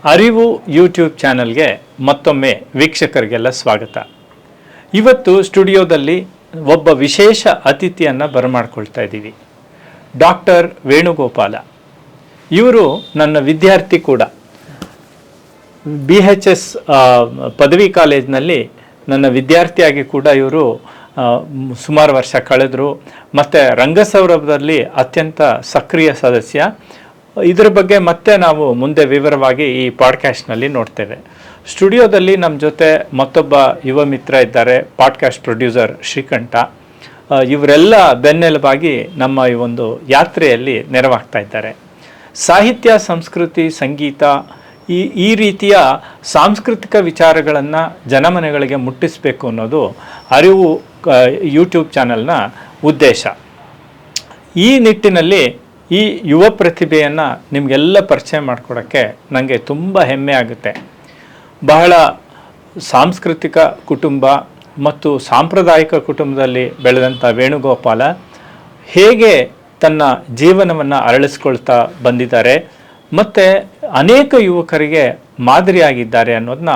ಅರಿವು ಯೂಟ್ಯೂಬ್ ಚಾನಲ್ಗೆ ಮತ್ತೊಮ್ಮೆ ವೀಕ್ಷಕರಿಗೆಲ್ಲ ಸ್ವಾಗತ. ಇವತ್ತು ಸ್ಟುಡಿಯೋದಲ್ಲಿ ಒಬ್ಬ ವಿಶೇಷ ಅತಿಥಿಯನ್ನು ಬರಮಾಡ್ಕೊಳ್ತಾ ಇದ್ದೀವಿ. ಡಾಕ್ಟರ್ ವೇಣುಗೋಪಾಲ. ಇವರು ನನ್ನ ವಿದ್ಯಾರ್ಥಿ ಕೂಡ. BHS ಪದವಿ ಕಾಲೇಜಿನಲ್ಲಿ ನನ್ನ ವಿದ್ಯಾರ್ಥಿಯಾಗಿ ಕೂಡ ಇವರು ಸುಮಾರು ವರ್ಷ ಕಳೆದರು. ಮತ್ತು ರಂಗಸೌರಭದಲ್ಲಿ ಅತ್ಯಂತ ಸಕ್ರಿಯ ಸದಸ್ಯ. ಇದರ ಬಗ್ಗೆ ಮತ್ತೆ ನಾವು ಮುಂದೆ ವಿವರವಾಗಿ ಈ ಪಾಡ್ಕಾಸ್ಟ್ನಲ್ಲಿ ನೋಡ್ತೇವೆ. ಸ್ಟುಡಿಯೋದಲ್ಲಿ ನಮ್ಮ ಜೊತೆ ಮತ್ತೊಬ್ಬ ಯುವ ಮಿತ್ರ ಇದ್ದಾರೆ, ಪಾಡ್ಕಾಸ್ಟ್ ಪ್ರೊಡ್ಯೂಸರ್ ಶ್ರೀಕಂಠ. ಇವರೆಲ್ಲ ಬೆನ್ನೆಲುಬಾಗಿ ನಮ್ಮ ಈ ಒಂದು ಯಾತ್ರೆಯಲ್ಲಿ ನೆರವಾಗ್ತಾ ಇದ್ದಾರೆ. ಸಾಹಿತ್ಯ, ಸಂಸ್ಕೃತಿ, ಸಂಗೀತ ಈ ರೀತಿಯ ಸಾಂಸ್ಕೃತಿಕ ವಿಚಾರಗಳನ್ನು ಜನಮನೆಗಳಿಗೆ ಮುಟ್ಟಿಸಬೇಕು ಅನ್ನೋದು ಅರಿವು ಯೂಟ್ಯೂಬ್ ಚಾನಲ್ನ ಉದ್ದೇಶ. ಈ ನಿಟ್ಟಿನಲ್ಲಿ ಈ ಯುವ ಪ್ರತಿಭೆಯನ್ನು ನಿಮಗೆಲ್ಲ ಪರಿಚಯ ಮಾಡಿಕೊಡೋಕ್ಕೆ ನನಗೆ ತುಂಬ ಹೆಮ್ಮೆ ಆಗುತ್ತೆ. ಬಹಳ ಸಾಂಸ್ಕೃತಿಕ ಕುಟುಂಬ ಮತ್ತು ಸಾಂಪ್ರದಾಯಿಕ ಕುಟುಂಬದಲ್ಲಿ ಬೆಳೆದಂಥ ವೇಣುಗೋಪಾಲ ಹೇಗೆ ತನ್ನ ಜೀವನವನ್ನು ಅರಳಿಸ್ಕೊಳ್ತಾ ಬಂದಿದ್ದಾರೆ ಮತ್ತು ಅನೇಕ ಯುವಕರಿಗೆ ಮಾದರಿಯಾಗಿದ್ದಾರೆ ಅನ್ನೋದನ್ನ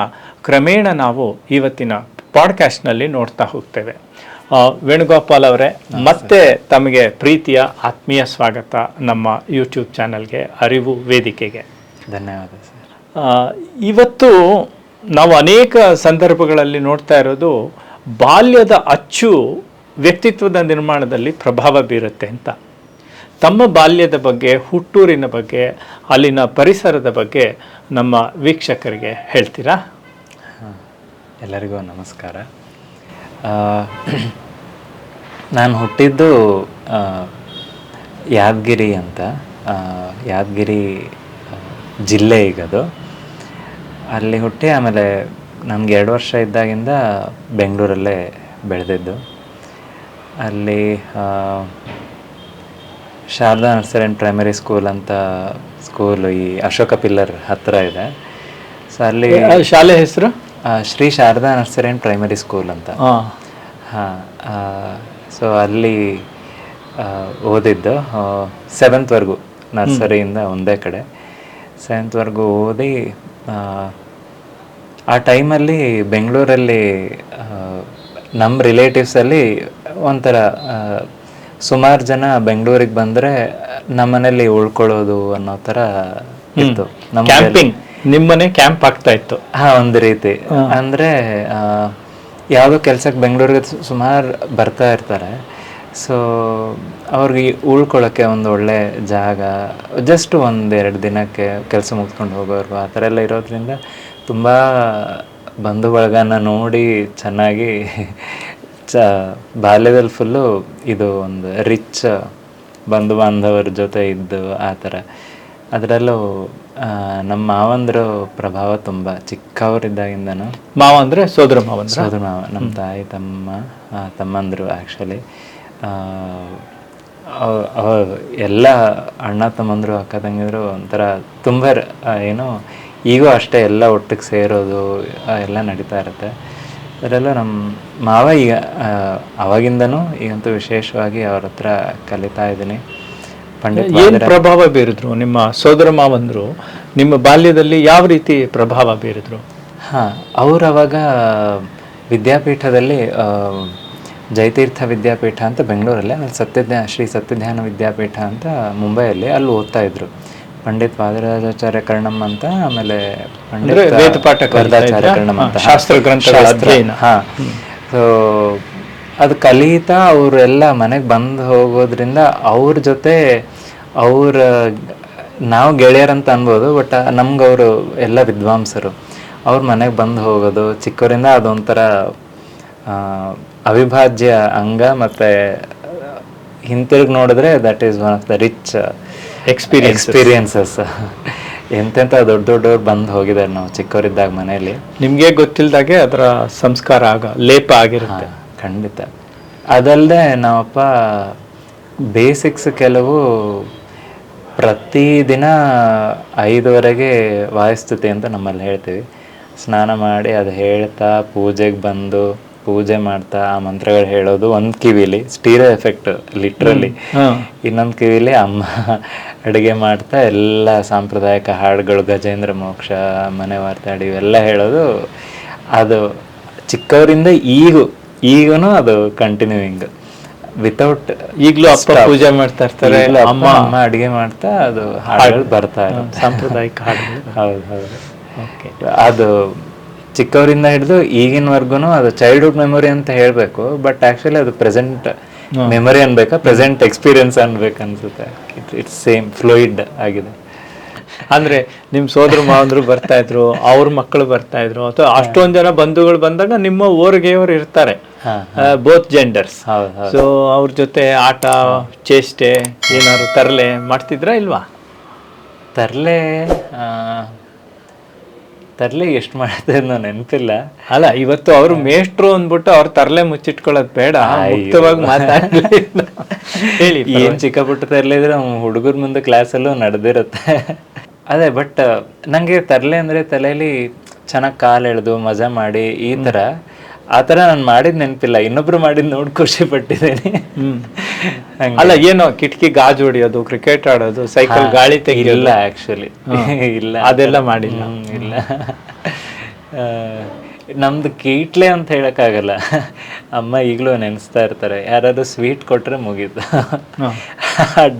ಕ್ರಮೇಣ ನಾವು ಇವತ್ತಿನ ಪಾಡ್ಕಾಸ್ಟ್ನಲ್ಲಿ ನೋಡ್ತಾ ಹೋಗ್ತೇವೆ. ವೇಣುಗೋಪಾಲ್ ಅವರೇ, ಮತ್ತೆ ತಮಗೆ ಪ್ರೀತಿಯ ಆತ್ಮೀಯ ಸ್ವಾಗತ ನಮ್ಮ ಯೂಟ್ಯೂಬ್ ಚಾನಲ್ಗೆ, ಅರಿವು ವೇದಿಕೆಗೆ. ಧನ್ಯವಾದ ಸರ್. ಇವತ್ತು ನಾವು ಅನೇಕ ಸಂದರ್ಭಗಳಲ್ಲಿ ನೋಡ್ತಾ ಇರೋದು ಬಾಲ್ಯದ ಅಚ್ಚು ವ್ಯಕ್ತಿತ್ವದ ನಿರ್ಮಾಣದಲ್ಲಿ ಪ್ರಭಾವ ಬೀರುತ್ತೆ ಅಂತ. ತಮ್ಮ ಬಾಲ್ಯದ ಬಗ್ಗೆ, ಹುಟ್ಟೂರಿನ ಬಗ್ಗೆ, ಅಲ್ಲಿನ ಪರಿಸರದ ಬಗ್ಗೆ ನಮ್ಮ ವೀಕ್ಷಕರಿಗೆ ಹೇಳ್ತೀರಾ? ಎಲ್ಲರಿಗೂ ನಮಸ್ಕಾರ. ನಾನು ಹುಟ್ಟಿದ್ದು ಯಾದಗಿರಿ ಅಂತ. ಯಾದಗಿರಿ ಜಿಲ್ಲೆ ಈಗದು. ಅಲ್ಲಿ ಹುಟ್ಟಿ ಆಮೇಲೆ ನಮ್ಗೆ 2 ವರ್ಷ ಇದ್ದಾಗಿಂದ ಬೆಂಗಳೂರಲ್ಲೇ ಬೆಳೆದಿದ್ದು. ಅಲ್ಲಿ Sharada nursery and primary school ಅಂತ ಸ್ಕೂಲು ಈ ಅಶೋಕ ಪಿಲ್ಲರ್ ಹತ್ತಿರ ಇದೆ. ಸೊ ಅಲ್ಲಿ ಶಾಲೆ ಹೆಸರು Shri Sharada nursery and primary school ಅಂತ. ಹಾಂ. ಸೊ ಅಲ್ಲಿ ಓದಿದ್ದು 7th ನರ್ಸರಿಯಿಂದ ಒಂದೇ ಕಡೆ 7th ಓದಿ. ಆ ಟೈಮಲ್ಲಿ ಬೆಂಗಳೂರಲ್ಲಿ ನಮ್ಮ ರಿಲೇಟಿವ್ಸಲ್ಲಿ ಒಂಥರ ಸುಮಾರು ಜನ ಬೆಂಗಳೂರಿಗೆ ಬಂದರೆ ನಮ್ಮನೇಲಿ ಉಳ್ಕೊಳ್ಳೋದು ಅನ್ನೋ ಥರ ಇತ್ತು. ನಿಮ್ಮನೆ ಕ್ಯಾಂಪ್ ಆಗ್ತಾ ಇತ್ತು? ಹಾಂ, ಒಂದು ರೀತಿ. ಅಂದರೆ ಯಾವುದೋ ಕೆಲಸಕ್ಕೆ ಬೆಂಗಳೂರಿಗೆ ಸುಮಾರು ಬರ್ತಾ ಇರ್ತಾರೆ. ಸೊ ಅವ್ರಿಗೆ ಉಳ್ಕೊಳ್ಳೋಕ್ಕೆ ಒಂದು ಒಳ್ಳೆ ಜಾಗ, ಜಸ್ಟ್ 1-2 ದಿನಕ್ಕೆ ಕೆಲಸ ಮುಗಿಸ್ಕೊಂಡು ಹೋಗೋರು ಆ ಥರ ಎಲ್ಲ ಇರೋದ್ರಿಂದ ತುಂಬ ಬಂಧು ಬಳಗನ ನೋಡಿ ಚೆನ್ನಾಗಿ ಬಾಲ್ಯದಲ್ಲಿ ಫುಲ್ಲು ಇದು ಒಂದು ರಿಚ್ ಬಂಧು ಬಾಂಧವರ ಜೊತೆ ಇದ್ದು ಆ ಥರ. ಅದರಲ್ಲೂ ನಮ್ಮ ಮಾವಂದ್ರ ಪ್ರಭಾವ ತುಂಬ ಚಿಕ್ಕವರಿದ್ದಾಗಿಂದನೂ. ಮಾವ ಅಂದರೆ ಸೋದರ ಮಾವ? ನಮ್ಮ ತಾಯಿ ತಮ್ಮಂದರು ಆ್ಯಕ್ಚುಲಿ. ಎಲ್ಲ ಅಣ್ಣ ತಮ್ಮಂದರು ಅಕ್ಕ ತಂಗಿದ್ರು ಒಂಥರ ತುಂಬ ಏನೋ ಈಗೂ ಅಷ್ಟೇ ಎಲ್ಲ ಒಟ್ಟಿಗೆ ಸೇರೋದು ಎಲ್ಲ ನಡೀತಾ ಇರುತ್ತೆ. ಅದರಲ್ಲೂ ನಮ್ಮ ಮಾವ ಈಗ ಅವಾಗಿಂದನೂ ಈಗಂತೂ ವಿಶೇಷವಾಗಿ ಅವ್ರ ಹತ್ರ ಕಲಿತಾ ಇದ್ದೀನಿ. ಏನು ಪ್ರಭಾವ ಬೀರಿದ್ರು ನಿಮ್ಮ ಸೋದರ ಮಾವಂದರು? ನಿಮ್ಮ ಬಾಲ್ಯದಲ್ಲಿ ಯಾವ ರೀತಿ ಪ್ರಭಾವ ಬೀರಿದ್ರು? ಹಾಂ, ಅವರು ಅವಾಗ ವಿದ್ಯಾಪೀಠದಲ್ಲಿ ಜಯತೀರ್ಥ ವಿದ್ಯಾಪೀಠ ಅಂತ ಬೆಂಗಳೂರಲ್ಲಿ, ಆಮೇಲೆ ಶ್ರೀ ಸತ್ಯಜ್ಞಾನ ವಿದ್ಯಾಪೀಠ ಅಂತ ಮುಂಬೈಯಲ್ಲಿ, ಅಲ್ಲಿ ಓದ್ತಾ ಇದ್ರು. ಪಂಡಿತ್ ವಾದಿರಾಜಾಚಾರ್ಯ ಕರ್ಣಂ ಅಂತ, ಆಮೇಲೆ ಪಂಡಿತ್ ವರದಾಚಾರ್ಯ ಕರ್ಣಂ ಅಂತ ಶಾಸ್ತ್ರ ಗ್ರಂಥಗಳ ಅಧ್ಯಯನ. ಹಾಂ. ಸೊ ಅದು ಕಲಿತಾ ಅವರೆಲ್ಲ ಮನೆಗೆ ಬಂದು ಹೋಗೋದ್ರಿಂದ ಅವ್ರ ಜೊತೆ ನಾವು ಗೆಳೆಯರಂತ ಅನ್ಬೋದು, ಬಟ್ ನಮ್ಗೆ ಅವರು ಎಲ್ಲ ವಿದ್ವಾಂಸರು. ಅವ್ರ ಮನೆಗೆ ಬಂದು ಹೋಗೋದು ಚಿಕ್ಕವರಿಂದ ಅದೊಂಥರ ಅವಿಭಾಜ್ಯ ಅಂಗ. ಮತ್ತು ಹಿಂತಿರುಗಿ ನೋಡಿದ್ರೆ that is one of the rich experiences. ಎಂತೆಂಥ ದೊಡ್ಡವ್ರು ಬಂದು ಹೋಗಿದ್ದಾರೆ ನಾವು ಚಿಕ್ಕವರಿದ್ದಾಗ ಮನೆಯಲ್ಲಿ. ನಿಮಗೆ ಗೊತ್ತಿಲ್ಲದಾಗೆ ಅದರ ಸಂಸ್ಕಾರ ಲೇಪ ಆಗಿರುತ್ತೆ. ಖಂಡಿತ. ಅದಲ್ಲದೆ ನಾವಪ್ಪ ಬೇಸಿಕ್ಸ್ ಕೆಲವು ಪ್ರತಿದಿನ 5:30ಗೆ ವಾಯುಸ್ತುತಿ ಅಂತ ನಮ್ಮಲ್ಲಿ ಹೇಳ್ತೀವಿ. ಸ್ನಾನ ಮಾಡಿ ಅದು ಹೇಳ್ತಾ ಪೂಜೆಗೆ ಬಂದು ಪೂಜೆ ಮಾಡ್ತಾ ಆ ಮಂತ್ರಗಳು ಹೇಳೋದು ಒಂದು ಕಿವಿಲಿ, ಸ್ಟೀರಿಯೋ ಎಫೆಕ್ಟ್ ಲಿಟ್ರಲಿ, ಇನ್ನೊಂದು ಕಿವಿಲಿ ಅಮ್ಮ ಅಡುಗೆ ಮಾಡ್ತಾ ಎಲ್ಲ ಸಾಂಪ್ರದಾಯಿಕ ಹಾಡುಗಳು, ಗಜೇಂದ್ರ ಮೋಕ್ಷ, ಮನೆ ವಾರ್ತಾಡಿ ಇವೆಲ್ಲ ಹೇಳೋದು. ಅದು ಚಿಕ್ಕವರಿಂದ ಈಗೂ ಅದು ಕಂಟಿನ್ಯೂಯಿಂಗ್ ವಿತೌಟ್. ಈಗಲೂ ಅಪ್ಪ ಪೂಜೆ ಮಾಡ್ತಾ ಇರ್ತಾರೆ, ಅಮ್ಮ ಅಡುಗೆ ಮಾಡ್ತಾ ಅದು ಹಾಡುಗಳು ಬರ್ತಾ ಇರುತ್ತೆ, ಸಾಂಪ್ರದಾಯಿಕ ಹಾಡುಗಳು. ಹೌದು. ಅದು ಚಿಕ್ಕವರಿಂದ ಹಿಡಿದು ಈಗಿನವರೆಗೂ ಅದು ಚೈಲ್ಡ್ಹುಡ್ ಮೆಮೊರಿ ಅಂತ ಹೇಳಬೇಕು, ಬಟ್ ಆ್ಯಕ್ಚುಲಿ ಅದು ಪ್ರೆಸೆಂಟ್ ಮೆಮೊರಿ ಅನ್ಬೇಕಾ, ಪ್ರೆಸೆಂಟ್ ಎಕ್ಸ್ಪೀರಿಯನ್ಸ್ ಅನ್ಬೇಕು ಅನ್ಸುತ್ತೆ. ಇಟ್ಸ್ ಸೇಮ್ ಫ್ಲೂಯಿಡ್ ಆಗಿದೆ. ಅಂದ್ರೆ ನಿಮ್ ಸೋದರ ಮಾವಂದ್ರು ಬರ್ತಾ ಇದ್ರು, ಅವ್ರ ಮಕ್ಕಳು ಬರ್ತಾ ಇದ್ರು, ಅಥವಾ ಅಷ್ಟೊಂದ್ ಜನ ಬಂಧುಗಳು ಬಂದಾಗ ನಿಮ್ಮ ಊರಿಗೆಯವರು ಇರ್ತಾರೆ, ಬೋತ್ ಜೆಂಡರ್ಸ್. ಸೊ ಅವ್ರ ಜೊತೆ ಆಟ, ಚೇಷ್ಟೆ, ಏನಾದ್ರು ತರಲೆ ಮಾಡ್ತಿದ್ರಾ ಇಲ್ವಾ? ತರ್ಲೆ ಎಷ್ಟು ಮಾಡ್ತಿದ್ ನಾವು ನೆನಪಿಲ್ಲ. ಅಲ್ಲ, ಇವತ್ತು ಅವರು ಮೇಷ್ಟ್ರು ಅಂದ್ಬಿಟ್ಟು ಅವ್ರ ತರ್ಲೆ ಮುಚ್ಚಿಟ್ಕೊಳ್ಳೋದು ಬೇಡ, ಮುಕ್ತವಾಗಿ ಮಾತಾಡ್ಲಿ. ಹೇಳಿ, ಏನ್ ಚಿಕ್ಕ ಪುಟ್ಟ ತರ್ಲೆ ಇದ್ರೆ ಹುಡುಗರ ಮುಂದೆ ಕ್ಲಾಸಲ್ಲೂ ನಡೆದಿರುತ್ತೆ. ಅದೇ, ಬಟ್ ನಂಗೆ ತರ್ಲೆ ಅಂದ್ರೆ ತಲೆಯಲ್ಲಿ ಚೆನ್ನಾಗಿ ಕಾಲು ಎಳೆದು ಮಜಾ ಮಾಡಿ ಆ ಥರ ನಾನು ಮಾಡಿದ್ ನೆನಪಿಲ್ಲ. ಇನ್ನೊಬ್ರು ಮಾಡಿದ್ ನೋಡಿ ಖುಷಿ ಪಟ್ಟಿದ್ದೇನೆ. ಅಲ್ಲ, ಏನೋ ಕಿಟಕಿ ಗಾಜು ಹೊಡಿಯೋದು, ಕ್ರಿಕೆಟ್ ಆಡೋದು, ಸೈಕಲ್ ಗಾಳಿ ತೆಗಿಲ್ಲ, ಆಕ್ಚುಲಿ ಇಲ್ಲ, ಅದೆಲ್ಲ ಮಾಡಿಲ್ಲ. ಇಲ್ಲ. ನಮ್ದು ಕೀಟ್ಲೆ ಅಂತ ಹೇಳಕ್ಕಾಗಲ್ಲ. ಅಮ್ಮ ಈಗಲೂ ನೆನೆಸ್ತಾ ಇರ್ತಾರೆ, ಯಾರಾದ್ರು ಸ್ವೀಟ್ ಕೊಟ್ರೆ ಮುಗೀತು,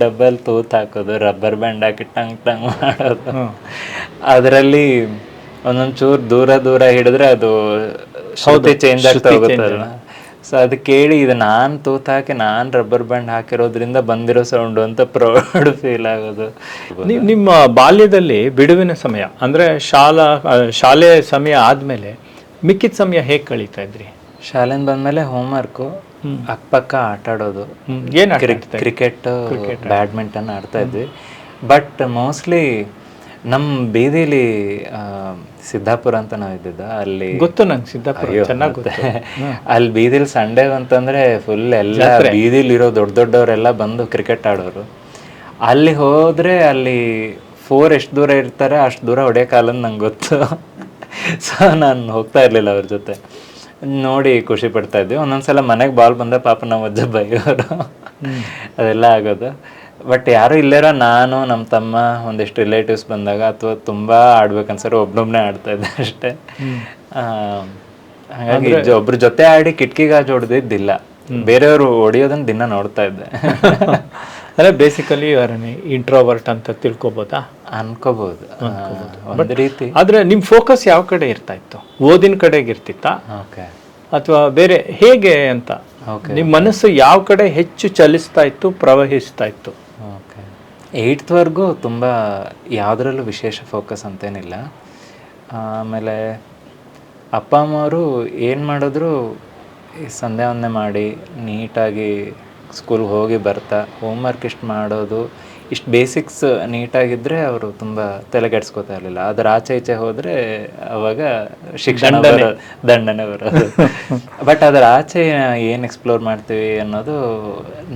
ಡಬ್ಬಲ್ ತೂತ್ ಹಾಕೋದು, ರಬ್ಬರ್ ಬ್ಯಾಂಡ್ ಹಾಕಿ ಟಂಗ್ ಟಂಗ್ ಮಾಡೋದು. ಅದರಲ್ಲಿ ಒಂದೊಂದ್ ಚೂರು ದೂರ ಹಿಡಿದ್ರೆ ಅದು ಶ್ರುತಿ ಚೇಂಜ್ ಆಗ್ತಾ ಹೋಗುತ್ತಲ್ಲ. ಸೊ ಅದು ಕೇಳಿ, ಇದು ನಾನು ತೂತಾಕಿ ನಾನು ರಬ್ಬರ್ ಬ್ಯಾಂಡ್ ಹಾಕಿರೋದ್ರಿಂದ ಬಂದಿರೋ ಸೌಂಡು ಅಂತ ಪ್ರೌಡ್ ಫೀಲ್ ಆಗೋದು. ನಿಮ್ಮ ಬಾಲ್ಯದಲ್ಲಿ ಬಿಡುವಿನ ಸಮಯ ಅಂದ್ರೆ ಶಾಲೆ ಸಮಯ ಆದ್ಮೇಲೆ ಮಿಕ್ಕಿದ ಸಮಯ ಹೇಗೆ ಕಳೀತಾ ಇದ್ರಿ? ಶಾಲೆಯಿಂದ ಬಂದ್ಮೇಲೆ ಹೋಮ್ವರ್ಕು, ಅಕ್ಕಪಕ್ಕ ಆಟ ಆಡೋದು, ಕ್ರಿಕೆಟ್, ಬ್ಯಾಡ್ಮಿಂಟನ್ ಆಡ್ತಾ ಇದ್ವಿ. ಬಟ್ ಮೋಸ್ಟ್ಲಿ ನಮ್ಮ ಬೀದಿಲಿ ಸಿದ್ದಾಪುರ ಅಂತ ನಾವು ಇದ್ದಿದ್ದ, ಅಲ್ಲಿ ಗೊತ್ತು ನಂಗೆ ಸಿದ್ದಾಪುರ ಚೆನ್ನಾಗಿ ಗೊತ್ತು. ಅಲ್ಲಿ ಬೀದಿಲಿ ಸಂಡೇ ಅಂತಂದ್ರೆ ಫುಲ್ ಎಲ್ಲ ಬೀದಿಲಿ ಇರೋ ದೊಡ್ಡವರೆಲ್ಲ ಬಂದು ಕ್ರಿಕೆಟ್ ಆಡೋರು. ಅಲ್ಲಿ ಹೋದ್ರೆ ಅಲ್ಲಿ 4 ಎಷ್ಟು ದೂರ ಇರ್ತಾರೆ ಅಷ್ಟು ದೂರ ಹೊಡೆಯೋಕ್ಕಾಗಲ್ಲ ನಂಗೆ ಗೊತ್ತು. ಸೊ ನಾನು ಹೋಗ್ತಾ ಇರ್ಲಿಲ್ಲ ಅವ್ರ ಜೊತೆ. ನೋಡಿ ಖುಷಿ ಪಡ್ತಾ ಇದ್ವಿ. ಒಂದೊಂದ್ಸಲ ಮನೆಗೆ ಬಾಲ್ ಬಂದ ಪಾಪ ನಾವು ಅಜ್ಜ ಬೈಯೋರು, ಅದೆಲ್ಲ ಆಗೋದು. ಬಟ್ ಯಾರು ಇಲ್ಲೇರೋ ನಾನು, ನಮ್ಮ ತಮ್ಮ, ಒಂದಿಷ್ಟು ರಿಲೇಟಿವ್ಸ್ ಬಂದಾಗ ಅಥವಾ ತುಂಬಾ ಆಡ್ಬೇಕನ್ಸರು ಒಬ್ಬೊಬ್ಬನೇ ಆಡ್ತಾ ಇದ್ದೆ ಅಷ್ಟೇ. ಹಾಗಾಗಿ ಒಬ್ರ ಜೊತೆ ಆಡಿ ಕಿಟಕಿಗಾಜು ಹೊಡೆದಿದ್ದಿಲ್ಲ, ಬೇರೆಯವರು ಹೊಡಿಯೋದನ್ನ ದಿನ ನೋಡ್ತಾ ಇದ್ದೆ. ಅಂದ್ರೆ ಬೇಸಿಕಲಿ ಇಂಟ್ರೋವರ್ಟ್ ಅಂತ ತಿಳ್ಕೊಬೋದಾ? ಅನ್ಕೋಬಹುದು ಒಂದು ರೀತಿ. ಆದ್ರೆ ನಿಮ್ ಫೋಕಸ್ ಯಾವ ಕಡೆ ಇರ್ತಾ ಇತ್ತು? ಓದಿನ ಕಡೆಗೆ ಇರ್ತಿತ್ತಾ ಅಥವಾ ಬೇರೆ ಹೇಗೆ ಅಂತ? ನಿಮ್ ಮನಸ್ಸು ಯಾವ ಕಡೆ ಹೆಚ್ಚು ಚಲಿಸ್ತಾ ಇತ್ತು, ಪ್ರವಹಿಸ್ತಾ ಇತ್ತು? 8th ವರೆಗೂ ತುಂಬ ಯಾವುದ್ರಲ್ಲೂ ವಿಶೇಷ ಫೋಕಸ್ ಅಂತೇನಿಲ್ಲ. ಆಮೇಲೆ ಅಪ್ಪ ಅಮ್ಮವರು ಏನು ಮಾಡಿದ್ರು ಸಂಧ್ಯಾ ವಂದನೆ ಮಾಡಿ ನೀಟಾಗಿ ಸ್ಕೂಲ್ಗೆ ಹೋಗಿ ಬರ್ತಾ ಹೋಮ್ವರ್ಕ್ ಇಷ್ಟು ಮಾಡೋದು, ಇಷ್ಟು ಬೇಸಿಕ್ಸ್ ನೀಟಾಗಿದ್ದರೆ ಅವರು ತುಂಬ ತಲೆಗೆಡ್ಸ್ಕೊತಾ ಇರಲಿಲ್ಲ. ಅದರ ಈಚೆ ಹೋದರೆ ಅವಾಗ ಶಿಕ್ಷಣ ದಂಡನೆ ಬರೋದು. ಬಟ್ ಅದರ ಆಚೆ ಏನು ಎಕ್ಸ್ಪ್ಲೋರ್ ಮಾಡ್ತೀವಿ ಅನ್ನೋದು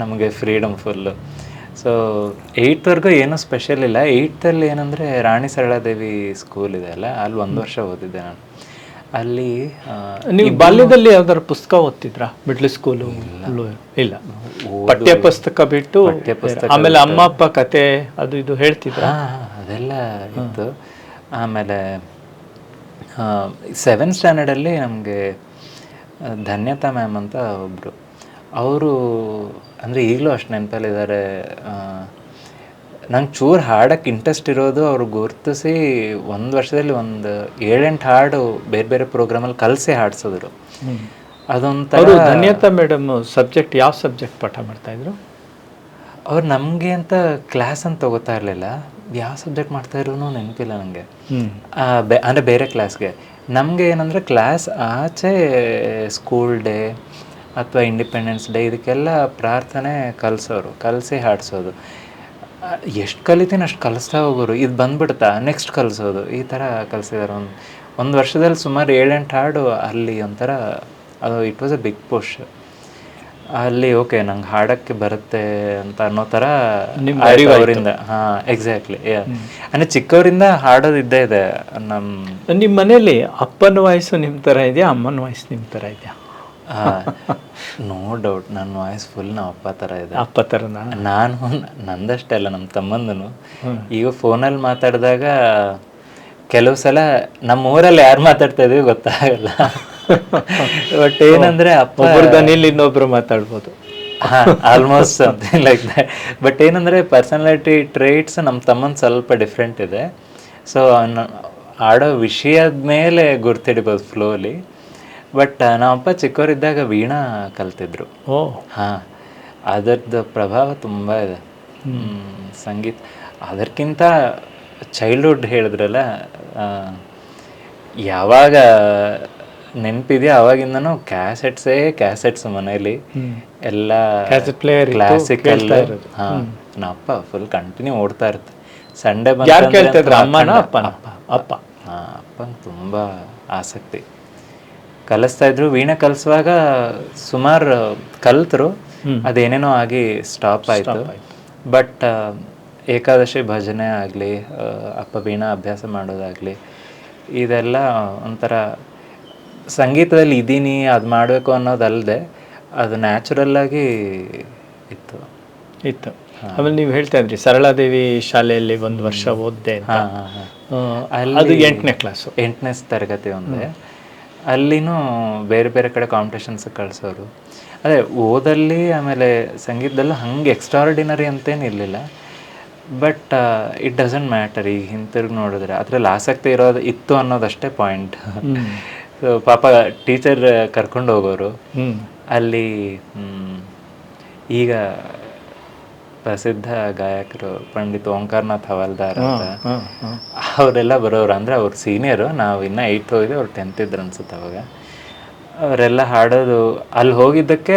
ನಮಗೆ ಫ್ರೀಡಮ್ ಫುಲ್ಲು. ಸೊ 8th ವರೆಗೂ ಏನೂ ಸ್ಪೆಷಲ್ ಇಲ್ಲ. 8th ಏನಂದರೆ ರಾಣಿ ಸರಳಾದೇವಿ ಸ್ಕೂಲ್ ಇದೆ ಅಲ್ಲ, ಅಲ್ಲಿ 1 ವರ್ಷ ಓದಿದ್ದೆ ನಾನು. ಅಲ್ಲಿ ನೀವು ಬಾಲ್ಯದಲ್ಲಿ ಯಾವ್ದಾರು ಪುಸ್ತಕ ಓದ್ತಿದ್ರಾ? Middle school? ಇಲ್ಲ, ಪಠ್ಯ ಪುಸ್ತಕ ಬಿಟ್ಟು ಆಮೇಲೆ ಅಮ್ಮ ಅಪ್ಪ ಕತೆ ಅದು ಇದು ಹೇಳ್ತಿದ್ರ? ಅದೆಲ್ಲ ಇತ್ತು. ಆಮೇಲೆ 7th ಸ್ಟ್ಯಾಂಡರ್ಡಲ್ಲಿ ನಮಗೆ ಧನ್ಯತಾ ಮ್ಯಾಮ್ ಅಂತ ಒಬ್ಬರು, ಅವರು ಅಂದರೆ ಈಗಲೂ ಅಷ್ಟು ನೆನಪಲ್ಲಿದ್ದಾರೆ. ನಂಗೆ ಚೂರು ಹಾಡಕ್ಕೆ ಇಂಟ್ರೆಸ್ಟ್ ಇರೋದು ಅವರು ಗುರ್ತಿಸಿ 1 ವರ್ಷದಲ್ಲಿ ಒಂದು 7-8 ಹಾಡು ಬೇರೆ ಬೇರೆ ಪ್ರೋಗ್ರಾಮಲ್ಲಿ ಕಲಿಸಿ ಹಾಡ್ಸಿದ್ರು. ಅದೊಂಥರ. ಧನ್ಯತಾ ಮೇಡಮ್ ಸಬ್ಜೆಕ್ಟ್ ಯಾವ ಸಬ್ಜೆಕ್ಟ್ ಪಾಠ ಮಾಡ್ತಾಯಿದ್ರು? ಅವ್ರು ನಮಗೆ ಅಂತ ಕ್ಲಾಸ್ ಅಂತ ತಗೋತಾ ಇರಲಿಲ್ಲ, ಯಾವ ಸಬ್ಜೆಕ್ಟ್ ಮಾಡ್ತಾಯಿದ್ರು ನೆನಪಿಲ್ಲ ನನಗೆ. ಅಂದರೆ ಬೇರೆ ಕ್ಲಾಸ್ಗೆ. ನಮಗೆ ಏನಂದರೆ ಕ್ಲಾಸ್ ಆಚೆ ಸ್ಕೂಲ್ ಡೇ ಅಥವಾ ಇಂಡಿಪೆಂಡೆನ್ಸ್ ಡೇ ಇದಕ್ಕೆಲ್ಲ ಪ್ರಾರ್ಥನೆ ಕಲಿಸಿ ಹಾಡಿಸೋದು. ಎಷ್ಟು ಕಲಿತೀನಿ ಅಷ್ಟು ಕಲಿಸ್ತಾ ಹೋಗೋರು. ಇದು ಬಂದ್ಬಿಡ್ತಾ ನೆಕ್ಸ್ಟ್ ಕಲಿಸೋದು, ಈ ಥರ ಕಲಿಸಿದಾರೆ. ಒಂದು ವರ್ಷದಲ್ಲಿ ಸುಮಾರು 7-8 ಹಾಡು ಅಲ್ಲಿ ಒಂಥರ ಅದು it was a big push. ಅಲ್ಲಿ ಓಕೆ ನಂಗೆ ಹಾಡೋಕ್ಕೆ ಬರುತ್ತೆ ಅಂತ ಅನ್ನೋ ಥರ ಅವರಿಂದ. ಹಾಂ, ಎಕ್ಸಾಕ್ಟ್ಲಿ. ಅಂದರೆ ಚಿಕ್ಕವರಿಂದ ಹಾಡೋದು ಇದ್ದೇ ಇದೆ. ನಿಮ್ಮ ಮನೇಲಿ ಅಪ್ಪನ ವಾಯ್ಸು ನಿಮ್ಮ ಥರ ಇದೆಯಾ, ಅಮ್ಮನ ವಾಯ್ಸ್ ನಿಮ್ಮ ಥರ ಇದೆಯಾ? ನೋ ಡೌಟ್ ನನ್ನ ವಾಯ್ಸ್ ಫುಲ್ ನಮ್ಮ ಅಪ್ಪ ಥರ ಇದೆ. ಅಪ್ಪ ಥರನ? ನಾನು ನಂದಷ್ಟೇ ಅಲ್ಲ, ನಮ್ಮ ತಮ್ಮಂದನು. ಈಗ ಫೋನಲ್ಲಿ ಮಾತಾಡಿದಾಗ ಕೆಲವು ಸಲ ನಮ್ಮ ಊರಲ್ಲಿ ಯಾರು ಮಾತಾಡ್ತಾ ಇದೀವಿ ಗೊತ್ತಾಗಲ್ಲ. ಬಟ್ ಏನಂದ್ರೆ ಅಪ್ಪ ದನಿಲ್ ಇನ್ನೊಬ್ರು ಮಾತಾಡ್ಬೋದು. Almost something like that. But ಏನಂದ್ರೆ ಪರ್ಸನಾಲಿಟಿ ಟ್ರೇಟ್ಸ್ ನಮ್ಮ ತಮ್ಮನ ಸ್ವಲ್ಪ ಡಿಫ್ರೆಂಟ್ ಇದೆ. ಸೊ ಆಡೋ ವಿಷಯದ ಮೇಲೆ ಗುರ್ತಿಡ್ಬೋದು ಫ್ಲೋಲಿ. ಬಟ್ ನಮ್ಮಪ್ಪ ಚಿಕ್ಕವರಿದ್ದಾಗ ವೀಣಾ ಕಲ್ತಿದ್ರು. ಹಾಂ, ಅದರದ್ದು ಪ್ರಭಾವ ತುಂಬ ಇದೆ ಸಂಗೀತ. ಅದಕ್ಕಿಂತ ಚೈಲ್ಡ್ಹುಡ್ ಹೇಳಿದ್ರಲ್ಲ, ಯಾವಾಗ ನೆನಪಿದೆಯಾ ಅವಾಗಿಂದನೂ ಕ್ಯಾಸೆಟ್ಸ್ ಮನೇಲಿ ಎಲ್ಲ ಕ್ಲಾಸಿಕಲ್. ಹಾಂ, ನಮ್ಮಪ್ಪ ಫುಲ್ ಕಂಟಿನ್ಯೂ ಓಡ್ತಾ ಇರುತ್ತೆ. ಸಂಡೇ ಬಂದು ಅಮ್ಮನ ಅಪ್ಪ ಅಪ್ಪಂಗೆ ತುಂಬ ಆಸಕ್ತಿ. ಕಲಿಸ್ತಾ ಇದ್ರು. ವೀಣೆ ಕಲಿಸುವಾಗ ಸುಮಾರು ಕಲ್ತರು, ಅದೇನೇನೋ ಆಗಿ ಸ್ಟಾಪ್ ಆಯಿತು. ಬಟ್ ಏಕಾದಶಿ ಭಜನೆ ಆಗಲಿ, ಅಪ್ಪ ವೀಣಾ ಅಭ್ಯಾಸ ಮಾಡೋದಾಗಲಿ, ಇದೆಲ್ಲ ಒಂಥರ ಸಂಗೀತದಲ್ಲಿ ಇದ್ದೀನಿ ಅದು ಮಾಡಬೇಕು ಅನ್ನೋದಲ್ಲದೆ ಅದು ನ್ಯಾಚುರಲ್ಲಾಗಿ ಇತ್ತು. ಆಮೇಲೆ ನೀವು ಹೇಳ್ತಾ ಇದ್ರಿ ಸರಳಾದೇವಿ ಶಾಲೆಯಲ್ಲಿ 1 ವರ್ಷ ಓದಿದೆ. ಅದು 8ನೇ ಕ್ಲಾಸು, 8ನೇ ತರಗತಿ ಒಂದೇ. ಅಲ್ಲಿನೂ ಬೇರೆ ಬೇರೆ ಕಡೆ ಕಾಂಪಿಟೇಷನ್ಸ್ ಕಳಿಸೋರು. ಅದೇ ಓದಲ್ಲಿ ಆಮೇಲೆ ಸಂಗೀತದಲ್ಲೂ ಹಂಗೆ ಎಕ್ಸ್ಟ್ರಾರ್ಡಿನರಿ ಅಂತೇನು ಇರಲಿಲ್ಲ. But it doesn't matter. ಈಗ ಹಿಂತಿರುಗಿ ನೋಡಿದ್ರೆ ಅದರಲ್ಲಿ ಆಸಕ್ತಿ ಇತ್ತು ಅನ್ನೋದಷ್ಟೇ ಪಾಯಿಂಟ್. ಸೊ ಪಾಪ ಟೀಚರ್ ಕರ್ಕೊಂಡು ಹೋಗೋರು. ಅಲ್ಲಿ ಈಗ ಪ್ರಸಿದ್ಧ ಗಾಯಕರು ಪಂಡಿತ್ ಓಂಕಾರನಾಥ್ ಹವಾಲ್ದಾರ್ ಅಂತ ಅವರೆಲ್ಲ ಬರೋರು. ಅಂದರೆ ಅವ್ರು ಸೀನಿಯರು, ನಾವು ಇನ್ನೂ 8th ಹೋಗಿದ್ದೆ, ಅವ್ರು 10th ಇದ್ರು ಅನ್ಸುತ್ತೆ ಅವಾಗ. ಅವರೆಲ್ಲ ಹಾಡೋದು ಅಲ್ಲಿ ಹೋಗಿದ್ದಕ್ಕೆ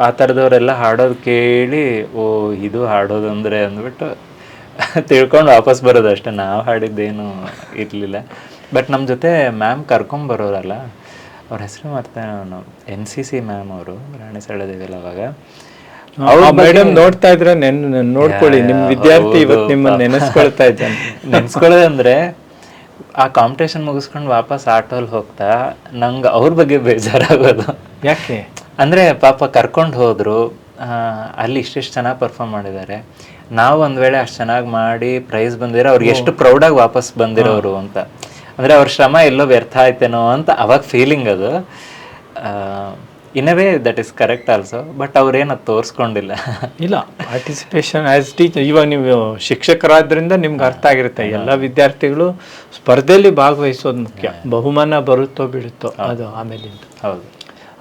ಆ ಥರದವರೆಲ್ಲ ಹಾಡೋದು ಕೇಳಿ, ಓ ಇದು ಹಾಡೋದು ಅಂದರೆ ಅಂದ್ಬಿಟ್ಟು ತಿಳ್ಕೊಂಡು ವಾಪಸ್ ಬರೋದು ಅಷ್ಟೇ. ನಾವು ಹಾಡಿದ್ದೇನು ಇರಲಿಲ್ಲ. ಬಟ್ ನಮ್ಮ ಜೊತೆ ಮ್ಯಾಮ್ ಕರ್ಕೊಂಬರೋರಲ್ಲ, ಅವ್ರ ಹೆಸರು ಮಾಡ್ತೇನೆ ನಾನು, NCC ಮ್ಯಾಮ್ ಅವರು, ರಾಣಿ ಸರಳಾದೇವಿಯಲ್ಲಿ. ಅವಾಗ ಮೇಡಮ್ ನೋಡ್ತಾ ಇದ್ರೆ ನೋಡ್ಕೊಳ್ಳಿ, ನಿಮ್ಮ ವಿದ್ಯಾರ್ಥಿ ಇವತ್ತು ನಿಮ್ಮನ್ನು ನೆನೆಸ್ಕೊಳ್ತಾ ಇದ್ದಾನೆ. ನೆನೆಸ್ಕೊಳ್ಳೋದಂದ್ರೆ ಆ ಕಾಂಪಿಟೇಷನ್ ಮುಗಿಸ್ಕೊಂಡು ವಾಪಸ್ ಆಟೋಲ್ಲಿ ಹೋಗ್ತಾ ನಂಗೆ ಅವ್ರ ಬಗ್ಗೆ ಬೇಜಾರಾಗೋದು. ಯಾಕೆ ಅಂದರೆ ಪಾಪ ಕರ್ಕೊಂಡು ಹೋದರು, ಅಲ್ಲಿ ಇಷ್ಟಿಷ್ಟು ಚೆನ್ನಾಗಿ ಪರ್ಫಾರ್ಮ್ ಮಾಡಿದ್ದಾರೆ. ನಾವು ಒಂದು ವೇಳೆ ಅಷ್ಟು ಚೆನ್ನಾಗಿ ಮಾಡಿ ಪ್ರೈಸ್ ಬಂದಿರೋ ಅವ್ರಿಗೆ ಎಷ್ಟು ಪ್ರೌಡಾಗಿ ವಾಪಸ್ ಬಂದಿರೋರು ಅಂತ. ಅಂದರೆ ಅವ್ರ ಶ್ರಮ ಎಲ್ಲೋ ವ್ಯರ್ಥ ಆಯ್ತೇನೋ ಅಂತ ಅವಾಗ ಫೀಲಿಂಗ್ ಅದು. In a way that is correct also. But ಅವ್ರೇನು ಅದು ತೋರಿಸ್ಕೊಂಡಿಲ್ಲ. ಇಲ್ಲ, ಪಾರ್ಟಿಸಿಪೇಷನ್ ಆ್ಯಸ್ ಟೀಚರ್. ಇವಾಗ ನೀವು ಶಿಕ್ಷಕರಾದ್ರಿಂದ ನಿಮ್ಗೆ ಅರ್ಥ ಆಗಿರುತ್ತೆ, ಎಲ್ಲ ವಿದ್ಯಾರ್ಥಿಗಳು ಸ್ಪರ್ಧೆಯಲ್ಲಿ ಭಾಗವಹಿಸೋದು ಮುಖ್ಯ. ಬಹುಮಾನ ಬರುತ್ತೋ ಬಿಡುತ್ತೋ ಅದು ಆಮೇಲಿಂದ. ಹೌದು.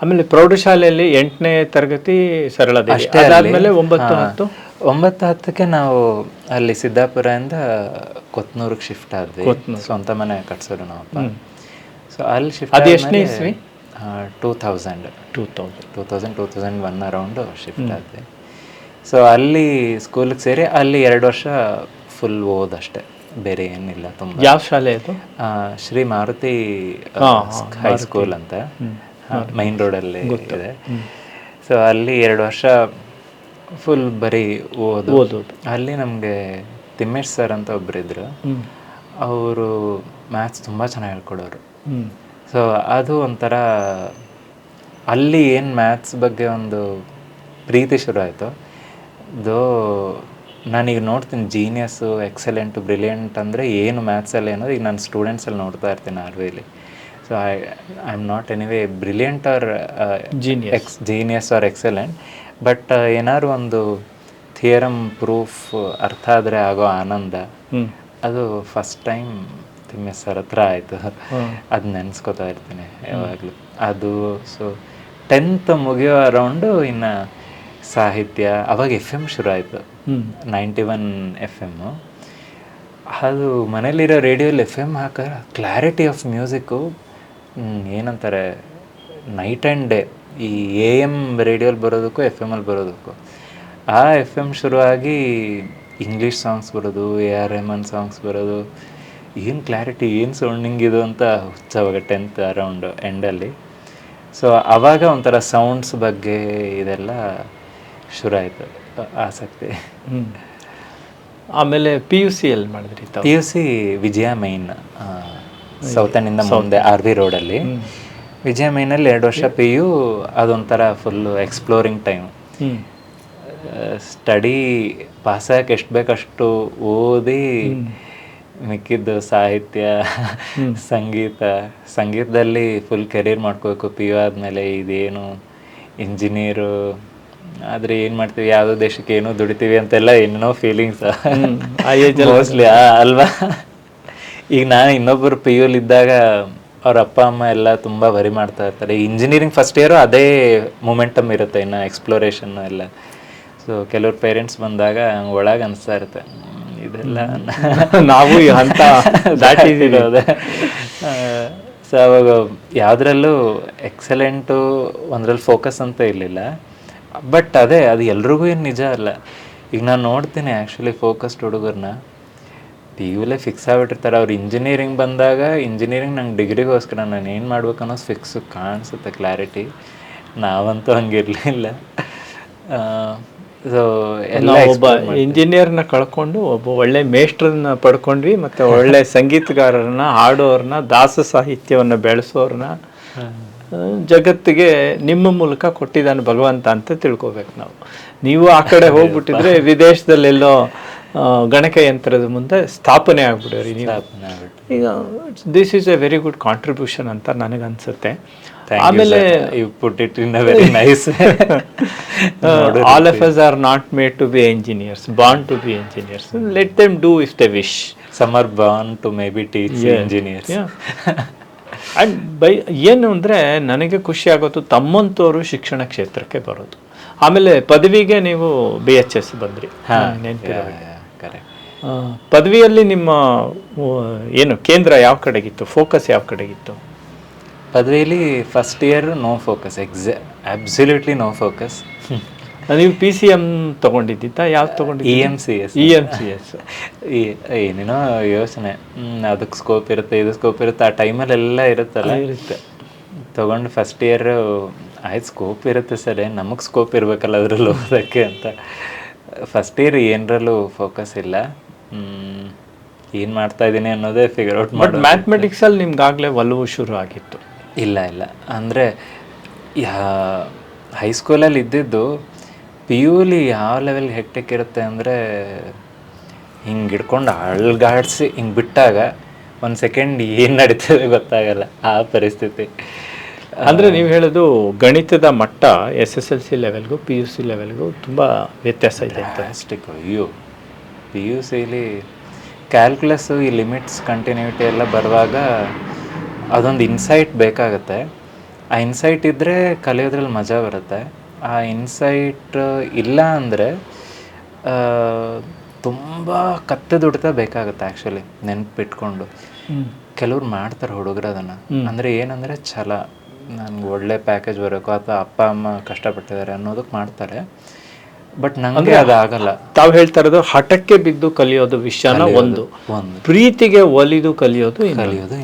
ಆಮೇಲೆ ಪ್ರೌಢಶಾಲೆಯಲ್ಲಿ 8ನೇ ತರಗತಿ ಸರಳಾದೇವಿ, ಅದಾದ್ಮೇಲೆ 9, 10ಕ್ಕೆ ನಾವು ಅಲ್ಲಿ ಸಿದ್ದಾಪುರದಿಂದ ಕೊತ್ನೂರಿಗೆ ಶಿಫ್ಟ್ ಆದ್ವಿ. ಸ್ವಂತ ಮನೆ ಕಟ್ಸೋರು ನಾವಪ್ಪ. ಸೊ ಅಲ್ಲಿ ಶಿಫ್ಟ್. ಅದು ಎಷ್ಟನೇ ಇಸ್ವಿ? 2001 ಅರೌಂಡು ಶಿಫ್ಟ್ ಆದ್ವಿ. ಸೊ ಅಲ್ಲಿ ಸ್ಕೂಲಿಗೆ ಸೇರಿ ಅಲ್ಲಿ 2 ವರ್ಷ ಫುಲ್ ಓದಷ್ಟೆ, ಬೇರೆ ಏನಿಲ್ಲ. ತುಂಬ. ಯಾವ ಶಾಲೆ ಅದು? ಶ್ರೀ ಮಾರುತಿ ಹೈಸ್ಕೂಲ್ ಅಂತ ಮೈನ್ ರೋಡಲ್ಲಿ ಇದೆ. ಸೊ ಅಲ್ಲಿ 2 ವರ್ಷ ಫುಲ್ ಬರೀ ಓದೋದು. ಅಲ್ಲಿ ನಮಗೆ ತಿಮ್ಮೇಶ್ ಸರ್ ಅಂತ ಒಬ್ಬರಿದ್ರು. ಅವರು ಮ್ಯಾಥ್ಸ್ ತುಂಬ ಚೆನ್ನಾಗಿ ಹೇಳ್ಕೊಡೋರು. ಸೊ ಅದು ಒಂಥರ ಅಲ್ಲಿ ಏನು ಮ್ಯಾಥ್ಸ್ ಬಗ್ಗೆ ಒಂದು ಪ್ರೀತಿ ಶುರು ಆಯಿತು. ನಾನೀಗ ನೋಡ್ತೀನಿ ಜೀನಿಯಸ್ಸು, ಎಕ್ಸಲೆಂಟು, ಬ್ರಿಲಿಯಂಟ್ ಅಂದರೆ ಏನು ಮ್ಯಾಥ್ಸಲ್ಲಿ ಅನ್ನೋದು ಈಗ ನಾನು ಸ್ಟೂಡೆಂಟ್ಸಲ್ಲಿ ನೋಡ್ತಾ ಇರ್ತೀನಿ ಆರ್ವೇಲಿ. So I am not anyway brilliant or genius or excellent. But ಏನಾದ್ರು ಒಂದು ಥಿಯರಮ್ ಪ್ರೂಫ್ ಅರ್ಥ ಆದರೆ ಆಗೋ ಆನಂದ, ಅದು ಫಸ್ಟ್ ಟೈಮ್ ತಿಮ್ಮೇಶ್ ಸರ್ ಹತ್ರ ಆಯಿತು. ಅದು ನೆನೆಸ್ಕೋತಾ ಇರ್ತೀನಿ ಯಾವಾಗಲೂ ಅದು. ಸೊ 10th ಮುಗಿಯೋ ಅರೌಂಡು ಇನ್ನು ಸಾಹಿತ್ಯ. ಅವಾಗ FM ಶುರು ಆಯಿತು, 91 FM. ಅದು ಮನೇಲಿರೋ ರೇಡಿಯೋಲಿ FM ಹಾಕಿದ್ರೆ ಕ್ಲಾರಿಟಿ ಆಫ್ ಮ್ಯೂಸಿಕ್ಕು ಏನಂತಾರೆ, ನೈಟ್ ಆ್ಯಂಡ್ ಡೇ. ಈ AM ರೇಡಿಯೋಲಿ ಬರೋದಕ್ಕೂ FM ಬರೋದಕ್ಕೂ. ಆ FM ಶುರುವಾಗಿ ಇಂಗ್ಲೀಷ್ ಸಾಂಗ್ಸ್ ಬರೋದು, AR ರೆಹಮಾನ್ ಸಾಂಗ್ಸ್ ಬರೋದು. ಏನು ಕ್ಲಾರಿಟಿ, ಏನು ಸೌಂಡಿಂಗ್ ಇದು ಅಂತ ಹುಚ್ಚವಾಗ 10th ಅರೌಂಡ್ ಎಂಡಲ್ಲಿ. ಸೊ ಆವಾಗ ಒಂಥರ ಸೌಂಡ್ಸ್ ಬಗ್ಗೆ ಇದೆಲ್ಲ ಶುರು ಆಯಿತು ಆಸಕ್ತಿ. ಆಮೇಲೆ PUC ಎಲ್ಲಿ ಮಾಡಿದ್ರಿ? PUC ವಿಜಯ ಮೈನ್, ಸೌತನ್ನಿಂದ ಮುಂದೆ RV ರೋಡಲ್ಲಿ. ವಿಜಯ ಮೈನಲ್ಲಿ 2 ವರ್ಷ ಪಿ ಯು ಅದೊಂಥರ ಫುಲ್ಲು ಎಕ್ಸ್ಪ್ಲೋರಿಂಗ್ ಟೈಮ್. ಸ್ಟಡಿ ಪಾಸಾಗಕ್ಕೆ ಎಷ್ಟು ಬೇಕಷ್ಟು ಓದಿ ಮಿಕ್ಕಿದ್ದು ಸಾಹಿತ್ಯ, ಸಂಗೀತದಲ್ಲಿ ಫುಲ್ ಕೆರಿಯರ್ ಮಾಡ್ಕೋಬೇಕು. ಪಿ ಯು ಆದಮೇಲೆ ಇದೇನು ಇಂಜಿನಿಯರು ಆದರೆ ಏನು ಮಾಡ್ತೀವಿ, ಯಾವುದೋ ದೇಶಕ್ಕೆ ಏನೋ ದುಡಿತೀವಿ ಅಂತೆಲ್ಲ ಏನೋ ಫೀಲಿಂಗ್ಸ್ ಮೋಸ್ಟ್ಲಿ ಅಲ್ವಾ. ಈಗ ನಾನು ಇನ್ನೊಬ್ಬರು ಪಿ ಯುಲಿದ್ದಾಗ ಅವ್ರ ಅಪ್ಪ ಅಮ್ಮ ಎಲ್ಲ ತುಂಬ ವರಿ ಮಾಡ್ತಾ ಇರ್ತಾರೆ. ಇಂಜಿನಿಯರಿಂಗ್ ಫಸ್ಟ್ ಇಯರು ಅದೇ ಮೊಮೆಂಟಮ್ ಇರುತ್ತೆ, ಇನ್ನು ಎಕ್ಸ್ಪ್ಲೋರೇಷನ್ನು ಎಲ್ಲ. ಸೊ ಕೆಲವ್ರ ಪೇರೆಂಟ್ಸ್ ಬಂದಾಗ ಒಳಗೆ ಅನಿಸ್ತಾ ಇರುತ್ತೆ ಇದೆಲ್ಲ ನಾವು ಅಂತ ದಾಟಿರೋದೆ. ಸೊ ಅವಾಗ ಯಾವುದ್ರಲ್ಲೂ ಎಕ್ಸಲೆಂಟು ಒಂದ್ರಲ್ಲಿ ಫೋಕಸ್ ಅಂತ ಇರಲಿಲ್ಲ. ಬಟ್ ಅದು ಎಲ್ರಿಗೂ ಏನು ನಿಜ ಅಲ್ಲ. ಈಗ ನಾನು ನೋಡ್ತೀನಿ ಆ್ಯಕ್ಚುಲಿ ಫೋಕಸ್ಡ್ ಹುಡುಗರನ್ನ ಪಿ ಯುಲೇ ಫಿಕ್ಸ್ ಆಗಿಬಿಟ್ಟಿರ್ತಾರೆ. ಅವ್ರು ಇಂಜಿನಿಯರಿಂಗ್ ಬಂದಾಗ ಇಂಜಿನಿಯರಿಂಗ್ ನಂಗೆ ಡಿಗ್ರಿಗೋಸ್ಕರ ನಾನು ಏನು ಮಾಡ್ಬೇಕು ಅನ್ನೋದು ಫಿಕ್ಸು ಕಾಣಿಸುತ್ತೆ, ಕ್ಲಾರಿಟಿ. ನಾವಂತೂ ಹಂಗಿರಲಿಲ್ಲ. ಸೊ ಎಲ್ಲ ಒಬ್ಬ ಇಂಜಿನಿಯರ್ನ ಕಳ್ಕೊಂಡು ಒಬ್ಬ ಒಳ್ಳೆ ಮೇಷ್ಟ್ರನ್ನ ಪಡ್ಕೊಂಡ್ವಿ, ಮತ್ತು ಒಳ್ಳೆ ಸಂಗೀತಗಾರರನ್ನ, ಹಾಡೋರನ್ನ, ದಾಸ ಸಾಹಿತ್ಯವನ್ನು ಬೆಳೆಸೋರನ್ನ ಜಗತ್ತಿಗೆ ನಿಮ್ಮ ಮೂಲಕ ಕೊಟ್ಟಿದ್ದಾನೆ ಭಗವಂತ ಅಂತ ತಿಳ್ಕೊಬೇಕು ನಾವು. ನೀವು ಆ ಕಡೆ ಹೋಗ್ಬಿಟ್ಟಿದ್ರೆ ವಿದೇಶದಲ್ಲೆಲ್ಲೋ ಗಣಕಯಂತ್ರದ ಮುಂದೆ ಸ್ಥಾಪನೆ ಆಗ್ಬಿಡೋರಿ ನೀವು. ಈಗ this is a very good contribution ಅಂತ ನನಗನ್ಸುತ್ತೆ. ಆಮೇಲೆ all of us are not made to be engineers, born to be engineers. Let them do if they wish. Some are born to may be teach engineers. And ಏನು ಅಂದರೆ ನನಗೆ ಖುಷಿ ಆಗೋದು ತಮ್ಮಂತವರು ಶಿಕ್ಷಣ ಕ್ಷೇತ್ರಕ್ಕೆ ಬರೋದು. ಆಮೇಲೆ ಪದವಿಗೆ ನೀವು BHS ಬಂದ್ರಿ, ನೆನಪಿರೋ ಪದವಿಯಲ್ಲಿ ನಿಮ್ಮ ಏನು ಕೇಂದ್ರ ಯಾವ ಕಡೆಗಿತ್ತು, ಫೋಕಸ್ ಯಾವ ಕಡೆಗಿತ್ತು? ಪದವಿಯಲ್ಲಿ first year no focus, absolutely no focus. ನೀವು PCM ತಗೊಂಡಿದ್ದ, ಯಾವ್ದು ತಗೊಂಡಿದ್ದ? EMCS. ಏನೇನೋ ಯೋಚನೆ, ಅದಕ್ಕೆ ಸ್ಕೋಪ್ ಇರುತ್ತೆ, ಇದು ಸ್ಕೋಪ್ ಇರುತ್ತೆ, ಆ ಟೈಮಲ್ಲೆಲ್ಲ ಇರುತ್ತಲ್ಲ, ಇರುತ್ತೆ. ತೊಗೊಂಡು ಫಸ್ಟ್ ಇಯರ್ ಆಯ್ತು ಸ್ಕೋಪ್ ಇರುತ್ತೆ ಸರ್, ನಮಗೆ ಸ್ಕೋಪ್ ಇರಬೇಕಲ್ಲ ಅದರಲ್ಲಿ ಓದೋಕ್ಕೆ ಅಂತ. ಫಸ್ಟ್ ಇಯರ್ ಏನರಲ್ಲೂ ಫೋಕಸ್ ಇಲ್ಲ, ಏನು ಮಾಡ್ತಾ ಇದ್ದೀನಿ ಅನ್ನೋದೇ ಫಿಗರ್ ಔಟ್ ಮಾಡಿ. ಮ್ಯಾಥಮೆಟಿಕ್ಸಲ್ಲಿ ನಿಮ್ಗಾಗಲೇ ಒಲವು ಶುರು ಆಗಿತ್ತು? ಇಲ್ಲ, ಅಂದ್ರೆ ಹೈಸ್ಕೂಲಲ್ಲಿ ಇದ್ದಿದ್ದು. ಪಿ ಯುಲಿ ಯಾವ ಲೆವೆಲ್ಗೆ ಹೆಕ್ಟಿಕ್ ಇರುತ್ತೆ ಅಂದರೆ, ಹಿಂಗೆ ಹಿಡ್ಕೊಂಡು ಅಳ್ಗಾಡಿಸಿ ಹಿಂಗೆ ಬಿಟ್ಟಾಗ ಒಂದು ಸೆಕೆಂಡ್ ಏನು ನಡೀತದೆ ಗೊತ್ತಾಗಲ್ಲ, ಆ ಪರಿಸ್ಥಿತಿ. ಅಂದರೆ ನೀವು ಹೇಳೋದು ಗಣಿತದ ಮಟ್ಟ SSLC ಲೆವೆಲ್ಗೂ PUC ಲೆವೆಲ್ಗೂ ತುಂಬ ವ್ಯತ್ಯಾಸ ಇದೆ ಅಂತ. ಅಯ್ಯೋ, PUCಲಿ ಕ್ಯಾಲ್ಕುಲಸ್ಸು, ಈ ಲಿಮಿಟ್ಸ್, ಕಂಟಿನ್ಯೂಟಿ ಎಲ್ಲ ಬರುವಾಗ ಅದೊಂದು ಇನ್ಸೈಟ್ ಬೇಕಾಗತ್ತೆ. ಆ ಇನ್ಸೈಟ್ ಇದ್ದರೆ ಕಲಿಯೋದ್ರಲ್ಲಿ ಮಜಾ ಬರುತ್ತೆ. ಆ ಇನ್ಸೈಟ್ ಇಲ್ಲ ಅಂದರೆ ತುಂಬ ಕತ್ತೆ ದುಡ್ತಾ ಬೇಕಾಗುತ್ತೆ ಆ್ಯಕ್ಚುಲಿ, ನೆನ್ಪಿಟ್ಕೊಂಡು. ಕೆಲವ್ರು ಮಾಡ್ತಾರೆ ಹುಡುಗರು ಅದನ್ನು. ಅಂದರೆ ಏನಂದರೆ ಛಲ, ನನಗೆ ಒಳ್ಳೆ ಪ್ಯಾಕೇಜ್ ಬರಬೇಕು ಅಥವಾ ಅಪ್ಪ ಅಮ್ಮ ಕಷ್ಟಪಟ್ಟಿದ್ದಾರೆ ಅನ್ನೋದಕ್ಕೆ ಮಾಡ್ತಾರೆ. ಬಟ್ ನನಗೆ ಅದಾಗಲ್ಲ. ತಾವು ಹೇಳ್ತಾ ಇರೋದು ಹಠಕ್ಕೆ ಬಿದ್ದು ಕಲಿಯೋದು ವಿಷಯನ ಒಂದು, ಪ್ರೀತಿಗೆ ಒಲಿದು ಕಲಿಯೋದು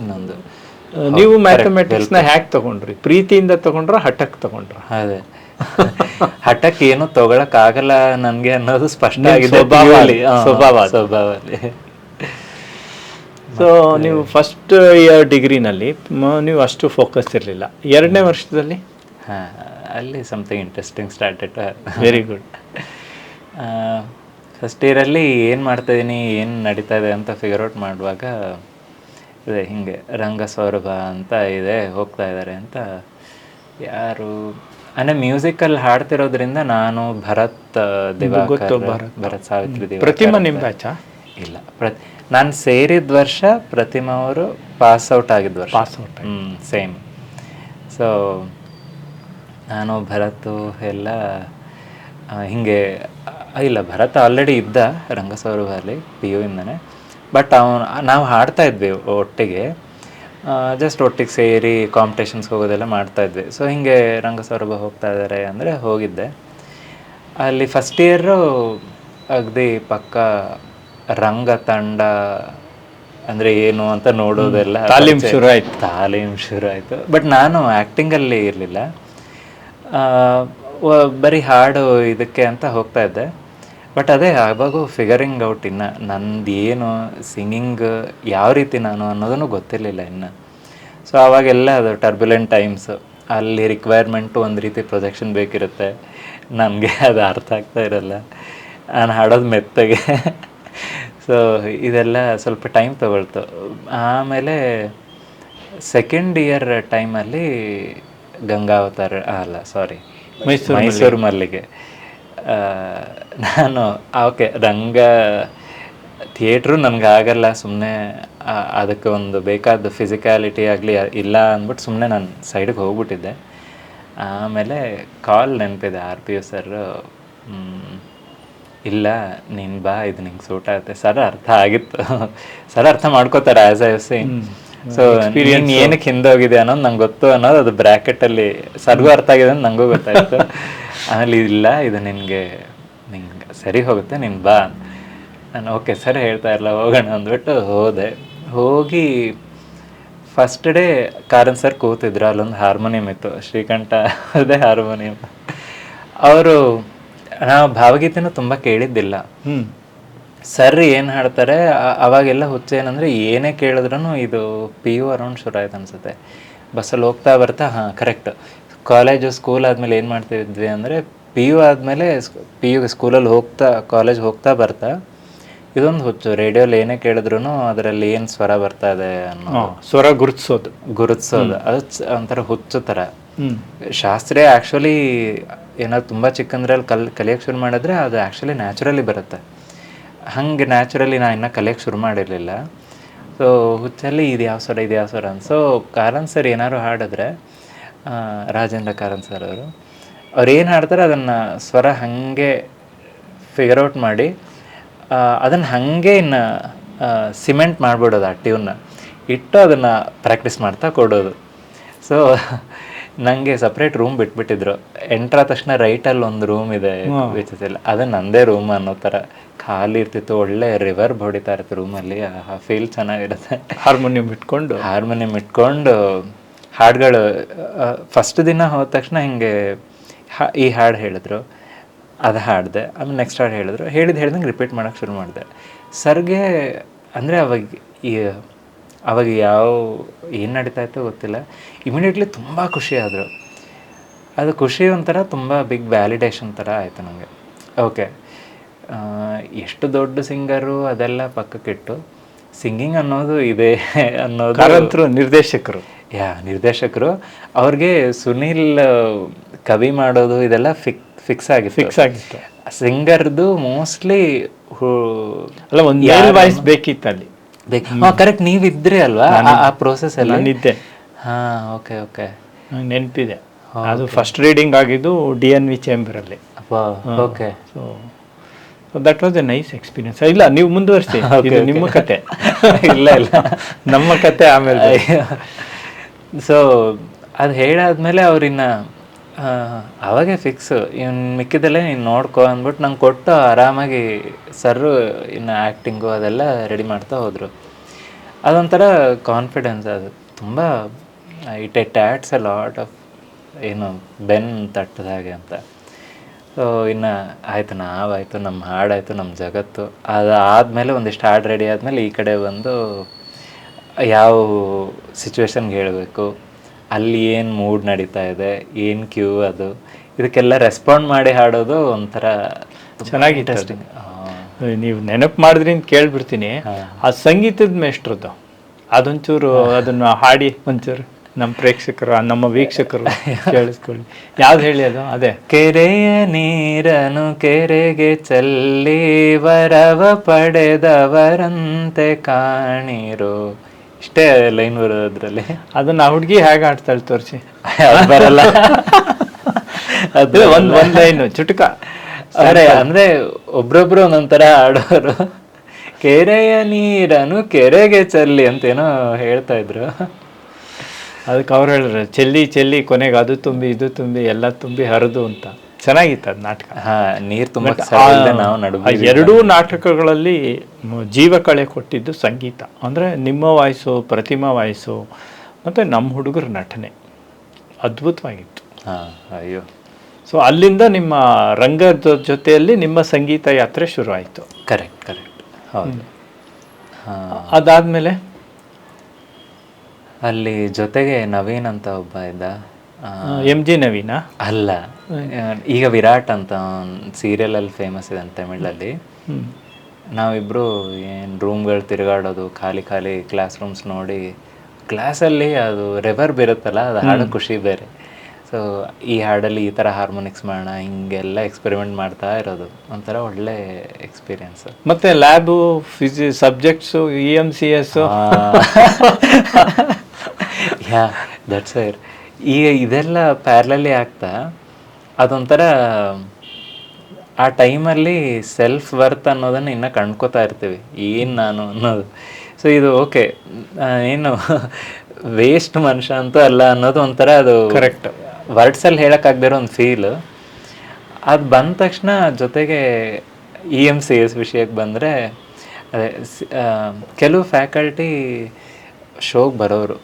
ಇನ್ನೊಂದು. ನೀವು ಮ್ಯಾಥಮೆಟಿಕ್ಸ್ನ ಹ್ಯಾಕ್ ತಗೊಂಡ್ರಿ? ಪ್ರೀತಿಯಿಂದ ತಗೊಂಡ್ರ, ಹಠಕ್ಕೆ ತಗೊಂಡ್ರ? ಅದೇ, ಹಠಕ್ಕೆ ಏನು ತಗೊಳಕ್ ಆಗಲ್ಲ ನನಗೆ ಅನ್ನೋದು ಸ್ಪಷ್ಟ ಆಗಿದೆ ಸ್ವಭಾವದಲ್ಲಿ. ಸೊ ನೀವು ಫಸ್ಟ್ ಇಯರ್ ಡಿಗ್ರಿನಲ್ಲಿ ನೀವು ಅಷ್ಟು ಫೋಕಸ್ ಇರಲಿಲ್ಲ. ಎರಡನೇ ವರ್ಷದಲ್ಲಿ ಅಲ್ಲಿ something interesting started. Very good. First ಇಯರಲ್ಲಿ ಏನು ಮಾಡ್ತಾಯಿದ್ದೀನಿ, ಏನು ನಡೀತಾ ಇದೆ ಅಂತ ಫಿಗರ್ ಔಟ್ ಮಾಡುವಾಗ ಇದೆ ಹಿಂಗೆ ರಂಗ ಸೌರಭ ಅಂತ ಇದೆ, ಹೋಗ್ತಾ ಇದ್ದಾರೆ ಅಂತ. ಯಾರು ಅಂದರೆ ಮ್ಯೂಸಿಕಲ್ಲಿ ಹಾಡ್ತಿರೋದ್ರಿಂದ ನಾನು ಭರತ್ ಸಾವಿತ್ರಿ ದಿವಾಕರ್. ಪ್ರತಿಮಾ ನಿಮ್ಮ ಬ್ಯಾಚಾ? ಇಲ್ಲ, ನಾನು ಸೇರಿದ ವರ್ಷ ಪ್ರತಿಮಾ ಅವರು ಪಾಸ್ಔಟ್ ಆಗಿದ್ದ ವರ್ಷ. ಸೇಮ್. ಸೊ ನಾನು ಭರತ್ ಎಲ್ಲ ಹೀಗೆ ಇಲ್ಲ, ಭರತ್ ಆಲ್ರೆಡಿ ಇದ್ದ ರಂಗಸೌರಭಲ್ಲಿ PU ಇಂದನೇ. ಬಟ್ ನಾವು ಹಾಡ್ತಾ ಇದ್ವಿ ಒಟ್ಟಿಗೆ, ಜಸ್ಟ್ ಒಟ್ಟಿಗೆ ಸೇರಿ ಕಾಂಪಿಟೇಷನ್ಸ್ಗೆ ಹೋಗೋದೆಲ್ಲ ಮಾಡ್ತಾಯಿದ್ವಿ. ಸೊ ಹೀಗೆ ರಂಗಸೌರಭ ಹೋಗ್ತಾ ಇದ್ದಾರೆ ಅಂದರೆ ಹೋಗಿದ್ದೆ. ಅಲ್ಲಿ ಫಸ್ಟ್ ಇಯರು ಅಗದಿ ಪಕ್ಕ ರಂಗ ತಂಡ ಅಂದರೆ ಏನು ಅಂತ ನೋಡೋದೆಲ್ಲ ತಾಲೀಮ್ ಶುರು ಆಯಿತು. ಬಟ್ ನಾನು ಆ್ಯಕ್ಟಿಂಗಲ್ಲಿ ಇರಲಿಲ್ಲ, ಬರೀ ಹಾಡು ಇದಕ್ಕೆ ಅಂತ ಹೋಗ್ತಾ ಇದ್ದೆ. ಬಟ್ ಅದೇ ಆವಾಗೂ ಫಿಗರಿಂಗ್ ಔಟ್, ಇನ್ನು ನಂದು ಏನು ಸಿಂಗಿಂಗ್ ಯಾವ ರೀತಿ ನಾನು ಅನ್ನೋದನ್ನು ಗೊತ್ತಿರಲಿಲ್ಲ ಇನ್ನು. ಸೊ ಅವಾಗೆಲ್ಲ ಅದು ಟರ್ಬ್ಯುಲೆಂಟ್ ಟೈಮ್ಸ್, ಅಲ್ಲಿ ರಿಕ್ವೈರ್ಮೆಂಟು ಒಂದು ರೀತಿ ಪ್ರೊಜೆಕ್ಷನ್ ಬೇಕಿರುತ್ತೆ, ನನಗೆ ಅದು ಅರ್ಥ ಆಗ್ತಾ ಇರಲ್ಲ, ನಾನು ಹಾಡೋದು ಮೆತ್ತಗೆ. ಸೊ ಇದೆಲ್ಲ ಸ್ವಲ್ಪ ಟೈಮ್ ತೊಗೊಳ್ತು. ಆಮೇಲೆ ಸೆಕೆಂಡ್ ಇಯರ್ ಟೈಮಲ್ಲಿ ಗಂಗಾವತಾರ ಅಲ್ಲ ಸಾರಿ ಮೈಸೂರು ಮಲ್ಲಿಗೆ ನಾನು ಓಕೆ ರಂಗ ಥಿಯೇಟ್ರು ನನಗೆ ಆಗಲ್ಲ, ಸುಮ್ಮನೆ ಅದಕ್ಕೆ ಒಂದು ಬೇಕಾದ ಫಿಸಿಕ್ಯಾಲಿಟಿ ಆಗಲಿ ಇಲ್ಲ ಅಂದ್ಬಿಟ್ಟು ಸುಮ್ಮನೆ ನಾನು ಸೈಡಿಗೆ ಹೋಗ್ಬಿಟ್ಟಿದ್ದೆ. ಆಮೇಲೆ ಕಾಲ್ ನೆನಪಿದೆ RPO ಸರ್, ಇಲ್ಲ ನೀನು ಬಾ, ಇದು ನಿಂಗೆ ಸೂಟ್ ಆಗುತ್ತೆ. ಸರ್ ಅರ್ಥ ಆಗಿತ್ತು, ಸರ್ ಅರ್ಥ ಮಾಡ್ಕೋತಾರೆ ಆ್ಯಸ್ ಐ ಸಿ. ಸೊ ನೀನು ಏನಕ್ಕೆ ಹಿಂದೋಗಿದೆ ಅನ್ನೋದು ನಂಗೆ ಗೊತ್ತು ಅನ್ನೋದು ಅದು ಬ್ರ್ಯಾಕೆಟಲ್ಲಿ ಸರ್ಗೂ ಅರ್ಥ ಆಗಿದೆ ಅಂತ ನನಗೂ ಗೊತ್ತಾಯಿತು. ಆಮೇಲೆ ಇಲ್ಲ ಇದು ನಿನಗೆ ಸರಿ ಹೋಗುತ್ತೆ, ನೀನು ಬಾ. ನಾನು ಓಕೆ ಸರ್ ಹೇಳ್ತಾ ಇರಲ್ಲ ಹೋಗೋಣ ಅಂದ್ಬಿಟ್ಟು ಹೋದೆ. ಹೋಗಿ ಫಸ್ಟ್ ಡೇ ಕಾರನ್ ಸರ್ ಕೂತಿದ್ರು, ಅಲ್ಲೊಂದು ಹಾರ್ಮೋನಿಯಂ ಇತ್ತು, ಶ್ರೀಕಂಠ ಅದೇ ಹಾರ್ಮೋನಿಯಂ. ಅವರು ನಾವು ಭಾವಗೀತೆನೂ ತುಂಬ ಕೇಳಿದ್ದಿಲ್ಲ. ಸರ್ ಏನು ಹಾಡ್ತಾರೆ ಅವಾಗೆಲ್ಲ ಹುಚ್ಚು ಏನಂದರೆ ಏನೇ ಕೇಳಿದ್ರೂ ಇದು PU ಅರೌಂಡ್ ಶುರು ಆಯ್ತು ಅನಿಸುತ್ತೆ. ಬಸ್ಸಲ್ಲಿ ಹೋಗ್ತಾ ಬರ್ತಾ ಹಾಂ ಕರೆಕ್ಟ್ ಕಾಲೇಜು ಸ್ಕೂಲ್ ಆದಮೇಲೆ ಏನು ಮಾಡ್ತಿದ್ವಿ ಅಂದರೆ PU ಆದಮೇಲೆ PU ಸ್ಕೂಲಲ್ಲಿ ಕಾಲೇಜ್ ಹೋಗ್ತಾ ಬರ್ತಾ ಇದೊಂದು ಹುಚ್ಚು, ರೇಡಿಯೋಲಿ ಏನೇ ಕೇಳಿದ್ರು ಅದರಲ್ಲಿ ಏನು ಸ್ವರ ಬರ್ತಾ ಇದೆ ಅನ್ನೋ ಸ್ವರ ಗುರುತಿಸೋದು ಅದು ಒಂಥರ ಹುಚ್ಚು ಥರ. ಶಾಸ್ತ್ರೀಯ ಆ್ಯಕ್ಚುಲಿ ಏನಾದ್ರು ತುಂಬ ಚಿಕ್ಕಂದ್ರಲ್ಲಿ ಕಲಿಯೋಕ್ಕೆ ಶುರು ಮಾಡಿದ್ರೆ ಅದು ಆ್ಯಕ್ಚುಲಿ ನ್ಯಾಚುರಲಿ ಬರುತ್ತೆ. ಹಂಗೆ ನ್ಯಾಚುರಲಿ ನಾನು ಇನ್ನೂ ಕಲಿಯೋಕ್ಕೆ ಶುರು ಮಾಡಿರಲಿಲ್ಲ. ಸೊ ಹುಚ್ಚಲ್ಲಿ ಇದು ಯಾವ ಸ್ವರ ಅಂತ. ಸೊ ಕಾರನ್ ಸರ್ ಏನಾದ್ರು ಹಾಡಿದ್ರೆ, ರಾಜೇಂದ್ರ ಕಾರನ್ ಸರ್ ಅವ್ರು ಏನು ಹಾಡ್ತಾರೆ ಅದನ್ನು ಸ್ವರ ಹಾಗೆ ಫಿಗರ್ ಔಟ್ ಮಾಡಿ ಅದನ್ನು ಹಾಗೆ ಇನ್ನು ಸಿಮೆಂಟ್ ಮಾಡಿಬಿಡೋದು, ಆ ಟ್ಯೂನ್ನ ಇಟ್ಟು ಅದನ್ನು ಪ್ರಾಕ್ಟೀಸ್ ಮಾಡ್ತಾ ಕೊಡೋದು. ಸೊ ನನಗೆ ಸಪ್ರೇಟ್ ರೂಮ್ ಬಿಟ್ಬಿಟ್ಟಿದ್ರು. ಎಂಟ್ರಾದ ತಕ್ಷಣ ರೈಟಲ್ಲಿ ಒಂದು ರೂಮ್ ಇದೆ ವಿಚಿತಿಲ್ಲ, ಅದು ನನ್ನದೇ ರೂಮ್ ಅನ್ನೋ ಥರ ಖಾಲಿ ಇರ್ತಿತ್ತು. ಒಳ್ಳೆ ರಿವರ್ಬ್ ಹೊಡಿತಾ ಇರ್ತು ರೂಮಲ್ಲಿ, ಆ ಫೀಲ್ ಚೆನ್ನಾಗಿರುತ್ತೆ. ಹಾರ್ಮೋನಿಯಂ ಇಟ್ಕೊಂಡು ಹಾಡುಗಳು ಫಸ್ಟ್ ದಿನ ಹೋದ ತಕ್ಷಣ ಹಿಂಗೆ ಈ ಹಾಡು ಹೇಳಿದ್ರು, ಅದು ಹಾಡಿದೆ. ಆಮೇಲೆ ನೆಕ್ಸ್ಟ್ ಹಾಡು ಹೇಳಿದಂಗೆ ರಿಪೀಟ್ ಮಾಡೋಕ್ಕೆ ಶುರು ಮಾಡಿದೆ. ಸರ್ಗೆ ಅಂದರೆ ಅವಾಗ ಏನು ನಡೀತಾ ಇತ್ತೋ ಗೊತ್ತಿಲ್ಲ, ಇಮಿಡಿಯೇಟ್ಲಿ ತುಂಬ ಖುಷಿ ಆದರು. ಅದು ಖುಷಿ ಒಂಥರ ತುಂಬ ಬಿಗ್ ವ್ಯಾಲಿಡೇಷನ್ ಥರ ಆಯಿತು ನನಗೆ. ಓಕೆ ಎಷ್ಟು ದೊಡ್ಡ ಸಿಂಗರು ಅದೆಲ್ಲ ಪಕ್ಕಕ್ಕಿಟ್ಟು ಸಿಂಗಿಂಗ್ ಅನ್ನೋದು ಇದೆ ಅನ್ನೋದು ನಿರ್ದೇಶಕರು ಅವ್ರಿಗೆ ಸುನೀಲ್ ಕವಿ ಮಾಡೋದು ಇದೆಲ್ಲ ಫಿಕ್ಸ್ ಆಗಿತ್ತು. ಸಿಂಗರ್ದು ಮೋಸ್ಟ್ಲಿ ಅಲ್ಲ ಒಂದು ವಾಯ್ಸ್ ಬೇಕಿತ್ತು ಅಲ್ಲಿ. ಕರೆಕ್ಟ್, ನೀವಿದ್ರಿ ಅಲ್ವಾ ಆ ಪ್ರೋಸೆಸ್ ಎಲ್ಲ? ನಿದ್ದೆ. ಹಾಂ ಓಕೆ ನೆನಪಿದೆ. ಅದು ಫಸ್ಟ್ ರೀಡಿಂಗ್ ಆಗಿದ್ದು DNV ಚೇಂಬರಲ್ಲಿ. Okay, so that was a nice experience. ಇಲ್ಲ ನೀವು ಮುಂದುವರಿಸಿ, ನಿಮ್ಮ ಕತೆ. ಇಲ್ಲ ನಮ್ಮ ಕತೆ ಆಮೇಲೆ. ಸೊ ಅದು ಹೇಳಾದ್ಮೇಲೆ ಅವ್ರಿನ್ನ ಅವಾಗೆ ಫಿಕ್ಸು, ಇವ್ನು ಮಿಕ್ಕಿದಲ್ಲೇ ನೀನು ನೋಡ್ಕೊ ಅಂದ್ಬಿಟ್ಟು ನಂಗೆ ಕೊಟ್ಟು ಆರಾಮಾಗಿ ಸರ್ರು ಇನ್ನು ಆ್ಯಕ್ಟಿಂಗು ಅದೆಲ್ಲ ರೆಡಿ ಮಾಡ್ತಾ ಹೋದರು. ಅದೊಂಥರ ಕಾನ್ಫಿಡೆನ್ಸ್, ಅದು ತುಂಬ it ads A lot of ಏನು ಬೆನ್ ತಟ್ಟದ ಹಾಗೆ ಅಂತ. ಸೊ ಇನ್ನು ಆಯಿತು, ನಾವಾಯಿತು, ನಮ್ಮ ಹಾಡಾಯಿತು, ನಮ್ಮ ಜಗತ್ತು. ಅದಾದಮೇಲೆ ಒಂದಿಷ್ಟು ಹಾಡು ರೆಡಿ ಆದಮೇಲೆ ಈ ಕಡೆ ಬಂದು ಯಾವ ಸಿಚುವೇಶನ್ಗೆ ಹೇಳಬೇಕು, ಅಲ್ಲಿ ಏನು ಮೂಡ್ ನಡೀತಾ ಇದೆ, ಏನು ಕ್ಯೂ, ಅದು ಇದಕ್ಕೆಲ್ಲ ರೆಸ್ಪಾಂಡ್ ಮಾಡಿ ಹಾಡೋದು ಒಂಥರ ಚೆನ್ನಾಗಿ ಇಂಟ್ರೆಸ್ಟಿಂಗ್. ನೀವು ನೆನಪು ಮಾಡಿದ್ರಿ ಅಂತ ಕೇಳ್ಬಿಡ್ತೀನಿ. ಆ ಸಂಗೀತದ ಮೇಷ್ಟ್ರದ್ದು ಅದೊಂಚೂರು ಅದನ್ನು ಹಾಡಿ ಒಂಚೂರು ನಮ್ಮ ಪ್ರೇಕ್ಷಕರು, ನಮ್ಮ ವೀಕ್ಷಕರು ಕೇಳಿಸ್ಕೊಳ್ಳಿ. ಯಾವ್ದು ಹೇಳಿ ಅದು? ಅದೇ ಕೆರೆಯ ನೀರನು ಕೆರೆಗೆ ಚೆಲ್ಲಿ ವರವ ಪಡೆದವರಂತೆ ಕಾಣಿರೋ, ಇಷ್ಟೇ ಲೈನ್ ಬರೋದ್ರಲ್ಲಿ. ಅದನ್ನ ಹುಡುಗಿ ಹೇಗೆ ಆಡ್ತಾಳೆ ತೋರಿಸಿ. ಬರಲ್ಲ, ಅದು ಒಂದ್ ಲೈನು ಚುಟುಕ. ಅರೆ ಅಂದ್ರೆ ಒಬ್ರೊಬ್ರು ಒಂದೊಂಥರ ಆಡೋರು. ಕೆರೆಯ ನೀರನು ಕೆರೆಗೆ ಚೆಲ್ಲಿ ಅಂತೇನೋ ಹೇಳ್ತಾ ಇದ್ರು. ಅದಕ್ಕೆ ಅವ್ರು ಹೇಳಿದ್ರು ಚೆಲ್ಲಿ ಕೊನೆಗೆ ಅದು ತುಂಬಿ ಇದು ತುಂಬಿ ಎಲ್ಲ ತುಂಬಿ ಹರಿದು ಅಂತ. ಚೆನ್ನಾಗಿತ್ತು ಅದು ನಾಟಕ. ನೀರು ತುಂಬ ಎರಡೂ ನಾಟಕಗಳಲ್ಲಿ ಜೀವ ಕಳೆ ಕೊಟ್ಟಿದ್ದು ಸಂಗೀತ. ಅಂದರೆ ನಿಮ್ಮ ವಾಯ್ಸು, ಪ್ರತಿಮಾ ವಾಯ್ಸು ಮತ್ತು ನಮ್ಮ ಹುಡುಗರ ನಟನೆ ಅದ್ಭುತವಾಗಿತ್ತು. ಅಯ್ಯೋ. ಸೊ ಅಲ್ಲಿಂದ ನಿಮ್ಮ ರಂಗದ ಜೊತೆಯಲ್ಲಿ ನಿಮ್ಮ ಸಂಗೀತ ಯಾತ್ರೆ ಶುರು ಆಯಿತು. ಕರೆಕ್ಟ್ ಹೌದು. ಅದಾದಮೇಲೆ ಅಲ್ಲಿ ಜೊತೆಗೆ ನವೀನ್ ಅಂತ ಒಬ್ಬ ಇದ್ದ. MG ನವೀನ ಅಲ್ಲ, ಈಗ ವಿರಾಟ್ ಅಂತ ಸೀರಿಯಲಲ್ಲಿ ಫೇಮಸ್ ಇದೆ ತಮಿಳಲ್ಲಿ. ನಾವಿಬ್ಬರು ಏನು ರೂಮ್ಗಳು ತಿರುಗಾಡೋದು, ಖಾಲಿ ಖಾಲಿ ಕ್ಲಾಸ್ ರೂಮ್ಸ್ ನೋಡಿ, ಕ್ಲಾಸಲ್ಲಿ ಅದು ರೆವರ್ಬ್ ಇರುತ್ತಲ್ಲ, ಅದು ಹಾಡೋ ಖುಷಿ ಬೇರೆ. ಸೊ ಈ ಹಾಡಲ್ಲಿ ಈ ಥರ ಹಾರ್ಮೋನಿಕ್ಸ್ ಮಾಡೋಣ, ಹಿಂಗೆಲ್ಲ ಎಕ್ಸ್ಪೆರಿಮೆಂಟ್ ಮಾಡ್ತಾ ಇರೋದು ಒಂಥರ ಒಳ್ಳೆ ಎಕ್ಸ್ಪೀರಿಯನ್ಸ್. ಮತ್ತೆ lab subjects EMCS yeah that's wire ಈಗ ಇದೆಲ್ಲ ಪ್ಯಾರ್ಲಲ್ಲಿ ಆಗ್ತಾ ಅದೊಂಥರ ಆ ಟೈಮಲ್ಲಿ ಸೆಲ್ಫ್ ವರ್ತ್ ಅನ್ನೋದನ್ನು ಇನ್ನೂ ಕಂಡ್ಕೋತಾ ಇರ್ತೀವಿ, ಏನು ನಾನು ಅನ್ನೋದು. ಸೊ ಇದು ಓಕೆ, ಏನು ವೇಸ್ಟ್ ಮನುಷ್ಯ ಅಂತೂ ಅಲ್ಲ ಅನ್ನೋದು ಒಂಥರ ಅದು ಕರೆಕ್ಟ್ ವರ್ಡ್ಸಲ್ಲಿ ಹೇಳೋಕ್ಕಾಗದಿರೋ ಒಂದು ಫೀಲು. ಅದು ಬಂದ ತಕ್ಷಣ ಜೊತೆಗೆ EMCS ವಿಷಯಕ್ಕೆ ಬಂದರೆ, ಅದೇ ಕೆಲವು ಫ್ಯಾಕಲ್ಟಿ ಶೋಗೆ ಬರೋರು,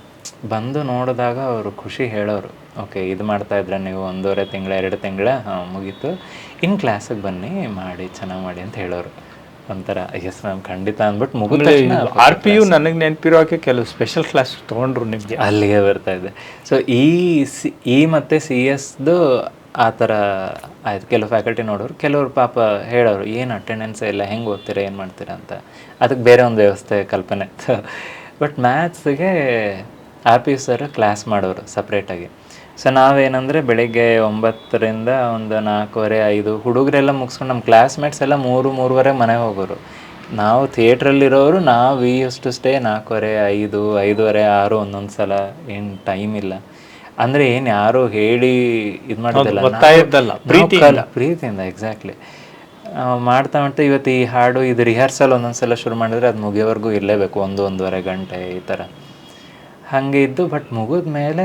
ಬಂದು ನೋಡಿದಾಗ ಅವರು ಖುಷಿ ಹೇಳೋರು, ಓಕೆ ಇದು ಮಾಡ್ತಾಯಿದ್ರೆ ನೀವು 1.5 ತಿಂಗಳ 2 ತಿಂಗಳ ಮುಗೀತು, ಇನ್ನು ಕ್ಲಾಸಿಗೆ ಬನ್ನಿ ಮಾಡಿ ಚೆನ್ನಾಗಿ ಮಾಡಿ ಅಂತ ಹೇಳೋರು. ಒಂಥರ ಎಸ್ ಮ್ಯಾಮ್ ಖಂಡಿತ ಅಂದ್ಬಿಟ್ಟು ಮುಗಿದ RPU ನನಗೆ ನೆನಪಿರೋ ಹಾಗೆ ಕೆಲವು ಸ್ಪೆಷಲ್ ಕ್ಲಾಸ್ ತೊಗೊಂಡ್ರು ನಿಮಗೆ, ಅಲ್ಲಿಗೆ ಬರ್ತಾಯಿದ್ದೆ. ಸೊ ಈ ಮತ್ತು CS ಆ ಥರ ಆಯ್ತು. ಕೆಲವು ಫ್ಯಾಕಲ್ಟಿ ನೋಡೋರು, ಕೆಲವರು ಪಾಪ ಹೇಳೋರು ಏನು ಅಟೆಂಡೆನ್ಸ್ ಇಲ್ಲ, ಹೆಂಗೆ ಓದ್ತೀರಾ ಏನು ಮಾಡ್ತೀರಾ ಅಂತ, ಅದಕ್ಕೆ ಬೇರೆ ಒಂದು ವ್ಯವಸ್ಥೆ ಕಲ್ಪನೆ ಇತ್ತು. ಬಟ್ ಮ್ಯಾಥ್ಸಿಗೆ RPU ಸರ್ ಕ್ಲಾಸ್ ಮಾಡೋರು ಸಪ್ರೇಟಾಗಿ. ಸೊ ನಾವೇನಂದರೆ ಬೆಳಿಗ್ಗೆ 9ರಿಂದ ಒಂದು 4:15 5 ಹುಡುಗರೆಲ್ಲ ಮುಗಿಸ್ಕೊಂಡು ನಮ್ಮ ಕ್ಲಾಸ್ಮೇಟ್ಸ್ ಎಲ್ಲ 3-3:30 ಮನೆಗೆ ಹೋಗೋರು. ನಾವು ಥಿಯೇಟ್ರಲ್ಲಿರೋರು ನಾವು ಯೂಸ್ ಸ್ಟೇ 4:15 5 5:30 6 ಒಂದೊಂದು ಸಲ, ಏನು ಟೈಮ್ ಇಲ್ಲ ಅಂದರೆ ಏನು ಯಾರು ಹೇಳಿ ಇದು ಮಾಡೋದಿಲ್ಲ, ಪ್ರೀತಿಯಿಂದ ಎಕ್ಸಾಕ್ಟ್ಲಿ ಮಾಡ್ತಾ ಇವತ್ತು ಈ ಹಾಡು ಇದು ರಿಹರ್ಸಲ್ ಒಂದೊಂದು ಸಲ ಶುರು ಮಾಡಿದ್ರೆ ಅದು ಮುಗಿಯೋವರೆಗೂ ಇರಲೇಬೇಕು, 1-1.5 ಗಂಟೆ ಈ ಥರ ಹಾಗೆ ಇದ್ದು. ಬಟ್ ಮುಗಿದ ಮೇಲೆ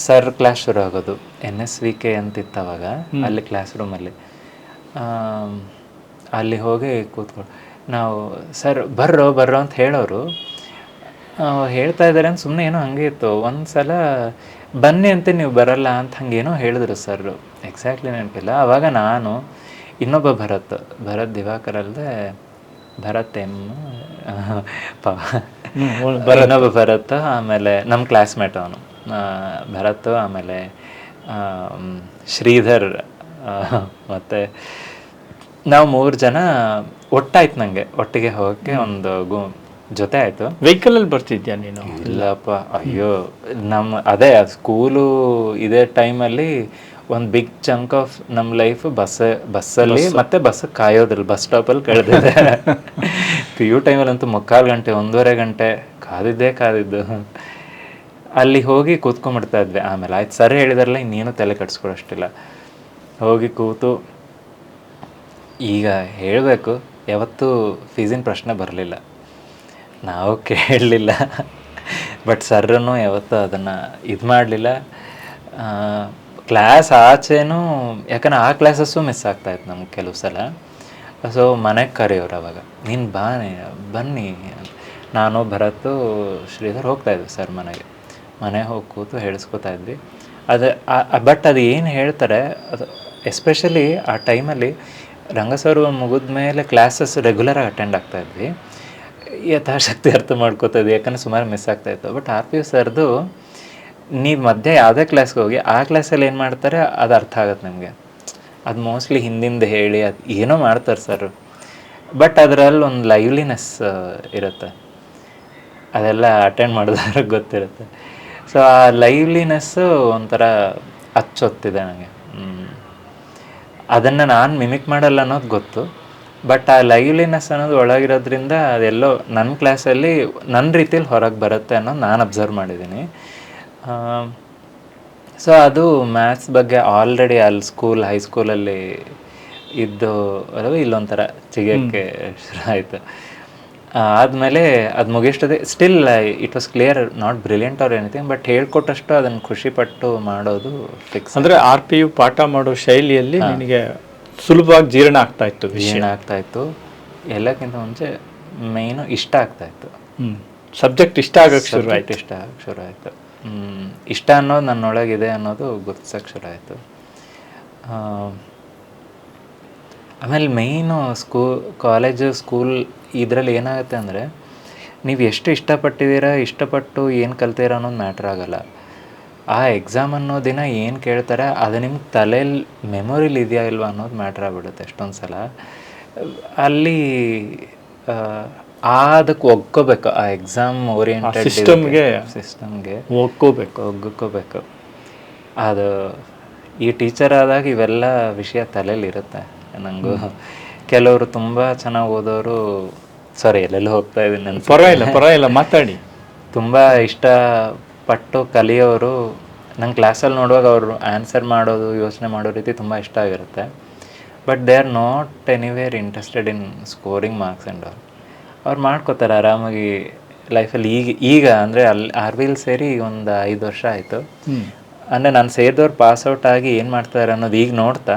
ಸರ್ ಕ್ಲಾಸ್ ಶುರು ಆಗೋದು, NSVK ಅಂತಿತ್ತು ಅವಾಗ, ಅಲ್ಲಿ ಕ್ಲಾಸ್ ರೂಮಲ್ಲಿ. ಅಲ್ಲಿ ಹೋಗಿ ಕೂತ್ಕೊಂಡು ನಾವು ಸರ್ ಬರ್ರೋ ಅಂತ ಹೇಳೋರು, ಹೇಳ್ತಾ ಇದ್ದಾರೆ ಅಂತ ಸುಮ್ಮನೆ ಏನೋ ಹಂಗೆ ಇತ್ತು. ಒಂದು ಸಲ ಬನ್ನಿ ಅಂತ ನೀವು ಬರಲ್ಲ ಅಂತ ಹಂಗೇನೋ ಹೇಳಿದ್ರು ಸರ್, ಎಕ್ಸಾಕ್ಟ್ಲಿ ನೆನಪಿಲ್ಲ. ಆವಾಗ ನಾನು ಇನ್ನೊಬ್ಬ ಭರತ್ ದಿವಾಕರ್ ಅಲ್ಲದೆ ಭರತ್ ಇನ್ನೊಬ್ಬ ಭರತ್, ಆಮೇಲೆ ನಮ್ಮ ಕ್ಲಾಸ್ಮೇಟ್ ಅವನು ಭರತ್, ಆಮೇಲೆ ಶ್ರೀಧರ್, ಮತ್ತು ನಾವು 3 ಜನ ಒಟ್ಟಾಯ್ತು. ನನಗೆ ಒಟ್ಟಿಗೆ ಹೋಗೋಕ್ಕೆ ಒಂದು ಜೊತೆ ಆಯಿತು. ವೆಹಿಕಲಲ್ಲಿ ಬರ್ತಿದ್ಯಾ ನೀನು? ಇಲ್ಲಪ್ಪ, ಅಯ್ಯೋ ಅದೇ ಸ್ಕೂಲು ಇದೇ ಟೈಮಲ್ಲಿ ಒಂದು ಬಿಗ್ ಚಂಕ್ ಆಫ್ ನಮ್ಮ ಲೈಫ್ ಬಸ್ಸಲ್ಲಿ ಮತ್ತು ಬಸ್ ಕಾಯೋದ್ರಲ್ಲಿ, ಬಸ್ ಸ್ಟಾಪಲ್ಲಿ ಕಳೆದಿದೆ. PU ಟೈಮಲ್ಲಂತೂ 3/4 ಗಂಟೆ 1.5 ಗಂಟೆ ಕಾದಿದ್ದು. ಅಲ್ಲಿ ಹೋಗಿ ಕೂತ್ಕೊಂಡ್ಬಿಡ್ತಾ ಇದ್ವಿ. ಆಮೇಲೆ ಆಯ್ತು ಸರ್ ಹೇಳಿದಾರಲ್ಲ, ಇನ್ನೇನು ತಲೆ ಕಟ್ಸ್ಕೊಳಷ್ಟಿಲ್ಲ. ಹೋಗಿ ಕೂತು, ಈಗ ಹೇಳಬೇಕು, ಯಾವತ್ತೂ ಫೀಸಿನ ಪ್ರಶ್ನೆ ಬರಲಿಲ್ಲ, ನಾವು ಕೇಳಲಿಲ್ಲ. ಬಟ್ ಸರ್ರೂ ಯಾವತ್ತೂ ಅದನ್ನು ಇದು ಮಾಡಲಿಲ್ಲ. ಕ್ಲಾಸ್ ಆಚೆನೂ, ಯಾಕಂದ್ರೆ ಆ ಕ್ಲಾಸಸ್ಸು ಮಿಸ್ ಆಗ್ತಾಯಿತ್ತು ನಮ್ಗೆ ಕೆಲವು ಸಲ. ಸೊ ಮನೆಗೆ ಕರೆಯೋರು ಅವಾಗ, ನೀನು ಬನ್ನಿ. ನಾನು ಭರತ್ ಶ್ರೀಧರ್ ಹೋಗ್ತಾಯಿದ್ವಿ ಸರ್ ಮನೆಗೆ ಹೋಗಿ ಕೂತು ಹೇಳಿಸ್ಕೊತಾ ಇದ್ವಿ. ಬಟ್ ಅದು ಏನು ಹೇಳ್ತಾರೆ, ಅದು ಎಸ್ಪೆಷಲಿ ಆ ಟೈಮಲ್ಲಿ ರಂಗಸರು ಮುಗಿದ ಮೇಲೆ ಕ್ಲಾಸಸ್ ರೆಗ್ಯುಲರಾಗಿ ಅಟೆಂಡ್ ಆಗ್ತಾಯಿದ್ವಿ. ಯಥಾಶಕ್ತಿ ಅರ್ಥ ಮಾಡ್ಕೋತಾ ಇದ್ವಿ, ಯಾಕಂದರೆ ಸುಮಾರು ಮಿಸ್ ಆಗ್ತಾಯಿತ್ತು. ಬಟ್ RPU ಸರ್ದು ನೀವು ಮಧ್ಯೆ ಯಾವುದೇ ಕ್ಲಾಸ್ಗೆ ಹೋಗಿ ಆ ಕ್ಲಾಸಲ್ಲಿ ಏನು ಮಾಡ್ತಾರೆ ಅದು ಅರ್ಥ ಆಗುತ್ತೆ ನಿಮಗೆ. ಅದು ಮೋಸ್ಟ್ಲಿ ಹಿಂದಿಂದ ಹೇಳಿ ಅದು ಏನೋ ಮಾಡ್ತಾರೆ ಸರ್, ಬಟ್ ಅದರಲ್ಲಿ ಒಂದು ಲೈವ್ಲಿನೆಸ್ ಇರುತ್ತೆ, ಅದೆಲ್ಲ ಅಟೆಂಡ್ ಮಾಡಿದವ್ರಿಗೆ ಗೊತ್ತಿರುತ್ತೆ. ಸೊ ಆ ಲೈವ್ಲಿನೆಸ್ಸು ಒಂಥರ ಅಚ್ಚೊತ್ತಿದೆ ನನಗೆ. ಅದನ್ನು ನಾನು ಮಿಮಿಕ್ ಮಾಡಲ್ಲ ಅನ್ನೋದು ಗೊತ್ತು, ಬಟ್ ಆ ಲೈವ್ಲಿನೆಸ್ ಅನ್ನೋದು ಒಳಗಿರೋದ್ರಿಂದ ಅದೆಲ್ಲೋ ನನ್ನ ಕ್ಲಾಸಲ್ಲಿ ನನ್ನ ರೀತಿಯಲ್ಲಿ ಹೊರಗೆ ಬರುತ್ತೆ ಅನ್ನೋದು ನಾನು ಅಬ್ಸರ್ವ್ ಮಾಡಿದ್ದೀನಿ. ಸೊ ಅದು ಮ್ಯಾಥ್ಸ್ ಬಗ್ಗೆ ಆಲ್ರೆಡಿ ಅಲ್ಲಿ ಹೈಸ್ಕೂಲಲ್ಲಿ ಇದ್ದು ಅದು ಇಲ್ಲೊಂಥರ ಚಿಗಕ್ಕೆ ಶುರು ಆಯಿತು. ಆದಮೇಲೆ ಅದು ಮುಗಿಸ್ತದೆ, still it was clear, not brilliant or anything, but ಹೇಳ್ಕೊಟ್ಟಷ್ಟು ಅದನ್ನು ಖುಷಿಪಟ್ಟು ಮಾಡೋದು ಫಿಕ್ಸ್. ಅಂದರೆ RPU ಪಾಠ ಮಾಡೋ ಶೈಲಿಯಲ್ಲಿ ನಿನಗೆ ಸುಲಭವಾಗಿ ಜೀರ್ಣ ಆಗ್ತಾಯಿತ್ತು. ಎಲ್ಲಕ್ಕಿಂತ ಮುಂಚೆ ಮೇಯ್ನು ಇಷ್ಟ ಆಗ್ತಾಯಿತ್ತು. ಸಬ್ಜೆಕ್ಟ್ ಇಷ್ಟ ಆಗಕ್ಕೆ ಶುರು ಆಯಿತು. ಇಷ್ಟ ಅನ್ನೋದು ನನ್ನೊಳಗಿದೆ ಅನ್ನೋದು ಗುರ್ತಿಸೋಕ್ಕೆ ಶುರು ಆಯಿತು. ಆಮೇಲೆ ಮೇಯ್ನು ಕಾಲೇಜು ಸ್ಕೂಲ್ ಇದರಲ್ಲಿ ಏನಾಗುತ್ತೆ ಅಂದರೆ ನೀವು ಎಷ್ಟು ಇಷ್ಟಪಟ್ಟಿದ್ದೀರಾ, ಇಷ್ಟಪಟ್ಟು ಏನು ಕಲ್ತೀರಾ ಅನ್ನೋದು ಮ್ಯಾಟ್ರ್ ಆಗೋಲ್ಲ. ಆ ಎಕ್ಸಾಮ್ ಅನ್ನೋ ದಿನ ಏನು ಕೇಳ್ತಾರೆ ಅದು ನಿಮ್ಗೆ ತಲೆಯಲ್ಲಿ ಮೆಮೊರಿಲಿ ಇದೆಯಾ ಇಲ್ವಾ ಅನ್ನೋದು ಮ್ಯಾಟ್ರ್ ಆಗ್ಬಿಡುತ್ತೆ ಎಷ್ಟೊಂದು ಸಲ. ಅಲ್ಲಿ ಅದಕ್ಕೆ ಒಗ್ಕೋಬೇಕು, ಆ ಎಕ್ಸಾಮ್ ಓರಿಯೆಂಟೆಡ್ ಸಿಸ್ಟಮ್ಗೆ ಒಗ್ಕೋಬೇಕು. ಅದು ಈ ಟೀಚರ್ ಆದಾಗ ಇವೆಲ್ಲ ವಿಷಯ ತಲೆಯಲ್ಲಿ ಇರುತ್ತೆ ನನಗೂ. ಕೆಲವರು ತುಂಬ ಚೆನ್ನಾಗಿ ಓದೋರು, ಸಾರಿ ಎಲ್ಲೆಲ್ಲ ಹೋಗ್ತಾ ಇದ್ದೀನಿ ನಾನು, ಪರವಾಗಿಲ್ಲ ಮಾತಾಡಿ. ತುಂಬ ಇಷ್ಟಪಟ್ಟು ಕಲಿಯೋರು ನಂಗೆ ಕ್ಲಾಸಲ್ಲಿ ನೋಡುವಾಗ ಅವರು ಆನ್ಸರ್ ಮಾಡೋದು, ಯೋಚನೆ ಮಾಡೋ ರೀತಿ ತುಂಬ ಇಷ್ಟ ಆಗಿರುತ್ತೆ. But they are not anywhere interested in scoring marks and ಅವ್ರು ಮಾಡ್ಕೋತಾರೆ ಆರಾಮಾಗಿ ಲೈಫಲ್ಲಿ. ಈಗ ಅಂದರೆ ಅಲ್ಲಿ ಆರ್ವಿಲ್ ಸೇರಿ ಒಂದು 5 ವರ್ಷ ಆಯಿತು. ಅಂದರೆ ನಾನು ಸೇರಿದವ್ರು ಪಾಸ್ಔಟ್ ಆಗಿ ಏನು ಮಾಡ್ತಾರೆ ಅನ್ನೋದು ಈಗ ನೋಡ್ತಾ,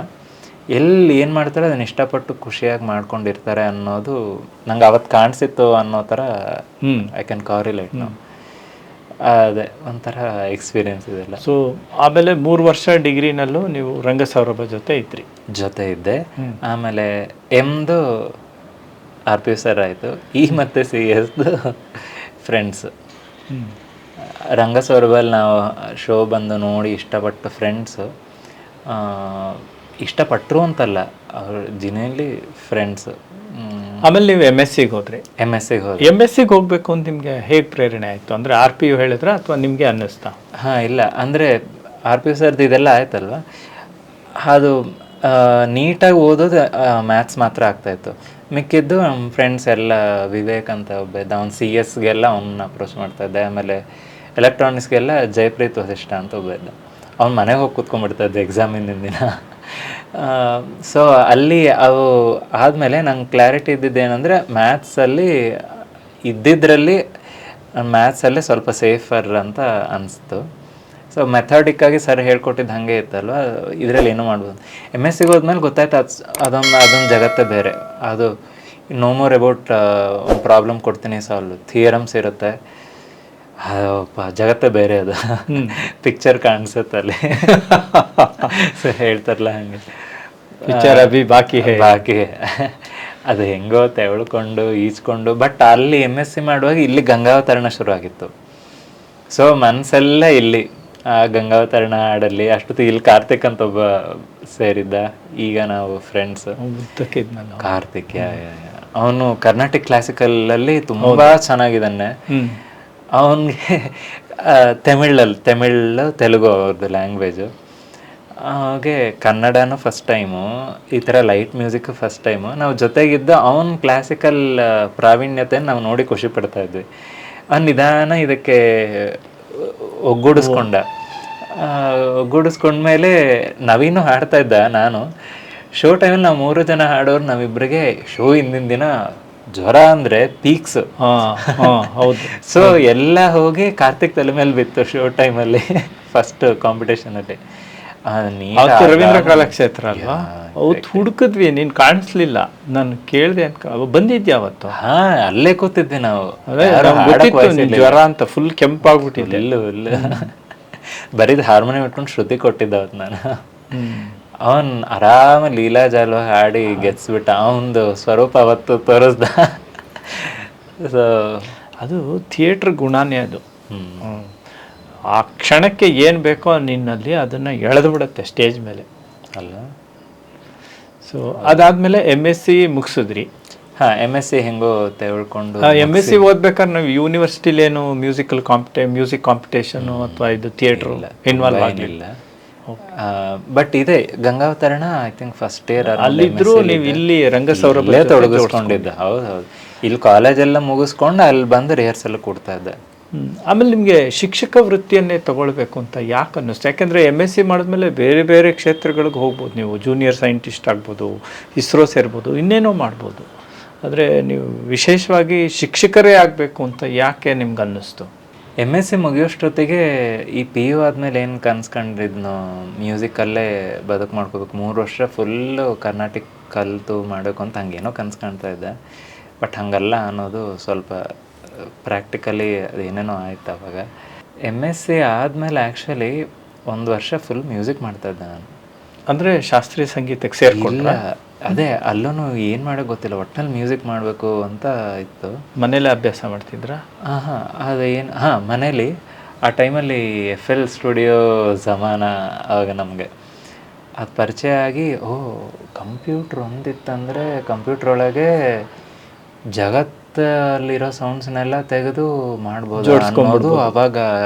ಎಲ್ಲಿ ಏನು ಮಾಡ್ತಾರೆ ಅದನ್ನು ಇಷ್ಟಪಟ್ಟು ಖುಷಿಯಾಗಿ ಮಾಡ್ಕೊಂಡಿರ್ತಾರೆ ಅನ್ನೋದು ನಂಗೆ ಅವತ್ತು ಕಾಣಿಸಿತ್ತು ಅನ್ನೋ ಥರ ಐ ಕ್ಯಾನ್ ಕಾರ್ರಿಲೇಟ್ ನಾವು. ಅದೇ ಒಂಥರ ಎಕ್ಸ್ಪೀರಿಯೆನ್ಸ್ ಇದೆಲ್ಲ. ಸೊ ಆಮೇಲೆ 3 ವರ್ಷ ಡಿಗ್ರಿನಲ್ಲೂ ನೀವು ರಂಗಸೌರಭ ಜೊತೆ ಇದ್ದೆ. ಆಮೇಲೆ ಎಮ್ದು RPU ಸರ್ ಆಯಿತು. ಮತ್ತು CS ಫ್ರೆಂಡ್ಸ್. ರಂಗಸೌರಭಲ್ಲಿ ನಾವು ಶೋ ಬಂದು ನೋಡಿ ಇಷ್ಟಪಟ್ಟು ಫ್ರೆಂಡ್ಸು, ಇಷ್ಟಪಟ್ಟರು ಅಂತಲ್ಲ, ಅವ್ರು ಜಿನೇಲಿ ಫ್ರೆಂಡ್ಸು. ಆಮೇಲೆ ನೀವು MSc ಹೋದ್ರಿ. MSc ಹೋಗ್ಬೇಕು ಅಂತ ನಿಮಗೆ ಹೇಗೆ ಪ್ರೇರಣೆ ಆಯಿತು? ಅಂದರೆ RPU ಹೇಳಿದ್ರ ಅಥವಾ ನಿಮಗೆ ಅನ್ನಿಸ್ತಾ? ಇಲ್ಲ, ಅಂದರೆ RPU ಸರ್ದು ಇದೆಲ್ಲ ಆಯ್ತಲ್ವ, ಅದು ನೀಟಾಗಿ ಓದೋದು ಮ್ಯಾಥ್ಸ್ ಮಾತ್ರ ಆಗ್ತಾಯಿತ್ತು. ಮಿಕ್ಕಿದ್ದು ನಮ್ಮ ಫ್ರೆಂಡ್ಸ್ ಎಲ್ಲ, ವಿವೇಕ್ ಅಂತ ಒಬ್ಬ ಇದ್ದ, ಅವ್ನು CS ಅವ್ನ ಅಪ್ರೋಚ್ ಮಾಡ್ತಾಯಿದ್ದೆ. ಆಮೇಲೆ ಎಲೆಕ್ಟ್ರಾನಿಕ್ಸ್ಗೆಲ್ಲ ಜಯಪ್ರೀತ್ ವಸಿಷ್ಠ ಅಂತ ಒಬ್ಬ ಇದ್ದ, ಅವ್ನು ಮನೆಗೆ ಹೋಗಿ ಕೂತ್ಕೊಂಡ್ಬಿಡ್ತಾಯಿದ್ದೆ ಎಕ್ಸಾಮಿನ ದಿನ. ಸೊ ಅಲ್ಲಿ ಅವು ಆದಮೇಲೆ ನಂಗೆ ಕ್ಲಾರಿಟಿ ಇದ್ದಿದ್ದೇನೆಂದರೆ, ಮ್ಯಾಥ್ಸಲ್ಲಿ ಇದ್ದಿದ್ದರಲ್ಲಿ ಮ್ಯಾಥ್ಸಲ್ಲೇ ಸ್ವಲ್ಪ ಸೇಫರ್ ಅಂತ ಅನಿಸ್ತು. ಸೊ ಮೆಥಡಿಕ್ಕಾಗಿ ಸರ್ ಹೇಳ್ಕೊಟ್ಟಿದ್ದು ಹಾಗೆ ಇತ್ತಲ್ವ, ಇದರಲ್ಲಿ ಏನೂ ಮಾಡ್ಬೋದು. MSc ಹೋದ್ಮೇಲೆ ಗೊತ್ತಾಯ್ತು ಅದೊಂದು ಜಗತ್ತೇ ಬೇರೆ. ಅದು ನೋ ಮೋರ್ ಅಬೌಟ್ ಪ್ರಾಬ್ಲಮ್ ಕೊಡ್ತೀನಿ ಸಾಲ್ವ್, ಥಿಯರಮ್ಸ್ ಇರುತ್ತೆ, ಜಗತ್ತೇ ಬೇರೆ. ಅದು ಪಿಕ್ಚರ್ ಕಾಣಿಸುತ್ತೆ ಅಲ್ಲಿ. ಸೊ ಹೇಳ್ತಾರಲ್ಲ ಹಂಗೆ, ಪಿಕ್ಚರ್ ಅಭಿ ಬಾಕಿ ಅದು ಹೆಂಗೋ ತೆವಳ್ಕೊಂಡು ಈಜ್ಕೊಂಡು. ಬಟ್ ಅಲ್ಲಿ MSc ಮಾಡುವಾಗ ಇಲ್ಲಿ ಗಂಗಾವತರಣ ಶುರು ಆಗಿತ್ತು. ಸೊ ಮನಸ್ಸೆಲ್ಲ ಇಲ್ಲಿ ಆ ಗಂಗಾವತರಣ ಹಾಡಲ್ಲಿ. ಅಷ್ಟೊತ್ತಿಗೆ ಇಲ್ಲಿ ಕಾರ್ತಿಕ್ ಅಂತ ಒಬ್ಬ ಸೇರಿದ್ದ, ಈಗ ನಾವು ಫ್ರೆಂಡ್ಸ್. ಕಾರ್ತಿಕ್ ಅವನು ಕರ್ನಾಟಿಕ್ ಕ್ಲಾಸಿಕಲಲ್ಲಿ ತುಂಬ ಚೆನ್ನಾಗಿದ್ದಾನೆ. ಅವನಿಗೆ ತಮಿಳು ತೆಲುಗು ಅವ್ರದ್ದು ಲ್ಯಾಂಗ್ವೇಜು. ಹಾಗೆ ಕನ್ನಡನೂ ಫಸ್ಟ್ ಟೈಮು, ಈ ಥರ ಲೈಟ್ ಮ್ಯೂಸಿಕ್ ಫಸ್ಟ್ ಟೈಮು. ನಾವು ಜೊತೆಗಿದ್ದು ಅವನ ಕ್ಲಾಸಿಕಲ್ ಪ್ರಾವೀಣ್ಯತೆಯನ್ನು ನಾವು ನೋಡಿ ಖುಷಿ ಪಡ್ತಾ ಇದ್ವಿ. ನಿಧಾನ ಇದಕ್ಕೆ ಒಗ್ಗೂಡಿಸ್ಕೊಂಡ್ಮೇಲೆ ನವೀನು ಹಾಡ್ತಾ ಇದ್ದ. ನಾನು ಶೋ ಟೈಮಲ್ಲಿ ನಾವು 3 ಜನ ಹಾಡೋರು, ನಾವಿಬ್ಬರಿಗೆ ಶೋ ಹಿಂದಿನ ದಿನ ಜ್ವರ ಅಂದರೆ ಪೀಕ್ಸ್. ಹೌದು. ಸೊ ಎಲ್ಲ ಹೋಗಿ ಕಾರ್ತಿಕ್ ತಲೆ ಮೇಲೆ ಬಿತ್ತು ಶೋ ಟೈಮಲ್ಲಿ, ಫಸ್ಟ್ ಕಾಂಪಿಟೇಷನಲ್ಲಿ. ರವೀಂದ್ರ ಕಲಾಕ್ಷೇತ್ರ ಅಲ್ವಾ? ಅವತ್ತು ಹುಡುಕಿದ್ವಿ, ನೀನು ಕಾಣಿಸ್ಲಿಲ್ಲ. ನಾನು ಕೇಳಿದೆ ಬಂದಿದ್ಯಾ ಅವತ್ತು? ಅಲ್ಲೇ ಕೂತಿದ್ವಿ ನಾವು. ಜ್ವರ ಅಂತ ಫುಲ್ ಕೆಂಪಾಗ್ಬಿಟ್ಟಿದ್ದೆ. ಇಲ್ಲ ಬರೀದ್ ಹಾರ್ಮೋನಿಯಂ ಇಟ್ಕೊಂಡು ಶ್ರುತಿ ಕೊಟ್ಟಿದ್ದ ಅವತ್ತು ನಾನು. ಅವನ್ ಆರಾಮ ಲೀಲಾ ಜಾಲ್ವ ಹಾಡಿ ಗೆದ್ಸ್ಬಿಟ್ಟ. ಅವನದು ಸ್ವರೂಪ ಅವತ್ತು ತೋರಿಸ್ದ. ಸೊ ಅದು ಥಿಯೇಟ್ರ್ ಗುಣನೇ ಅದು. ಆ ಕ್ಷಣಕ್ಕೆ ಏನು ಬೇಕೋ ನಿನ್ನಲ್ಲಿ ಅದನ್ನು ಎಳೆದು ಬಿಡುತ್ತೆ ಸ್ಟೇಜ್ ಮೇಲೆ ಅಲ್ಲ. ಸೊ ಅದಾದಮೇಲೆ MSc ಮುಗಿಸಿದ್ರಿ. MSc ಹೆಂಗೋ ತೆಗೆದುಕೊಂಡು MSc ಓದ್ಬೇಕಾದ್ರೆ ನಾವು ಯೂನಿವರ್ಸಿಟಿಲೇನು ಮ್ಯೂಸಿಕ್ ಕಾಂಪಿಟೇಷನು ಅಥವಾ ಇದು ಥಿಯೇಟ್ರ್ ಇನ್ವಾಲ್ವ್ ಆಗಲಿಲ್ಲ. ಬಟ್ ಇದೆ Gangavatarana I think first year ಅಲ್ಲಿದ್ರು ನೀವು ಇಲ್ಲಿ ರಂಗಸೌರಭ ತೊಡಗಿಸ್ಕೊಂಡಿದ್ದೆ. ಹೌದು, ಇಲ್ಲಿ ಕಾಲೇಜೆಲ್ಲ ಮುಗಿಸ್ಕೊಂಡು ಅಲ್ಲಿ ಬಂದು ರಿಹರ್ಸಲ್ ಕೊಡ್ತಾ ಇದ್ದೆ. ಆಮೇಲೆ ನಿಮಗೆ ಶಿಕ್ಷಕ ವೃತ್ತಿಯನ್ನೇ ತಗೊಳ್ಬೇಕು ಅಂತ ಯಾಕೆ ಅನ್ನಿಸ್ತು? ಯಾಕೆಂದರೆ MSc ಮಾಡಿದ್ಮೇಲೆ ಬೇರೆ ಬೇರೆ ಕ್ಷೇತ್ರಗಳಿಗೆ ಹೋಗ್ಬೋದು. ನೀವು ಜೂನಿಯರ್ ಸೈಂಟಿಸ್ಟ್ ಆಗ್ಬೋದು, ಇಸ್ರೋ ಸೇರ್ಬೋದು, ಇನ್ನೇನೋ ಮಾಡ್ಬೋದು. ಆದರೆ ನೀವು ವಿಶೇಷವಾಗಿ ಶಿಕ್ಷಕರೇ ಆಗಬೇಕು ಅಂತ ಯಾಕೆ ನಿಮ್ಗೆ ಅನ್ನಿಸ್ತು? MSc ಮುಗಿಯೋಷ್ಟೊತ್ತಿಗೆ ಈ PU ಆದಮೇಲೆ ಏನು ಕನ್ಸ್ಕೊಂಡಿದ್ನೋ, ಮ್ಯೂಸಿಕಲ್ಲೇ ಬದುಕು ಮಾಡ್ಕೋಬೇಕು, 3 ವರ್ಷ ಫುಲ್ಲು ಕರ್ನಾಟಿಕ್ ಕಲಿತು ಮಾಡಬೇಕು ಅಂತ ಹಂಗೇನೋ ಕನ್ಸ್ಕೊಳ್ತಾ ಇದ್ದೆ. ಬಟ್ ಹಾಗಲ್ಲ ಅನ್ನೋದು ಸ್ವಲ್ಪ ಪ್ರಾಕ್ಟಿಕಲಿ ಅದು ಏನೇನೋ ಆಯ್ತು ಅವಾಗ. MSc ಆದಮೇಲೆ ಆ್ಯಕ್ಚುಲಿ 1 ವರ್ಷ ಫುಲ್ ಮ್ಯೂಸಿಕ್ ಮಾಡ್ತಾಯಿದ್ದೆ ನಾನು. ಅಂದರೆ ಶಾಸ್ತ್ರೀಯ ಸಂಗೀತಕ್ಕೆ ಸೇರಿಕೊಂಡ? ಅದೇ ಅಲ್ಲೂ ಏನು ಮಾಡೋಕೆ ಗೊತ್ತಿಲ್ಲ, ಒಟ್ಟಿನಲ್ಲಿ ಮ್ಯೂಸಿಕ್ ಮಾಡಬೇಕು ಅಂತ ಇತ್ತು. ಮನೇಲೆ ಅಭ್ಯಾಸ ಮಾಡ್ತಿದ್ರಾ? ಹಾಂ ಅದೇನು ಮನೇಲಿ ಆ ಟೈಮಲ್ಲಿ FL ಸ್ಟುಡಿಯೋ ಜಮಾನ ಆವಾಗ ನಮಗೆ ಅದು ಪರಿಚಯ ಆಗಿ, ಕಂಪ್ಯೂಟ್ರ್ ಒಂದಿತ್ತಂದರೆ ಕಂಪ್ಯೂಟ್ರ್ ಒಳಗೆ ಜಗತ್ತಲ್ಲಿರೋ ಸೌಂಡ್ಸ್ನೆಲ್ಲ ತೆಗೆದು ಮಾಡ್ಬೋದು ಅನ್ನೋದು ಅವಾಗ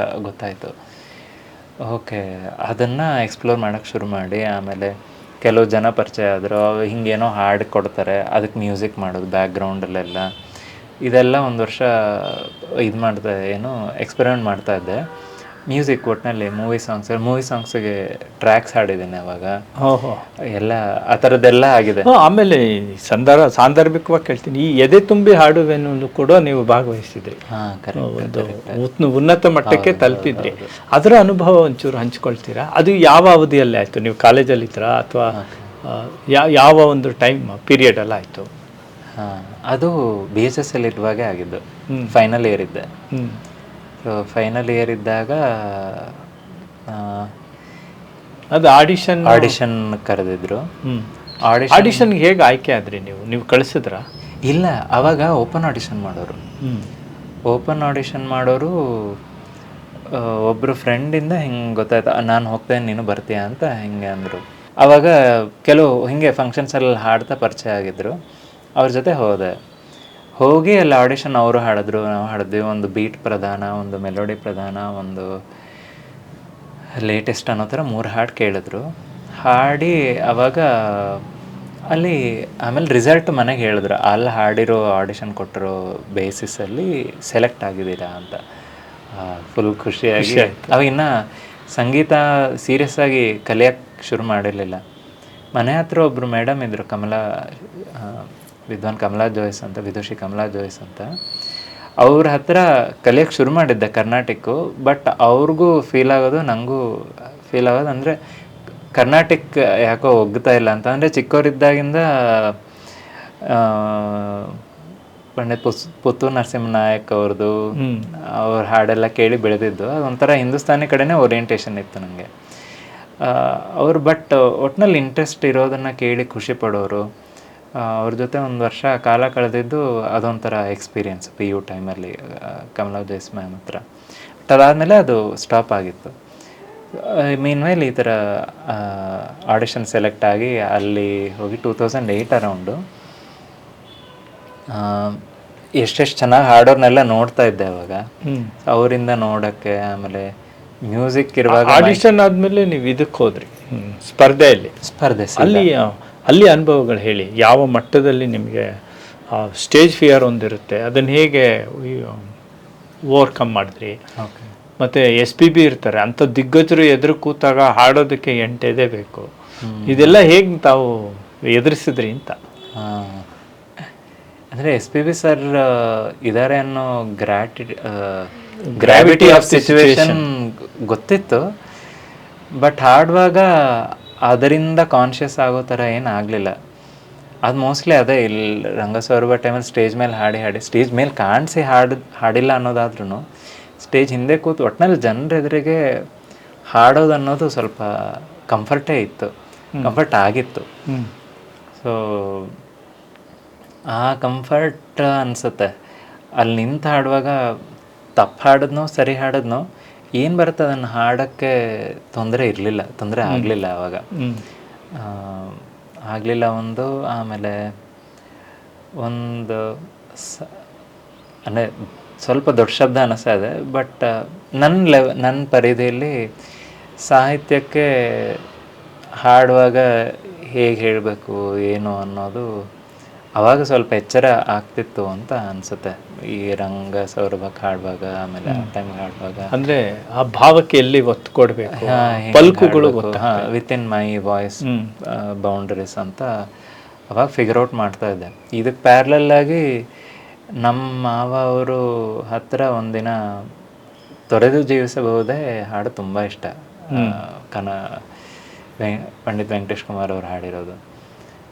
ಗೊತ್ತಾಯಿತು. ಓಕೆ, ಅದನ್ನು ಎಕ್ಸ್ಪ್ಲೋರ್ ಮಾಡೋಕ್ಕೆ ಶುರು ಮಾಡಿ ಆಮೇಲೆ ಕೆಲವು ಜನ ಪರಿಚಯ ಆದರು. ಹಿಂಗೇನೋ ಹಾಡು ಕೊಡ್ತಾರೆ, ಅದಕ್ಕೆ ಮ್ಯೂಸಿಕ್ ಮಾಡೋದು ಬ್ಯಾಕ್ಗ್ರೌಂಡಲ್ಲೆಲ್ಲ. ಇದೆಲ್ಲ ಒಂದು ವರ್ಷ ಇದು ಎಕ್ಸ್ಪೆರಿಮೆಂಟ್ ಮಾಡ್ತಾಯಿದ್ದೆ. ಮ್ಯೂಸಿಕ್ ಒಟ್ಟಿನಲ್ಲಿ ಮೂವಿ ಸಾಂಗ್ಸಿಗೆ ಟ್ರ್ಯಾಕ್ಸ್ ಹಾಡಿದ್ದೀನಿ ಅವಾಗ. ಎಲ್ಲ ಆ ಥರದ್ದೆಲ್ಲ ಆಗಿದೆ. ಆಮೇಲೆ ಸಾಂದರ್ಭಿಕವಾಗಿ ಕೇಳ್ತೀನಿ, ಈ ಎದೆ ತುಂಬಿ ಹಾಡುವೆನ್ನು ಕೂಡ ನೀವು ಭಾಗವಹಿಸಿದ್ರಿ. ಒಂದು ಉನ್ನತ ಮಟ್ಟಕ್ಕೆ ತಲುಪಿದ್ರಿ. ಅದರ ಅನುಭವ ಒಂಚೂರು ಹಂಚ್ಕೊಳ್ತೀರಾ? ಅದು ಯಾವ ಅವಧಿಯಲ್ಲಿ ಆಯಿತು? ನೀವು ಕಾಲೇಜಲ್ಲಿ ಇದ್ರಾ ಅಥವಾ ಯಾವ ಒಂದು ಟೈಮ್ ಪೀರಿಯಡ್ ಎಲ್ಲ ಆಯಿತು? ಅದು BHS ಅಲ್ಲಿ ಇರುವಾಗೆ ಆಗಿದ್ದು. ಫೈನಲ್ ಇಯರ್ ಇದ್ದೆ. ಸೊ ಫೈನಲ್ ಇಯರ್ ಇದ್ದಾಗ ಅದು ಆಡಿಷನ್ ಕರೆದಿದ್ರು. ಆಡಿಷನ್ಗೆ ಹೇಗೆ ಆಯ್ಕೆ ಆದ್ರಿ? ನೀವು ಕಳಿಸಿದ್ರಾ? ಇಲ್ಲ, ಅವಾಗ ಓಪನ್ ಆಡಿಷನ್ ಮಾಡೋರು ಒಬ್ಬರು ಫ್ರೆಂಡಿಂದ ಹಿಂಗೆ ಗೊತ್ತಾಯ್ತು, ನಾನು ಹೋಗ್ತೇನೆ ನೀನು ಬರ್ತೀಯ ಅಂತ ಹಿಂಗೆ ಅಂದರು. ಆವಾಗ ಕೆಲವು ಹಿಂಗೆ ಫಂಕ್ಷನ್ಸಲ್ಲಿ ಹಾಡ್ತಾ ಪರಿಚಯ ಆಗಿದ್ದರು, ಅವ್ರ ಜೊತೆ ಹೋಗಿ ಅಲ್ಲಿ ಆಡಿಷನ್ ಅವರು ಹಾಡಿದ್ರು, ನಾವು ಹಾಡಿದ್ವಿ. ಒಂದು ಬೀಟ್ ಪ್ರಧಾನ, ಒಂದು ಮೆಲೋಡಿ ಪ್ರಧಾನ, ಒಂದು ಲೇಟೆಸ್ಟ್ ಅನ್ನೋ ಥರ 3 ಹಾಡು ಕೇಳಿದ್ರು. ಹಾಡಿ ಆವಾಗ ಅಲ್ಲಿ ಆಮೇಲೆ ರಿಸಲ್ಟ್ ಮನೆಗೆ ಹೇಳಿದ್ರು, ಅಲ್ಲಿ ಹಾಡಿರೋ ಆಡಿಷನ್ ಕೊಟ್ಟಿರೋ ಬೇಸಿಸಲ್ಲಿ ಸೆಲೆಕ್ಟ್ ಆಗಿದ್ದೀರಾ ಅಂತ. ಫುಲ್ ಖುಷಿಯಾಗಿ. ಅವಾಗ ಇನ್ನೂ ಸಂಗೀತ ಸೀರಿಯಸ್ ಆಗಿ ಕಲಿಯೋಕ್ಕೆ ಶುರು ಮಾಡಿರಲಿಲ್ಲ. ಮನೆ ಹತ್ರ ಒಬ್ಬರು ಮೇಡಮ್ ಇದ್ದರು, ವಿದ್ವಾನ್ ಕಮಲಾ ಜೋಯ್ಸ್ ಅಂತ, ವಿದುಷಿ ಕಮಲಾ ಜೋಯ್ಸ್ ಅಂತ. ಅವ್ರ ಹತ್ರ ಕಲಿಯೋಕ್ಕೆ ಶುರು ಮಾಡಿದ್ದೆ ಕರ್ನಾಟಿಕ್ಕು. ಬಟ್ ಅವ್ರಿಗೂ ಫೀಲ್ ಆಗೋದು, ನನಗೂ ಫೀಲ್ ಆಗೋದು ಅಂದರೆ ಕರ್ನಾಟಿಕ್ ಯಾಕೋ ಒಗ್ತಾ ಇಲ್ಲ ಅಂತ. ಅಂದರೆ ಚಿಕ್ಕವರಿದ್ದಾಗಿಂದ ಪಂಡಿತ್ ಪುತ್ತೂರು ನರಸಿಂಹ ನಾಯಕ್ ಅವ್ರದ್ದು ಅವ್ರ ಹಾಡೆಲ್ಲ ಕೇಳಿ ಬೆಳೆದಿದ್ದು. ಅದೊಂಥರ ಹಿಂದೂಸ್ತಾನಿ ಕಡೆನೇ ಓರಿಯೆಂಟೇಷನ್ ಇತ್ತು ನನಗೆ. ಅವರು ಬಟ್ ಒಟ್ಟಿನಲ್ಲಿ ಇಂಟ್ರೆಸ್ಟ್ ಇರೋದನ್ನು ಕೇಳಿ ಖುಷಿ ಪಡೋರು. ಅವ್ರ ಜೊತೆ ಒಂದು ವರ್ಷ ಕಾಲ ಕಳೆದಿದ್ದು ಅದೊಂಥರ ಎಕ್ಸ್ಪೀರಿಯೆನ್ಸ್ PU ಟೈಮಲ್ಲಿ ಕಮಲಾ ಜೋಯ್ಸ್ ಮ್ಯಾಮ್ ಹತ್ರ. ಬಟ್ ಅದಾದಮೇಲೆ ಅದು ಸ್ಟಾಪ್ ಆಗಿತ್ತು. ಮೀನ್ಮೇಲೆ ಈ ಥರ ಆಡಿಷನ್ ಸೆಲೆಕ್ಟ್ ಆಗಿ ಅಲ್ಲಿ ಹೋಗಿ 2008 ಅರೌಂಡು ಎಷ್ಟೆಷ್ಟು ಚೆನ್ನಾಗಿ ಹಾಡೋರ್ನೆಲ್ಲ ನೋಡ್ತಾ ಇದ್ದೆ ಅವಾಗ. ಅವರಿಂದ ನೋಡೋಕ್ಕೆ, ಆಮೇಲೆ ಮ್ಯೂಸಿಕ್ ಇರುವಾಗ ಆಡಿಷನ್ ಆದಮೇಲೆ ನೀವು ಇದಕ್ಕೆ ಹೋದ್ರಿ ಸ್ಪರ್ಧೆ. ಅಲ್ಲಿ ಅನುಭವಗಳು ಹೇಳಿ. ಯಾವ ಮಟ್ಟದಲ್ಲಿ ನಿಮಗೆ ಸ್ಟೇಜ್ ಫಿಯರ್ ಒಂದಿರುತ್ತೆ, ಅದನ್ನು ಹೇಗೆ ಓವರ್ಕಮ್ ಮಾಡಿದ್ರಿ? ಮತ್ತು SPB ಇರ್ತಾರೆ, ಅಂಥ ದಿಗ್ಗಜರು ಎದುರು ಕೂತಾಗ ಹಾಡೋದಕ್ಕೆ 8 ಎದೆ ಬೇಕು. ಇದೆಲ್ಲ ಹೇಗೆ ತಾವು ಎದುರಿಸಿದ್ರಿ ಅಂತ? ಅಂದರೆ SPB ಸರ್ ಇದ್ದಾರೆ ಅನ್ನೋ ಗ್ರಾವಿಟಿ ಆಫ್ ಸಿಚುವೇಶನ್ ಗೊತ್ತಿತ್ತು. ಬಟ್ ಹಾಡುವಾಗ ಅದರಿಂದ ಕಾನ್ಷಿಯಸ್ ಆಗೋ ಥರ ಏನು ಆಗಲಿಲ್ಲ. ಅದು ಮೋಸ್ಟ್ಲಿ ಅದೇ ಇಲ್ಲಿ ರಂಗಸೌರಭ ಟೈಮಲ್ಲಿ ಸ್ಟೇಜ್ ಮೇಲೆ ಹಾಡಿ ಸ್ಟೇಜ್ ಮೇಲೆ ಕಾಣಿಸಿ ಹಾಡಿಲ್ಲ ಅನ್ನೋದಾದ್ರೂ ಸ್ಟೇಜ್ ಹಿಂದೆ ಕೂತು ಒಟ್ಟಿನಲ್ಲಿ ಜನರ ಎದುರಿಗೆ ಹಾಡೋದು ಅನ್ನೋದು ಸ್ವಲ್ಪ ಕಂಫರ್ಟ್ ಆಗಿತ್ತು. ಸೊ ಆ ಕಂಫರ್ಟ್ ಅನಿಸುತ್ತೆ. ಅಲ್ಲಿ ನಿಂತು ಹಾಡುವಾಗ ತಪ್ಪು ಹಾಡಿದ್ನೋ ಸರಿ ಹಾಡಿದ್ನೋ ಏನು ಬರುತ್ತೆ ಅದನ್ನು ಹಾಡೋಕ್ಕೆ ತೊಂದರೆ ಆಗಲಿಲ್ಲ ಆವಾಗ. ಆಗಲಿಲ್ಲ ಒಂದು. ಆಮೇಲೆ ಅಂದರೆ ಸ್ವಲ್ಪ ದೊಡ್ಡ ಶಬ್ದ ಅನ್ನಿಸ್ತಾ ಇದೆ. ಬಟ್ ನನ್ನ ಪರಿಧಿಯಲ್ಲಿ ಸಾಹಿತ್ಯಕ್ಕೆ ಹಾಡುವಾಗ ಹೇಗೆ ಹೇಳಬೇಕು ಏನು ಅನ್ನೋದು ಅವಾಗ ಸ್ವಲ್ಪ ಎಚ್ಚರ ಆಗ್ತಿತ್ತು ಅಂತ ಅನಿಸುತ್ತೆ. ಈ ರಂಗ ಸೌರಭಕ್ಕೆ ಹಾಡುವಾಗ, ಆಮೇಲೆ ಆ ಟೈಮ್ಗೆ ಹಾಡುವಾಗ ಅಂದರೆ ಆ ಭಾವಕ್ಕೆ ಎಲ್ಲಿ ಒತ್ತು ಕೊಡಬೇಕು, ಪಲ್ಕುಗಳು ವಿತಿನ್ ಮೈ ವಾಯ್ಸ್ ಬೌಂಡರೀಸ್ ಅಂತ ಅವಾಗ ಫಿಗರ್ ಔಟ್ ಮಾಡ್ತಾ ಇದ್ದೆ. ಇದಕ್ಕೆ ಪ್ಯಾರಲಲ್ ಆಗಿ ನಮ್ಮ ಮಾವ ಅವರು ಹತ್ರ ಒಂದಿನ ತೊರೆದು ಜೀವಿಸಬಹುದೇ ಹಾಡು ತುಂಬ ಇಷ್ಟ. ಪಂಡಿತ್ ವೆಂಕಟೇಶ್ ಕುಮಾರ್ ಅವ್ರು ಹಾಡಿರೋದು.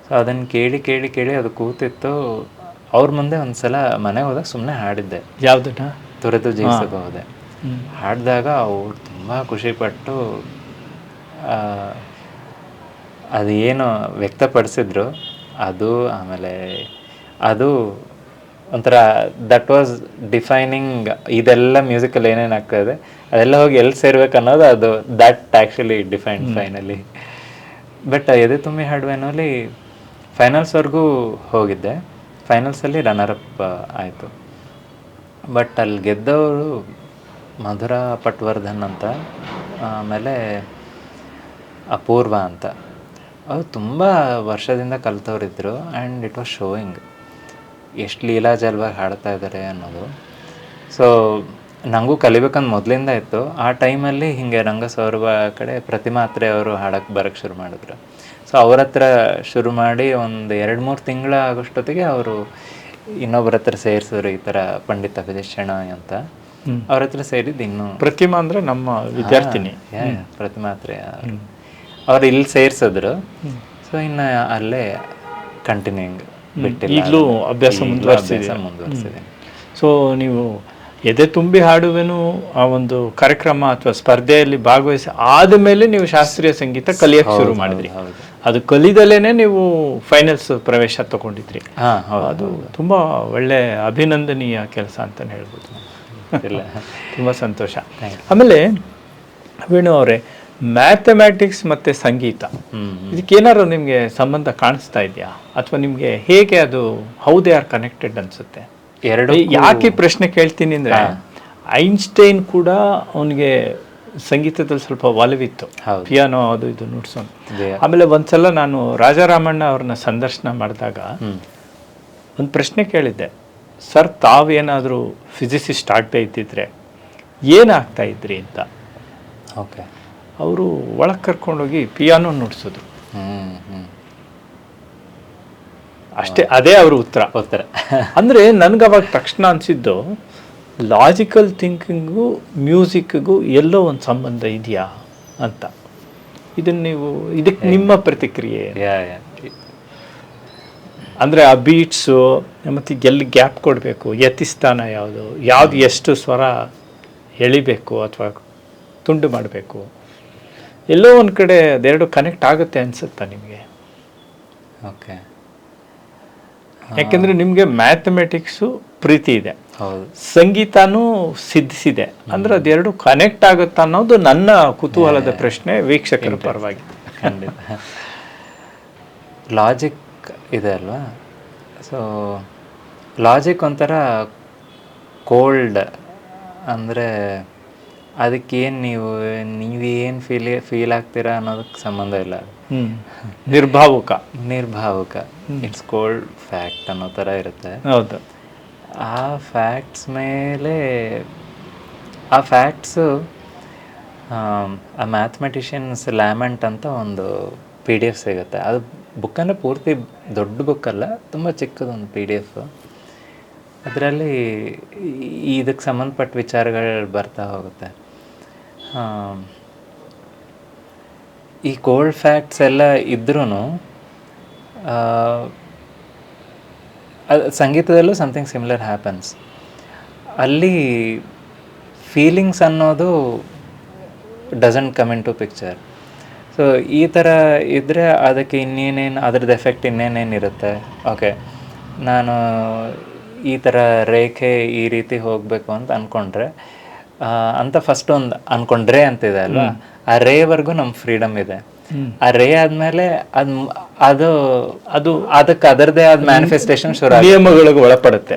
ಸೊ ಅದನ್ನು ಕೇಳಿ ಅದು ಕೂತಿತ್ತು. ಅವ್ರ ಮುಂದೆ ಒಂದು ಸಲ ಮನೆಗೆ ಹೋದಾಗ ಸುಮ್ಮನೆ ಹಾಡಿದ್ದೆ. ಯಾವುದನ್ನ? ತೊರೆದು ಜೀವಿಸಬಹುದೇ ಹಾಡಿದಾಗ ಅವ್ರು ತುಂಬ ಖುಷಿಪಟ್ಟು ಅದೇನು ವ್ಯಕ್ತಪಡಿಸಿದ್ರು ಅದು ಆಮೇಲೆ ಅದು ಒಂಥರ ದಟ್ ವಾಸ್ ಡಿಫೈನಿಂಗ್ ಇದೆಲ್ಲ ಮ್ಯೂಸಿಕಲ್ಲಿ ಏನೇನು ಆಗ್ತಾಯಿದೆ ಅದೆಲ್ಲ ಹೋಗಿ ಎಲ್ಲಿ ಸೇರ್ಬೇಕು ಅನ್ನೋದು ಅದು that actually defined finally. But ಎದೆ ತುಂಬಿ ಹಾಡುವೆನಲ್ಲಿ ಫೈನಲ್ಸ್ವರೆಗೂ ಹೋಗಿದ್ದೆ. ಫೈನಲ್ಸಲ್ಲಿ ರನ್ನರಪ್ ಆಯಿತು. ಬಟ್ ಅಲ್ಲಿ ಗೆದ್ದವರು ಮಧುರಾ ಪಟ್ವರ್ಧನ್ ಅಂತ, ಆಮೇಲೆ ಅಪೂರ್ವ ಅಂತ. ಅವರು ತುಂಬ ವರ್ಷದಿಂದ ಕಲ್ತವ್ರಿದ್ರು ಆ್ಯಂಡ್ ಇಟ್ ವಾಸ್ ಶೋಯಿಂಗ್ ಎಷ್ಟು ಲೀಲಾಜಲವಾಗಿ ಹಾಡ್ತಾ ಇದ್ದಾರೆ ಅನ್ನೋದು. ಸೊ ನನಗೂ ಕಲಿಬೇಕಂತ ಮೊದಲಿಂದ ಇತ್ತು. ಆ ಟೈಮಲ್ಲಿ ಹೀಗೆ ರಂಗಸೌರಭ ಕಡೆ ಪ್ರತಿಮಾತ್ರೆ ಅವರು ಬರೋಕ್ಕೆ ಶುರು ಮಾಡಿದ್ರು. ಸೊ ಅವ್ರ ಹತ್ರ ಶುರು ಮಾಡಿ ಒಂದು 2-3 ತಿಂಗಳ ಆಗೋಷ್ಟೊತ್ತಿಗೆ ಅವರು ಇನ್ನೊಬ್ಬರ ಹತ್ರ ಸೇರಿಸಿದ್ರು, ಈ ಥರ ಪಂಡಿತ ವಿದೇಶಣ ಅಂತ. ಅವ್ರ ಹತ್ರ ಸೇರಿದ್ದು ಇನ್ನೂ ಪ್ರತಿಮಾ ಅಂದರೆ ನಮ್ಮ ವಿದ್ಯಾರ್ಥಿನಿ ಪ್ರತಿಮಾತ್ರೆ ಅವ್ರು ಇಲ್ಲಿ ಸೇರಿಸಿದ್ರು. ಸೊ ಇನ್ನು ಅಲ್ಲೇ ಕಂಟಿನ್ಯೂಯಿಂಗ್ ಬಿಟ್ಟಿಲ್ಲ, ಈಗಲೂ ಅಭ್ಯಾಸ ಮುಂದುವರಿಸಿದೆ. ಸೊ ನೀವು ಎದೆ ತುಂಬಿ ಹಾಡುವೆನು ಆ ಒಂದು ಕಾರ್ಯಕ್ರಮ ಅಥವಾ ಸ್ಪರ್ಧೆಯಲ್ಲಿ ಭಾಗವಹಿಸಿ ಆದಮೇಲೆ ನೀವು ಶಾಸ್ತ್ರೀಯ ಸಂಗೀತ ಕಲಿಯಕ್ಕೆ ಶುರು ಮಾಡಿದ್ರಿ. ಅದು ಕಲಿದಲೇನೆ ನೀವು ಫೈನಲ್ಸ್ ಪ್ರವೇಶ ತಗೊಂಡಿದ್ರಿ. ಅದು ತುಂಬ ಒಳ್ಳೆ ಅಭಿನಂದನೀಯ ಕೆಲಸ ಅಂತಲೇ ಹೇಳ್ಬೋದು. ತುಂಬ ಸಂತೋಷ. ಆಮೇಲೆ ವೇಣು ಅವರೇ, ಮ್ಯಾಥಮ್ಯಾಟಿಕ್ಸ್ ಮತ್ತು ಸಂಗೀತ ಇದಕ್ಕೇನಾದ್ರು ನಿಮಗೆ ಸಂಬಂಧ ಕಾಣಿಸ್ತಾ ಇದೆಯಾ, ಅಥವಾ ನಿಮಗೆ ಹೇಗೆ ಅದು ಹೌ ದೇ ಆರ್ ಕನೆಕ್ಟೆಡ್ ಅನಿಸುತ್ತೆ? ಯಾಕೆ ಪ್ರಶ್ನೆ ಕೇಳ್ತೀನಿ ಅಂದರೆ, ಐನ್ಸ್ಟೈನ್ ಕೂಡ ಅವನಿಗೆ ಸಂಗೀತದಲ್ಲಿ ಸ್ವಲ್ಪ ಒಲವಿತ್ತು, ಪಿಯಾನೋ ಅದು ಇದು ನುಡ್ಸೋನು. ಆಮೇಲೆ ಒಂದ್ಸಲ ನಾನು ರಾಜಾರಾಮಣ್ಣ ಅವ್ರನ್ನ ಸಂದರ್ಶನ ಮಾಡಿದಾಗ ಒಂದು ಪ್ರಶ್ನೆ ಕೇಳಿದ್ದೆ, ಸರ್ ತಾವೇನಾದರೂ ಫಿಸಿಸಿಸ್ಟ್ ಆಗದೆ ಇದ್ದಿದ್ರೆ ಏನಾಗ್ತಾ ಇದ್ರಿ ಅಂತ. ಓಕೆ. ಅವರು ಒಳಗೆ ಕರ್ಕೊಂಡೋಗಿ ಪಿಯಾನೋ ನುಡ್ಸಿದ್ರು ಅಷ್ಟೇ. ಅದೇ ಅವರು ಉತ್ತರ. ಅಂದರೆ ನನಗೆ ಅವಾಗ ತಕ್ಷಣ ಅನಿಸಿದ್ದು, ಲಾಜಿಕಲ್ ಥಿಂಕಿಂಗು ಮ್ಯೂಸಿಕ್ಗೂ ಎಲ್ಲೋ ಒಂದು ಸಂಬಂಧ ಇದೆಯಾ ಅಂತ. ಇದಕ್ಕೆ ನಿಮ್ಮ ಪ್ರತಿಕ್ರಿಯೆ? ಅಂದರೆ ಆ ಬೀಟ್ಸು ಮತ್ತು ಎಲ್ಲಿ ಗ್ಯಾಪ್ ಕೊಡಬೇಕು, ಯತಿಸ್ಥಾನ ಯಾವುದು ಎಷ್ಟು ಸ್ವರ ಎಳಿಬೇಕು ಅಥವಾ ತುಂಡು ಮಾಡಬೇಕು, ಎಲ್ಲೋ ಒಂದು ಕಡೆ ಅದೆರಡು ಕನೆಕ್ಟ್ ಆಗುತ್ತೆ ಅನಿಸುತ್ತಾ ನಿಮಗೆ? ಓಕೆ. ಯಾಕೆಂದರೆ ನಿಮಗೆ ಮ್ಯಾಥಮೆಟಿಕ್ಸು ಪ್ರೀತಿ ಇದೆ, ಸಂಗೀತನೂ ಸಿದ್ಧಿಸಿದೆ, ಅಂದರೆ ಅದೆರಡು ಕನೆಕ್ಟ್ ಆಗುತ್ತಾ ಅನ್ನೋದು ನನ್ನ ಕುತೂಹಲದ ಪ್ರಶ್ನೆ ವೀಕ್ಷಕರ ಪರವಾಗಿ. ಖಂಡಿತ. ಲಾಜಿಕ್ ಇದೆ ಅಲ್ವಾ, ಸೊ ಲಾಜಿಕ್ ಒಂಥರ ಕೋಲ್ಡ್, ಅಂದರೆ ಅದಕ್ಕೇನು ನೀವೇನು ಫೀಲ್ ಆಗ್ತೀರಾ ಅನ್ನೋದಕ್ಕೆ ಸಂಬಂಧ ಇಲ್ಲ. ನಿರ್ಭಾವುಕ. ಇಟ್ಸ್ ಕೋಲ್ಡ್ ಫ್ಯಾಕ್ಟ್ ಅನ್ನೋ ಥರ ಇರುತ್ತೆ. ಹೌದು. ಆ ಫ್ಯಾಕ್ಟ್ಸ್ ಮೇಲೆ ಆ ಫ್ಯಾಕ್ಟ್ಸು ಆ ಮ್ಯಾಥಮೆಟಿಷಿಯನ್ಸ್ ಲ್ಯಾಮೆಂಟ್ ಅಂತ ಒಂದು PDF ಸಿಗುತ್ತೆ. ಅದು ಬುಕ್ಕನ್ನು ಪೂರ್ತಿ ದೊಡ್ಡ ಬುಕ್ಕಲ್ಲ, ತುಂಬ ಚಿಕ್ಕದೊಂದು PDF. ಅದರಲ್ಲಿ ಇದಕ್ಕೆ ಸಂಬಂಧಪಟ್ಟ ವಿಚಾರಗಳು ಬರ್ತಾ ಹೋಗುತ್ತೆ. ಈ ಕೋಲ್ಡ್ ಫ್ಯಾಕ್ಟ್ಸ್ ಎಲ್ಲ ಇದ್ರೂ ಸಂಗೀತದಲ್ಲೂ ಸಮಥಿಂಗ್ ಸಿಮಿಲರ್ ಹ್ಯಾಪನ್ಸ್. ಅಲ್ಲಿ ಫೀಲಿಂಗ್ಸ್ ಅನ್ನೋದು doesn't come in to picture. So ಈ ಥರ ಇದ್ದರೆ ಅದಕ್ಕೆ ಅದ್ರದ್ದು ಎಫೆಕ್ಟ್ ಇನ್ನೇನೇನಿರುತ್ತೆ. ಓಕೆ, ನಾನು ಈ ಥರ ರೇಖೆ ಈ ರೀತಿ ಹೋಗಬೇಕು ಅಂತ ಅಂದ್ಕೊಂಡ್ರೆ ಅಂತ ಫಸ್ಟ್ ಒಂದು ಅಂದ್ಕೊಂಡ್ರೆ ಅಂತಿದೆ ಅಲ್ವಾ, ಆ ರೇವರೆಗೂ ನಮ್ಮ ಫ್ರೀಡಮ್ ಇದೆ. ಆ ರೇ ಆದಮೇಲೆ ಅದು ಅದಕ್ಕೆ ಅದರದೇ ಆದ ಮ್ಯಾನಿಫೆಸ್ಟೇಷನ್ ಶುರು, ನಿಯಮಗಳಿಗೆ ಒಳಪಡುತ್ತೆ.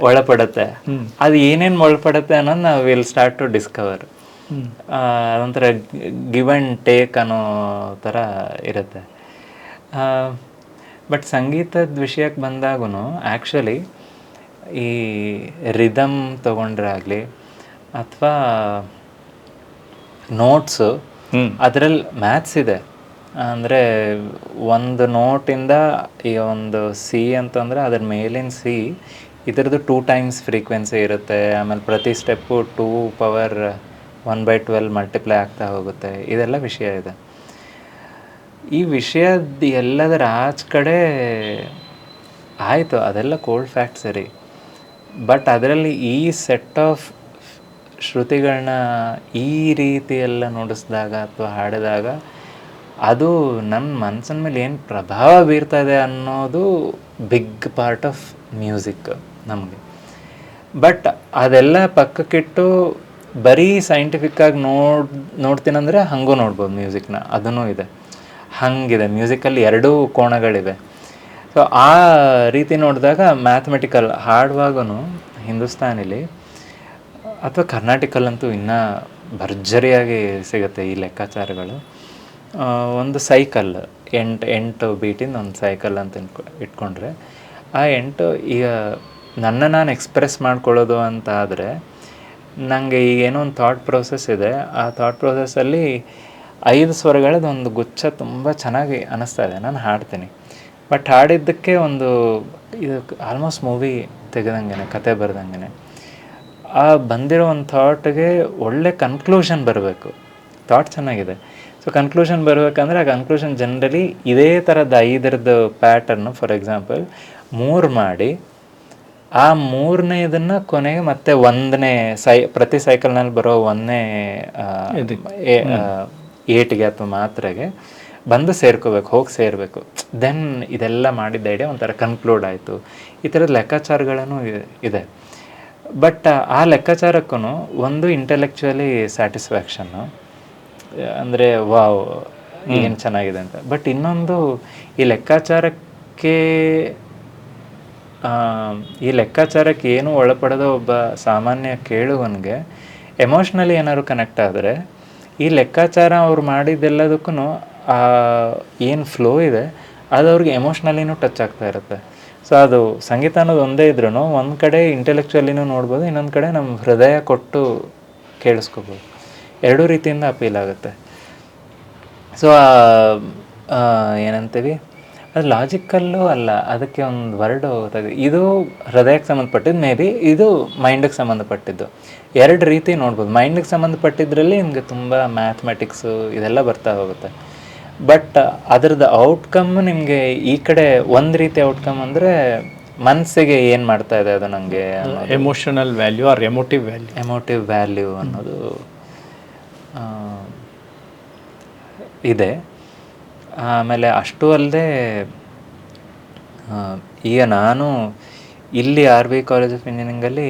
ಅದು ಏನೇನು ಒಳಪಡುತ್ತೆ ಅನ್ನೋದು ನಾವು ವಿಲ್ ಸ್ಟಾರ್ಟ್ ಟು ಡಿಸ್ಕವರ್. ಅದೊಂಥರ ಗಿವ್ ಆ್ಯಂಡ್ ಟೇಕ್ ಅನ್ನೋ ಥರ ಇರುತ್ತೆ. ಬಟ್ ಸಂಗೀತದ ವಿಷಯಕ್ಕೆ ಬಂದಾಗೂ ಆ್ಯಕ್ಚುಲಿ ಈ ರಿದಮ್ ತೊಗೊಂಡ್ರೆ ಆಗಲಿ ಅಥವಾ ನೋಟ್ಸು, ಅದರಲ್ಲಿ ಮ್ಯಾಥ್ಸ್ ಇದೆ. ಅಂದರೆ ಒಂದು ನೋಟಿಂದ ಈ ಒಂದು ಸಿ ಅಂತಂದರೆ ಅದ್ರ ಮೇಲಿನ ಸಿ ಇದರದ್ದು 2 times ಫ್ರೀಕ್ವೆನ್ಸಿ ಇರುತ್ತೆ. ಆಮೇಲೆ ಪ್ರತಿ ಸ್ಟೆಪ್ಪು 2^1/12 ಮಲ್ಟಿಪ್ಲೈ ಆಗ್ತಾ ಹೋಗುತ್ತೆ. ಇದೆಲ್ಲ ವಿಷಯ ಇದೆ. ಈ ವಿಷಯದ ಎಲ್ಲದರ ಆಚೆ ಕಡೆ ಆಯಿತು, ಅದೆಲ್ಲ ಕೋಲ್ಡ್ ಫ್ಯಾಕ್ಟ್ ಸರಿ. ಬಟ್ ಅದರಲ್ಲಿ ಈ ಸೆಟ್ ಆಫ್ ಶ್ರುತಿಗಳನ್ನ ಈ ರೀತಿ ಎಲ್ಲ ನುಡಿಸಿದಾಗ ಅಥವಾ ಹಾಡಿದಾಗ ಅದು ನನ್ನ ಮನಸ್ಸಿನ ಮೇಲೆ ಏನು ಪ್ರಭಾವ ಬೀರ್ತಾ ಇದೆ ಅನ್ನೋದು ಬಿಗ್ ಪಾರ್ಟ್ ಆಫ್ ಮ್ಯೂಸಿಕ್ ನಮಗೆ. ಬಟ್ ಅದೆಲ್ಲ ಪಕ್ಕಕ್ಕಿಟ್ಟು ಬರೀ ಸೈಂಟಿಫಿಕ್ಕಾಗಿ ನೋಡ್ತೀನಂದರೆ ಹಾಗೂ ನೋಡ್ಬೋದು ಮ್ಯೂಸಿಕ್ನ, ಅದೂ ಇದೆ. ಹಾಗಿದೆ ಮ್ಯೂಸಿಕಲ್ಲಿ ಎರಡೂ ಕೋಣಗಳಿವೆ. ಸೊ ಆ ರೀತಿ ನೋಡಿದಾಗ ಮ್ಯಾಥಮೆಟಿಕಲ್ ಹಾಡುವಾಗೂ ಹಿಂದೂಸ್ತಾನಿಲಿ ಅಥವಾ ಕರ್ನಾಟಿಕಲ್ಲಂತೂ ಇನ್ನೂ ಭರ್ಜರಿಯಾಗಿ ಸಿಗುತ್ತೆ ಈ ಲೆಕ್ಕಾಚಾರಗಳು. ಒಂದು ಸೈಕಲ್ ಎಂಟು ಬೀಟಿಂದ ಒಂದು ಸೈಕಲ್ ಅಂತ ಇಟ್ಕೊಂಡ್ರೆ ಆ 8 ಈಗ ನಾನು ಎಕ್ಸ್ಪ್ರೆಸ್ ಮಾಡ್ಕೊಳ್ಳೋದು ಅಂತ ಆದರೆ ನನಗೆ ಈಗ ಏನೋ ಒಂದು ಥಾಟ್ ಪ್ರೋಸೆಸ್ ಇದೆ. ಆ ಥಾಟ್ ಪ್ರೋಸೆಸ್ಸಲ್ಲಿ 5 ಸ್ವರಗಳದ್ದು ಒಂದು ಗುಚ್ಛ ತುಂಬ ಚೆನ್ನಾಗಿ ಅನ್ನಿಸ್ತಾ ಇದೆ, ನಾನು ಹಾಡ್ತೀನಿ. ಬಟ್ ಹಾಡಿದ್ದಕ್ಕೆ ಒಂದು ಇದು ಆಲ್ಮೋಸ್ಟ್ ಮೂವಿ ತೆಗೆದಂಗೆ, ಕತೆ ಬರ್ದಂಗೆ ಆ ಬಂದಿರೋ ಒಂದು ಥಾಟ್ಗೆ ಒಳ್ಳೆ ಕನ್ಕ್ಲೂಷನ್ ಬರಬೇಕು. ಥಾಟ್ ಚೆನ್ನಾಗಿದೆ, ಸೊ ಕನ್ಕ್ಲೂಷನ್ ಬರಬೇಕಂದ್ರೆ ಆ ಕನ್ಕ್ಲೂಷನ್ ಜನರಲಿ ಇದೇ ಥರದ 5 ಪ್ಯಾಟರ್ನು ಫಾರ್ ಎಕ್ಸಾಂಪಲ್ 3 ಮಾಡಿ ಆ 3ನೇದನ್ನು ಕೊನೆಗೆ ಮತ್ತೆ 1ನೇ ಪ್ರತಿ ಸೈಕಲ್ನಲ್ಲಿ ಬರೋ 1ನೇ ಏಟಿಗೆ ಅಥವಾ ಮಾತ್ರೆಗೆ ಬಂದು ಸೇರ್ಕೋಬೇಕು, ಹೋಗಿ ಸೇರಬೇಕು. ದೆನ್ ಇದೆಲ್ಲ ಮಾಡಿದ್ದ ಐಡಿಯಾ ಒಂಥರ ಕನ್ಕ್ಲೂಡ್ ಆಯಿತು. ಈ ಥರದ ಲೆಕ್ಕಾಚಾರಗಳೂ ಇದೆ. ಬಟ್ ಆ ಲೆಕ್ಕಾಚಾರಕ್ಕೂ ಒಂದು ಇಂಟೆಲೆಕ್ಚುಯಲಿ ಸ್ಯಾಟಿಸ್ಫ್ಯಾಕ್ಷನ್ನು, ಅಂದರೆ ವಾವ್ ಏನು ಚೆನ್ನಾಗಿದೆ ಅಂತ. ಬಟ್ ಇನ್ನೊಂದು ಈ ಲೆಕ್ಕಾಚಾರಕ್ಕೆ ಏನು ಒಳಪಡದ ಒಬ್ಬ ಸಾಮಾನ್ಯ ಕೇಳುವನಿಗೆ ಎಮೋಷ್ನಲಿ ಏನಾದ್ರು ಕನೆಕ್ಟ್ ಆದರೆ ಈ ಲೆಕ್ಕಾಚಾರ ಅವ್ರು ಮಾಡಿದ್ದೆಲ್ಲದಕ್ಕೂ ಏನು ಫ್ಲೋ ಇದೆ ಅದು ಅವ್ರಿಗೆ ಎಮೋಷ್ನಲಿನೂ ಟಚ್ ಆಗ್ತಾ ಇರುತ್ತೆ. ಸೊ ಅದು ಸಂಗೀತ ಅನ್ನೋದು ಒಂದೇ ಇದ್ರೂ ಒಂದು ಕಡೆ ಇಂಟೆಲೆಕ್ಚುಯಲಿನೂ ನೋಡ್ಬೋದು, ಇನ್ನೊಂದು ಕಡೆ ನಮ್ಮ ಹೃದಯ ಕೊಟ್ಟು ಕೇಳಿಸ್ಕೋಬೋದು. ಎರಡೂ ರೀತಿಯಿಂದ ಅಪೀಲ್ ಆಗುತ್ತೆ. ಸೊ ಏನಂತೀವಿ ಅದು ಲಾಜಿಕಲ್ಲು ಅಲ್ಲ, ಅದಕ್ಕೆ ಒಂದು ವರ್ಡು ಇದು ಹೃದಯಕ್ಕೆ ಸಂಬಂಧಪಟ್ಟಿದ್ದು, ಮೇ ಬಿ ಇದು ಮೈಂಡಿಗೆ ಸಂಬಂಧಪಟ್ಟಿದ್ದು. 2 ರೀತಿ ನೋಡ್ಬೋದು. ಮೈಂಡಿಗೆ ಸಂಬಂಧಪಟ್ಟಿದ್ರಲ್ಲಿ ನಿಮಗೆ ತುಂಬ ಮ್ಯಾಥಮೆಟಿಕ್ಸು ಇದೆಲ್ಲ ಬರ್ತಾ ಹೋಗುತ್ತೆ. ಬಟ್ ಅದರದ್ದು ಔಟ್ಕಮ್ ನಿಮಗೆ ಈ ಕಡೆ ಒಂದು ರೀತಿ ಔಟ್ಕಮ್ ಅಂದರೆ ಮನಸ್ಸಿಗೆ ಏನು ಮಾಡ್ತಾ ಇದೆ ಅದು ನನಗೆ emotional value or emotive value ಅನ್ನೋದು ಇದೆ. ಆಮೇಲೆ ಅಷ್ಟೂ ಅಲ್ಲದೆ ಈಗ ನಾನು ಇಲ್ಲಿ RV ಕಾಲೇಜ್ ಆಫ್ ಇಂಜಿನಿಯರಿಂಗಲ್ಲಿ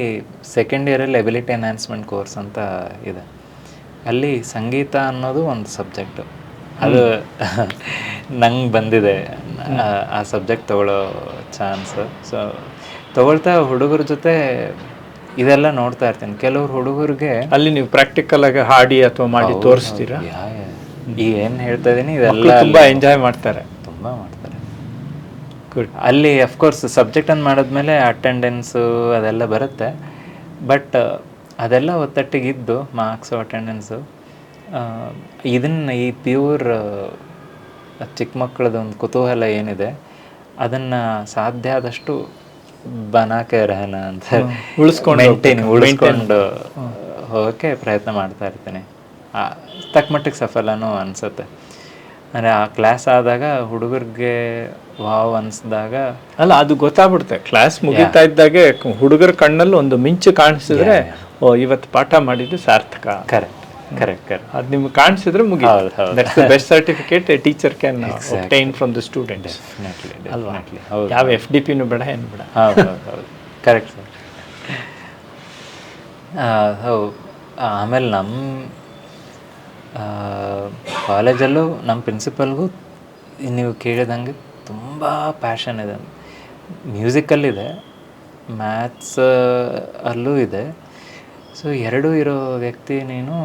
ಸೆಕೆಂಡ್ ಇಯರಲ್ಲಿ ಎಬಿಲಿಟಿ ಎನ್ಹಾನ್ಸ್ಮೆಂಟ್ ಕೋರ್ಸ್ ಅಂತ ಇದೆ. ಅಲ್ಲಿ ಸಂಗೀತ ಅನ್ನೋದು ಒಂದು ಸಬ್ಜೆಕ್ಟು. ಅದು ನಂಗೆ ಬಂದಿದೆ ಆ ಸಬ್ಜೆಕ್ಟ್ ತೊಗೊಳ್ಳೋ ಚಾನ್ಸು. ಸೊ ತೊಗೊಳ್ತಾ ಹುಡುಗರ ಜೊತೆ ಇದೆಲ್ಲ ನೋಡ್ತಾ ಇರ್ತೀನಿ. ಕೆಲವ್ರು ಹುಡುಗರಿಗೆ ಅಲ್ಲಿ ನೀವು ಪ್ರಾಕ್ಟಿಕಲ್ ಆಗಿ ಹಾಡಿ ಅಥವಾ ಮಾಡಿ ತೋರಿಸ್ತೀರಾ? ಈಗ ಏನು ಹೇಳ್ತಾ ಇದ್ದೀನಿ ಇದೆಲ್ಲ ತುಂಬ ಎಂಜಾಯ್ ಮಾಡ್ತಾರೆ, ತುಂಬ ಮಾಡ್ತಾರೆ. ಗುಡ್. ಅಲ್ಲಿ ಅಫ್ಕೋರ್ಸ್ ಸಬ್ಜೆಕ್ಟನ್ನು ಮಾಡಿದ್ಮೇಲೆ ಅಟೆಂಡೆನ್ಸು ಅದೆಲ್ಲ ಬರುತ್ತೆ. ಬಟ್ ಅದೆಲ್ಲ ಒತ್ತಟ್ಟಿಗಿದ್ದು ಮಾರ್ಕ್ಸು ಅಟೆಂಡೆನ್ಸು ಇದನ್ನು ಈ ಪ್ಯೂರ್ ಚಿಕ್ಕ ಮಕ್ಕಳದೊಂದು ಕುತೂಹಲ ಏನಿದೆ ಅದನ್ನು ಸಾಧ್ಯ ಆದಷ್ಟು ಬನಾಕೆ ರಹನ ಅಂತ ಉಳಿಸ್ಕೊಂಡು ಹೋಗೋಕ್ಕೆ ಪ್ರಯತ್ನ ಮಾಡ್ತಾ ಇರ್ತೀನಿ. ತಕ್ಕ ಮಟ್ಟಿಗೆ ಸಫಲನೂ ಅನಿಸುತ್ತೆ. ಅಂದರೆ ಆ ಕ್ಲಾಸ್ ಆದಾಗ ಹುಡುಗರಿಗೆ ವಾವ್ ಅನಿಸಿದಾಗ ಅಲ್ಲ ಅದು ಗೊತ್ತಾಗ್ಬಿಡುತ್ತೆ. ಕ್ಲಾಸ್ ಮುಗಿತಾ ಇದ್ದಾಗೆ ಹುಡುಗರ ಕಣ್ಣಲ್ಲಿ ಒಂದು ಮಿಂಚು ಕಾಣಿಸಿದ್ರೆ ಓ ಇವತ್ತು ಪಾಠ ಮಾಡಿದ್ದು ಸಾರ್ಥಕ. ಕರೆಕ್ಟ್. ಅದು ನಿಮ್ಗೆ ಕಾಣಿಸಿದ್ರೆ ಮುಗಿದು that's the best certificate A teacher can obtain from the students. ಅಲ್ವಾ? ಯಾವ FDPನೂ ಬೇಡ, ಏನು ಬೇಡ. ಹೌದು ಕರೆಕ್ಟ್ ಸರ್. ಹೌದು. ಆಮೇಲೆ ನಮ್ಮ ಕಾಲೇಜಲ್ಲೂ ನಮ್ಮ ಪ್ರಿನ್ಸಿಪಲ್ಗೂ ನೀವು ಕೇಳಿದಂಗೆ ತುಂಬ ಪ್ಯಾಷನ್ ಇದೆ. ಮ್ಯೂಸಿಕಲ್ಲಿದೆ, ಮ್ಯಾಥ್ಸ್ ಅಲ್ಲೂ ಇದೆ. ಸೊ ಎರಡೂ ಇರೋ ವ್ಯಕ್ತಿ ನೀನು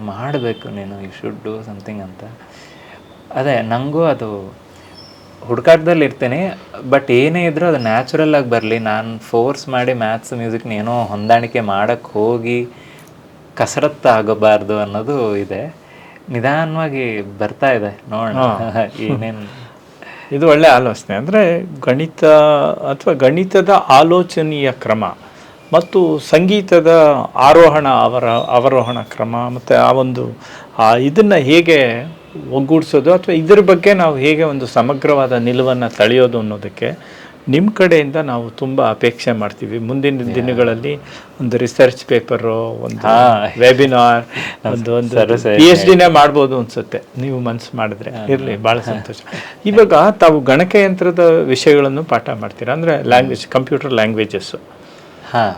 ಮಾಡಬೇಕು, ನೀನು ಯು ಶುಡ್ ಡೂ ಸಮಥಿಂಗ್ ಅಂತ. ಅದೇ ನನಗೂ ಅದು ಹುಡುಕಾಟದಲ್ಲಿ ಇರ್ತೀನಿ. ಬಟ್ ಏನೇ ಇದ್ದರೂ ಅದು ನ್ಯಾಚುರಲ್ಲಾಗಿ ಬರಲಿ, ನಾನು ಫೋರ್ಸ್ ಮಾಡಿ ಮ್ಯಾಥ್ಸ್ ಮ್ಯೂಸಿಕ್ನ ಏನೋ ಹೊಂದಾಣಿಕೆ ಮಾಡೋಕ್ಕೆ ಹೋಗಿ ಕಸರತ್ತು ಆಗಬಾರ್ದು ಅನ್ನೋದು ಇದೆ. ನಿಧಾನವಾಗಿ ಬರ್ತಾ ಇದೆ, ನೋಡೋಣ ಏನೇನು. ಇದು ಒಳ್ಳೆ ಆಲೋಚನೆ. ಅಂದರೆ ಗಣಿತ ಅಥವಾ ಗಣಿತದ ಆಲೋಚನೀಯ ಕ್ರಮ ಮತ್ತು ಸಂಗೀತದ ಅವರೋಹಣ ಕ್ರಮ ಮತ್ತು ಆ ಒಂದು ಇದನ್ನು ಹೇಗೆ ಒಗ್ಗೂಡಿಸೋದು ಅಥವಾ ಇದರ ಬಗ್ಗೆ ನಾವು ಹೇಗೆ ಒಂದು ಸಮಗ್ರವಾದ ನಿಲುವನ್ನು ತಳೆಯೋದು ಅನ್ನೋದಕ್ಕೆ ನಿಮ್ಮ ಕಡೆಯಿಂದ ನಾವು ತುಂಬ ಅಪೇಕ್ಷೆ ಮಾಡ್ತೀವಿ. ಮುಂದಿನ ದಿನಗಳಲ್ಲಿ ಒಂದು ರಿಸರ್ಚ್ ಪೇಪರು, ಒಂದು ವೆಬಿನಾರ್, ಒಂದು PhD ಮಾಡ್ಬೋದು ಅನ್ಸುತ್ತೆ ನೀವು ಮನಸ್ಸು ಮಾಡಿದ್ರೆ. ಇರಲಿ, ಭಾಳ ಸಂತೋಷ. ಇವಾಗ ತಾವು ಗಣಕಯಂತ್ರದ ವಿಷಯಗಳನ್ನು ಪಾಠ ಮಾಡ್ತೀರಾ, ಅಂದರೆ ಲ್ಯಾಂಗ್ವೇಜ್, ಕಂಪ್ಯೂಟರ್ ಲ್ಯಾಂಗ್ವೇಜಸ್ಸು. ಹಾಂ,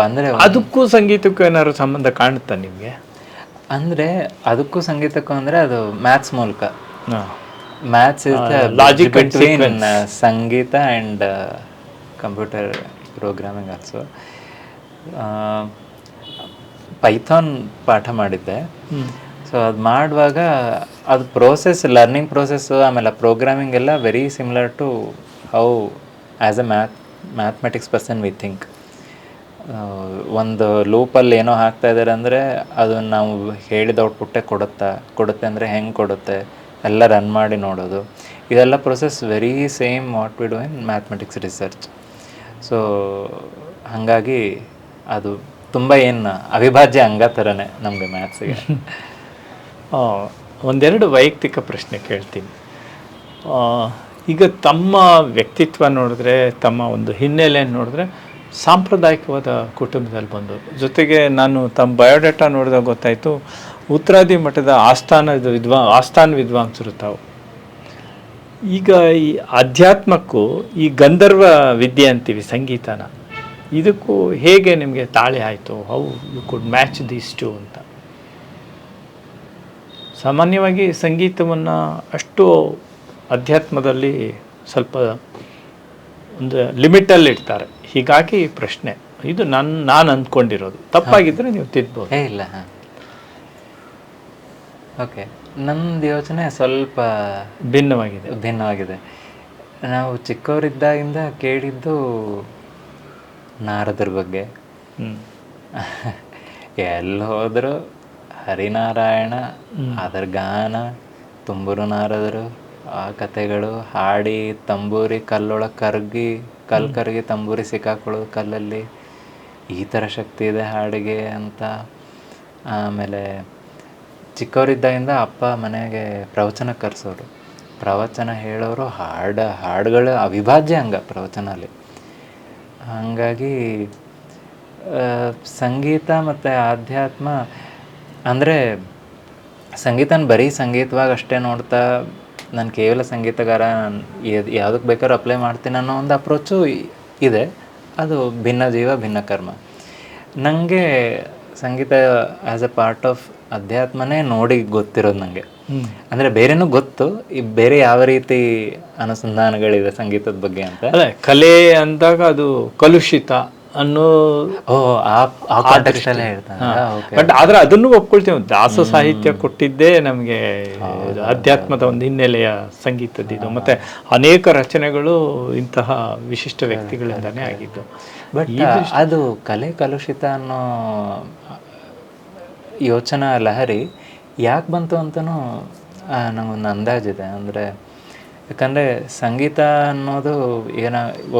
ಅಂದರೆ ಅದಕ್ಕೂ ಸಂಗೀತಕ್ಕೂ ಏನಾದ್ರು ಸಂಬಂಧ ಕಾಣುತ್ತಾ ನಿಮಗೆ? ಅಂದರೆ ಅದಕ್ಕೂ ಸಂಗೀತಕ್ಕೂ ಅಂದರೆ ಅದು ಮ್ಯಾಥ್ಸ್ ಮೂಲಕ. ಹಾಂ, maths is the Logic and between sequence. ಸಂಗೀತ and computer programming also. Python ಪಾಠ ಮಾಡಿದ್ದೆ. ಸೊ ಅದು ಮಾಡುವಾಗ ಅದು ಪ್ರೋಸೆಸ್, ಲರ್ನಿಂಗ್ ಪ್ರೋಸೆಸ್ಸು, ಆಮೇಲೆ ಪ್ರೋಗ್ರಾಮಿಂಗ್ ಎಲ್ಲ very similar to how as a mathematics person we think. ಒಂದು ಲೂಪಲ್ಲಿ ಏನೋ ಹಾಕ್ತಾ ಇದ್ದಾರೆ ಅಂದರೆ ಅದು ನಾವು ಹೇಳಿದ ಔಟ್ಪುಟ್ಟೇ ಕೊಡುತ್ತೆ ಅಂದರೆ ಹೆಂಗೆ ಕೊಡುತ್ತೆ ಎಲ್ಲ ರನ್ ಮಾಡಿ ನೋಡೋದು, ಇದೆಲ್ಲ process very same what we do in mathematics research. So ಹಾಗಾಗಿ ಅದು ತುಂಬ ಏನು ಅವಿಭಾಜ್ಯ ಅಂಗ ಥರನೇ ನಮಗೆ ಮ್ಯಾಥ್ಸಿಗೆ. ಒಂದೆರಡು ವೈಯಕ್ತಿಕ ಪ್ರಶ್ನೆ ಕೇಳ್ತೀನಿ. ಈಗ ತಮ್ಮ ವ್ಯಕ್ತಿತ್ವ ನೋಡಿದ್ರೆ, ತಮ್ಮ ಒಂದು ಹಿನ್ನೆಲೆಯನ್ನು ನೋಡಿದ್ರೆ ಸಾಂಪ್ರದಾಯಿಕವಾದ ಕುಟುಂಬದಲ್ಲಿ ಬಂದವರು. ಜೊತೆಗೆ ನಾನು ತಮ್ಮ ಬಯೋಡೇಟಾ ನೋಡಿದಾಗ ಗೊತ್ತಾಯಿತು, ಉತ್ತರಾದಿ ಮಠದ ಆಸ್ಥಾನ ವಿದ್ವಾಂಸರು ತಾವು. ಈಗ ಈ ಅಧ್ಯಾತ್ಮಕ್ಕೂ ಈ ಗಂಧರ್ವ ವಿದ್ಯೆ ಅಂತೀವಿ ಸಂಗೀತನ, ಇದಕ್ಕೂ ಹೇಗೆ ನಿಮಗೆ ತಾಳೆ ಆಯಿತು? How you could match these to ಅಂತ. ಸಾಮಾನ್ಯವಾಗಿ ಸಂಗೀತವನ್ನು ಅಷ್ಟು ಅಧ್ಯಾತ್ಮದಲ್ಲಿ ಸ್ವಲ್ಪ ಒಂದು ಲಿಮಿಟಲ್ಲಿ ಇಡ್ತಾರೆ. ಹೀಗಾಗಿ ಪ್ರಶ್ನೆ ಇದು ನಾನು ಅಂದ್ಕೊಂಡಿರೋದು. ತಪ್ಪಾಗಿದ್ದರೆ ನೀವು ತಿದ್ಬೋದು. ಇಲ್ಲ, ಹಾಂ, ಓಕೆ. ನಮ್ಮದು ಯೋಚನೆ ಸ್ವಲ್ಪ ಭಿನ್ನವಾಗಿದೆ. ನಾವು ಚಿಕ್ಕವರಿದ್ದಾಗಿಂದ ಕೇಳಿದ್ದು ನಾರದರ ಬಗ್ಗೆ. ಎಲ್ಲಿ ಹೋದರೂ ಹರಿನಾರಾಯಣ, ಅದರ ಗಾನ, ತುಂಬೂರು ನಾರದರು, ಆ ಕತೆಗಳು, ಹಾಡಿ ತಂಬೂರಿ ಕಲ್ಲೊಳಗೆ ಕರಗಿ ತಂಬೂರಿ ಸಿಕ್ಕಾಕೊಳ್ಳೋದು ಕಲ್ಲಲ್ಲಿ, ಈ ಥರ ಶಕ್ತಿ ಇದೆ ಹಾಡಿಗೆ ಅಂತ. ಆಮೇಲೆ ಚಿಕ್ಕವರಿದ್ದಾಗಿಂದ ಅಪ್ಪ ಮನೆಗೆ ಪ್ರವಚನ ಕರೆಸೋರು, ಪ್ರವಚನ ಹೇಳೋರು, ಹಾಡುಗಳ ಅವಿಭಾಜ್ಯ ಅಂಗ ಪ್ರವಚನಲ್ಲಿ. ಹಾಗಾಗಿ ಸಂಗೀತ ಮತ್ತು ಆಧ್ಯಾತ್ಮ ಅಂದರೆ ಸಂಗೀತನ ಬರೀ ಸಂಗೀತವಾಗಿ ಅಷ್ಟೇ ನೋಡ್ತಾ ನಾನು ಕೇವಲ ಸಂಗೀತಗಾರ, ಯಾವುದಕ್ಕೆ ಬೇಕಾದ್ರೂ ಅಪ್ಲೈ ಮಾಡ್ತೀನಿ ಅನ್ನೋ ಒಂದು ಅಪ್ರೋಚು ಇದೆ. ಅದು ಭಿನ್ನ ಜೀವ ಭಿನ್ನ ಕರ್ಮ. ನನಗೆ ಸಂಗೀತ ಆ್ಯಸ್ ಎ ಪಾರ್ಟ್ ಆಫ್ ಅಧ್ಯಾತ್ಮನೇ ನೋಡಿ ಗೊತ್ತಿರೋದು ನನಗೆ. ಅಂದರೆ ಬೇರೆನೂ ಗೊತ್ತು, ಬೇರೆ ಯಾವ ರೀತಿ ಅನುಸಂಧಾನಗಳಿದೆ ಸಂಗೀತದ ಬಗ್ಗೆ ಅಂತ. ಅದೇ ಕಲೆ ಅಂದಾಗ ಅದು ಕಲುಷಿತ ಅನ್ನೋ ಬಟ್ ಆದ್ರೆ ಅದನ್ನು ಒಪ್ಕೊಳ್ತೇವೆ. ದಾಸ ಸಾಹಿತ್ಯ ಕೊಟ್ಟಿದ್ದೇ ನಮಗೆ ಅಧ್ಯಾತ್ಮದ ಒಂದು ಹಿನ್ನೆಲೆಯ ಸಂಗೀತದ್ದು. ಮತ್ತೆ ಅನೇಕ ರಚನೆಗಳು ಇಂತಹ ವಿಶಿಷ್ಟ ವ್ಯಕ್ತಿಗಳಿಂದಾನೇ ಆಗಿದ್ದು. ಬಟ್ ಅದು ಕಲೆ ಕಲುಷಿತ ಅನ್ನೋ ಯೋಚನಾ ಲಹರಿ ಯಾಕೆ ಬಂತು ಅಂತಲೂ ನಂಗೊಂದು ಅಂದಾಜಿದೆ. ಅಂದರೆ ಯಾಕಂದರೆ ಸಂಗೀತ ಅನ್ನೋದು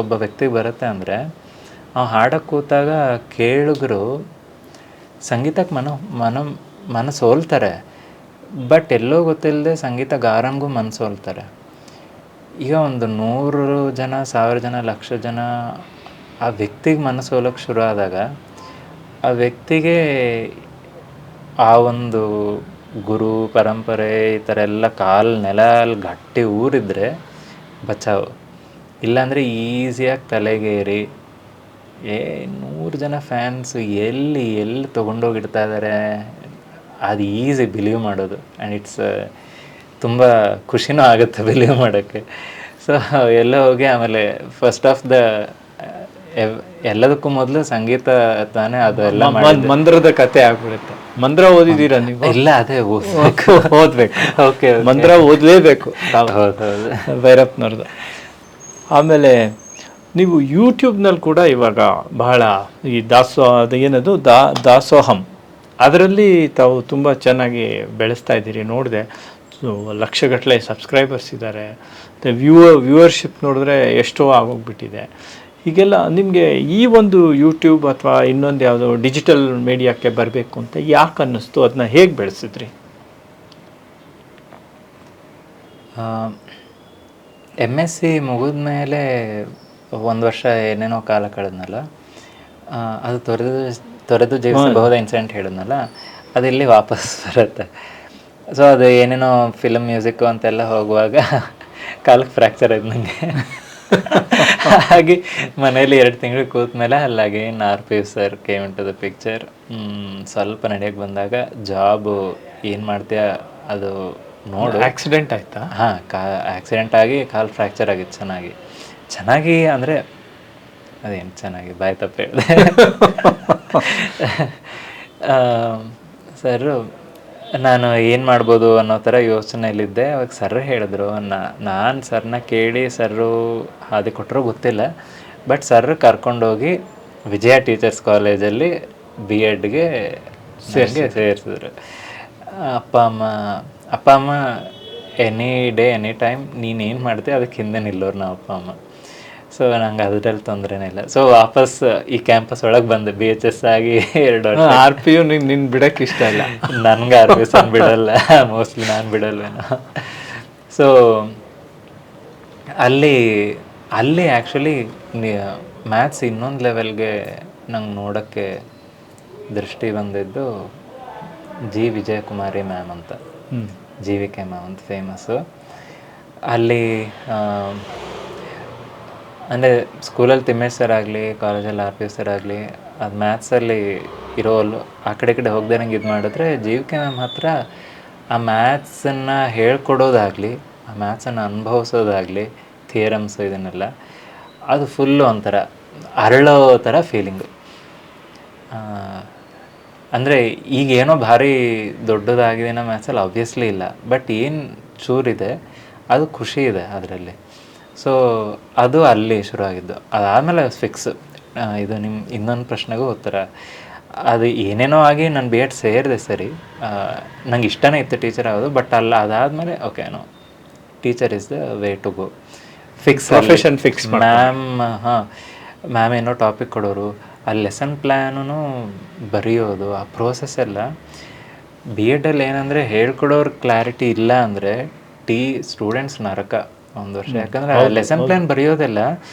ಒಬ್ಬ ವ್ಯಕ್ತಿಗೆ ಬರುತ್ತೆ ಅಂದರೆ ಆ ಹಾಡಕ್ಕೆ ಕೂತಾಗ ಕೇಳುಗರು ಸಂಗೀತಕ್ಕೆ ಮನಸೋಲ್ತಾರೆ, ಬಟ್ ಎಲ್ಲೋ ಗೊತ್ತಿಲ್ಲದೆ ಸಂಗೀತಗಾರನಿಗೂ ಮನಸೋಲ್ತಾರೆ. ಈಗ ಒಂದು 100 ಜನ, 1000 ಜನ, 1,00,000 ಜನ ಆ ವ್ಯಕ್ತಿಗೆ ಮನಸೋಲಕ್ಕೆ ಶುರು ಆದಾಗ ಆ ವ್ಯಕ್ತಿಗೆ ಆ ಒಂದು ಗುರು ಪರಂಪರೆ ಈ ಥರ ಎಲ್ಲ ನೆಲಲ್ಲಿ ಗಟ್ಟಿ ಊರಿದ್ರೆ ಬಚಾವು. ಇಲ್ಲಾಂದರೆ ಈಸಿಯಾಗಿ ತಲೆಗೇರಿ 100 ಜನ ಫ್ಯಾನ್ಸು ಎಲ್ಲಿ ತೊಗೊಂಡೋಗಿಡ್ತಾ ಇದ್ದಾರೆ, ಅದು ಈಸಿ ಬಿಲೀವ್ ಮಾಡೋದು. ಆ್ಯಂಡ್ ಇಟ್ಸ್ ತುಂಬ ಖುಷಿನೂ ಆಗುತ್ತೆ ಬಿಲೀವ್ ಮಾಡೋಕ್ಕೆ. ಸೊ ಎಲ್ಲ ಹೋಗಿ ಆಮೇಲೆ ಫಸ್ಟ್ ಆಫ್ ದ ಎಲ್ಲದಕ್ಕೂ ಮೊದಲು ಸಂಗೀತ ತಾನೇ ಅದೆಲ್ಲ ಮಂದ್ರದ ಕತೆ ಆಗ್ಬಿಡುತ್ತೆ. ಮಂದ್ರ ಓದಿದ್ದೀರಾ ನೀವು? ಇಲ್ಲ, ಅದೇ ಓದ್ಬೇಕು. ಓಕೆ, ಮಂದ್ರ ಓದಲೇಬೇಕು ಭೈರಪ್ಪನವ್ರದ್ದು. ಆಮೇಲೆ ನೀವು ಯೂಟ್ಯೂಬ್ನಲ್ಲಿ ಕೂಡ ಇವಾಗ ಬಹಳ ಈ ಏನದು ದಾಸೋಹಂ, ಅದರಲ್ಲಿ ತಾವು ತುಂಬ ಚೆನ್ನಾಗಿ ಬೆಳೆಸ್ತಾ ಇದ್ದೀರಿ. ನೋಡಿದೆ, ಲಕ್ಷಗಟ್ಟಲೆ ಸಬ್ಸ್ಕ್ರೈಬರ್ಸ್ ಇದ್ದಾರೆ. ಮತ್ತು ವ್ಯೂವರ್ಶಿಪ್ ನೋಡಿದ್ರೆ ಎಷ್ಟೋ ಆಗೋಗ್ಬಿಟ್ಟಿದೆ. ಹೀಗೆಲ್ಲ ನಿಮಗೆ ಈ ಒಂದು ಯೂಟ್ಯೂಬ್ ಅಥವಾ ಇನ್ನೊಂದು ಯಾವುದೋ ಡಿಜಿಟಲ್ ಮೀಡಿಯಾಕ್ಕೆ ಬರಬೇಕು ಅಂತ ಯಾಕೆ ಅನ್ನಿಸ್ತು? ಅದನ್ನ ಹೇಗೆ ಬೆಳೆಸಿದ್ರಿ? MSc ಮುಗಿದ ಮೇಲೆ ಒಂದು ವರ್ಷ ಏನೇನೋ ಕಾಲ ಕಳೆದ್ನಲ್ಲ, ಅದು ತೊರೆದು ಜೀವಿಸಬಹುದ ಇನ್ಸಿಡೆಂಟ್ ಹೇಳಿದ್ನಲ್ಲ, ಅದು ಇಲ್ಲಿ ವಾಪಸ್ ಬರುತ್ತೆ. ಸೊ ಅದು ಏನೇನೋ ಫಿಲಮ್ ಮ್ಯೂಸಿಕ್ಕು ಅಂತೆಲ್ಲ ಹೋಗುವಾಗ ಕಾಲಕ್ಕೆ ಫ್ರ್ಯಾಕ್ಚರ್ ಆಯ್ತು ನನಗೆ. ಹಾಗೆ ಮನೇಲಿ 2 ತಿಂಗಳು ಕೂತ್ಮೇಲೆ ಅಲ್ಲಾಗೆ RPU sir came into the picture. ಸ್ವಲ್ಪ ನಡೆಯೋಕ್ಕೆ ಬಂದಾಗ ಜಾಬು ಏನು ಮಾಡ್ತೀಯ ಅದು ನೋಡು. ಆಕ್ಸಿಡೆಂಟ್ ಆಯ್ತಾ? ಹಾಂ, ಆಕ್ಸಿಡೆಂಟ್ ಆಗಿ ಕಾಲು ಫ್ರ್ಯಾಕ್ಚರ್ ಆಗಿತ್ತು. ಚೆನ್ನಾಗಿ ಅಂದರೆ ಅದೇನು ಚೆನ್ನಾಗಿ ಬಾಯಿ ತಪ್ಪು ಹೇಳಿದೆ. ಸರ್ ನಾನು ಏನು ಮಾಡ್ಬೋದು ಅನ್ನೋ ಥರ ಯೋಚನೆಯಲ್ಲಿದ್ದೆ. ಅವಾಗ ಸರ್ ಹೇಳಿದ್ರು, ನಾನು ಸರ್ನ ಕೇಳಿ ಸರ್ರು ಹಾದಿ ಕೊಟ್ಟರು ಗೊತ್ತಿಲ್ಲ, ಬಟ್ ಸರ್ ಕರ್ಕೊಂಡೋಗಿ ವಿಜಯ ಟೀಚರ್ಸ್ ಕಾಲೇಜಲ್ಲಿ B.Edಗೆ ಸೇರಿಸಿದ್ರು. ಅಪ್ಪ ಅಮ್ಮ ಎನಿ ಡೇ ಎನಿ ಟೈಮ್ ನೀನೇನು ಮಾಡ್ತೀಯ ಅದಕ್ಕೆ ಹಿಂದೆ ನಿಲ್ಲೋರು ನಾವು ಅಪ್ಪ ಅಮ್ಮ. ಸೊ ನಂಗೆ ಅದರಲ್ಲಿ ತೊಂದರೆನೇ ಇಲ್ಲ. ಸೊ ವಾಪಸ್ ಈ ಕ್ಯಾಂಪಸ್ ಒಳಗೆ ಬಂದೆ, BHS ಆಗಿ 2 ವರ್ಷ. RPU ನಿನ್ನ ಬಿಡೋಕ್ಕೆ ಇಷ್ಟ ಇಲ್ಲ? ನನಗೆ RPS ಬಿಡಲ್ಲ, ಮೋಸ್ಟ್ಲಿ ನಾನು ಬಿಡಲ್ವೇನೋ. ಸೊ ಅಲ್ಲಿ ಆ್ಯಕ್ಚುಲಿ ಮ್ಯಾಥ್ಸ್ ಇನ್ನೊಂದು ಲೆವೆಲ್ಗೆ ನಂಗೆ ನೋಡೋಕ್ಕೆ ದೃಷ್ಟಿ ಬಂದಿದ್ದು G. ವಿಜಯಕುಮಾರಿ ಮ್ಯಾಮ್ ಅಂತ, GVK ಮ್ಯಾಮ್ ಅಂತ ಫೇಮಸ್ಸು. ಅಲ್ಲಿ ಅಂದರೆ ಸ್ಕೂಲಲ್ಲಿ ತಿಮ್ಮೇಶ್ ಸರ್ ಆಗಲಿ, ಕಾಲೇಜಲ್ಲಿ RPS ಸರ್ ಆಗಲಿ, ಅದು ಮ್ಯಾಥ್ಸಲ್ಲಿ ಇರೋಲ್ಲ ಆ ಕಡೆ ಹೋಗದೆ ನಂಗೆ ಇದು ಮಾಡಿದ್ರೆ, GVK ಮ್ಯಾಮ್ ಹತ್ರ ಆ ಮ್ಯಾಥ್ಸನ್ನು ಹೇಳ್ಕೊಡೋದಾಗಲಿ, ಆ ಮ್ಯಾಥ್ಸನ್ನು ಅನುಭವಿಸೋದಾಗಲಿ, ಥಿಯರಮ್ಸು ಇದನ್ನೆಲ್ಲ, ಅದು ಫುಲ್ಲು ಒಂಥರ ಅರಳೋ ಥರ ಫೀಲಿಂಗು. ಅಂದರೆ ಈಗೇನೋ ಭಾರಿ ದೊಡ್ಡದಾಗಿದೆನೋ ಮ್ಯಾಥ್ಸಲ್ಲಿ, ಆಬ್ವಿಯಸ್ಲಿ ಇಲ್ಲ, ಬಟ್ ಏನು ಚೂರಿದೆ ಅದು ಖುಷಿ ಇದೆ ಅದರಲ್ಲಿ. ಸೊ ಅದು ಅಲ್ಲಿ ಶುರುವಾಗಿದ್ದು. ಅದಾದಮೇಲೆ ಫಿಕ್ಸ್. ಇದು ನಿಮ್ಮ ಇನ್ನೊಂದು ಪ್ರಶ್ನೆಗೂ ಉತ್ತರ, ಅದು ಏನೇನೋ ಆಗಿ ನಾನು B.Ed ಸೇರಿದೆ ಸರಿ, ನಂಗೆ ಇಷ್ಟನೇ ಇತ್ತು ಟೀಚರ್ ಆಗೋದು, ಬಟ್ ಅದಾದಮೇಲೆ okay no, teacher is the way to go. Profession fix. Ma'am ಏನೋ ಟಾಪಿಕ್ ಕೊಡೋರು, ಆ ಲೆಸನ್ ಪ್ಲ್ಯಾನು ಬರೆಯೋದು, ಆ ಪ್ರೋಸೆಸ್ ಎಲ್ಲ. B.Edಲ್ಲಿ ಏನಂದರೆ ಹೇಳ್ಕೊಡೋರು ಕ್ಲಾರಿಟಿ ಇಲ್ಲ ಅಂದರೆ ಸ್ಟೂಡೆಂಟ್ಸ್ ನರಕ ಒಂದು ವರ್ಷ. ಯಾಕಂದರೆ ಲೆಸನ್ ಪ್ಲ್ಯಾನ್ ಬರೆಯೋದೆಲ್ಲ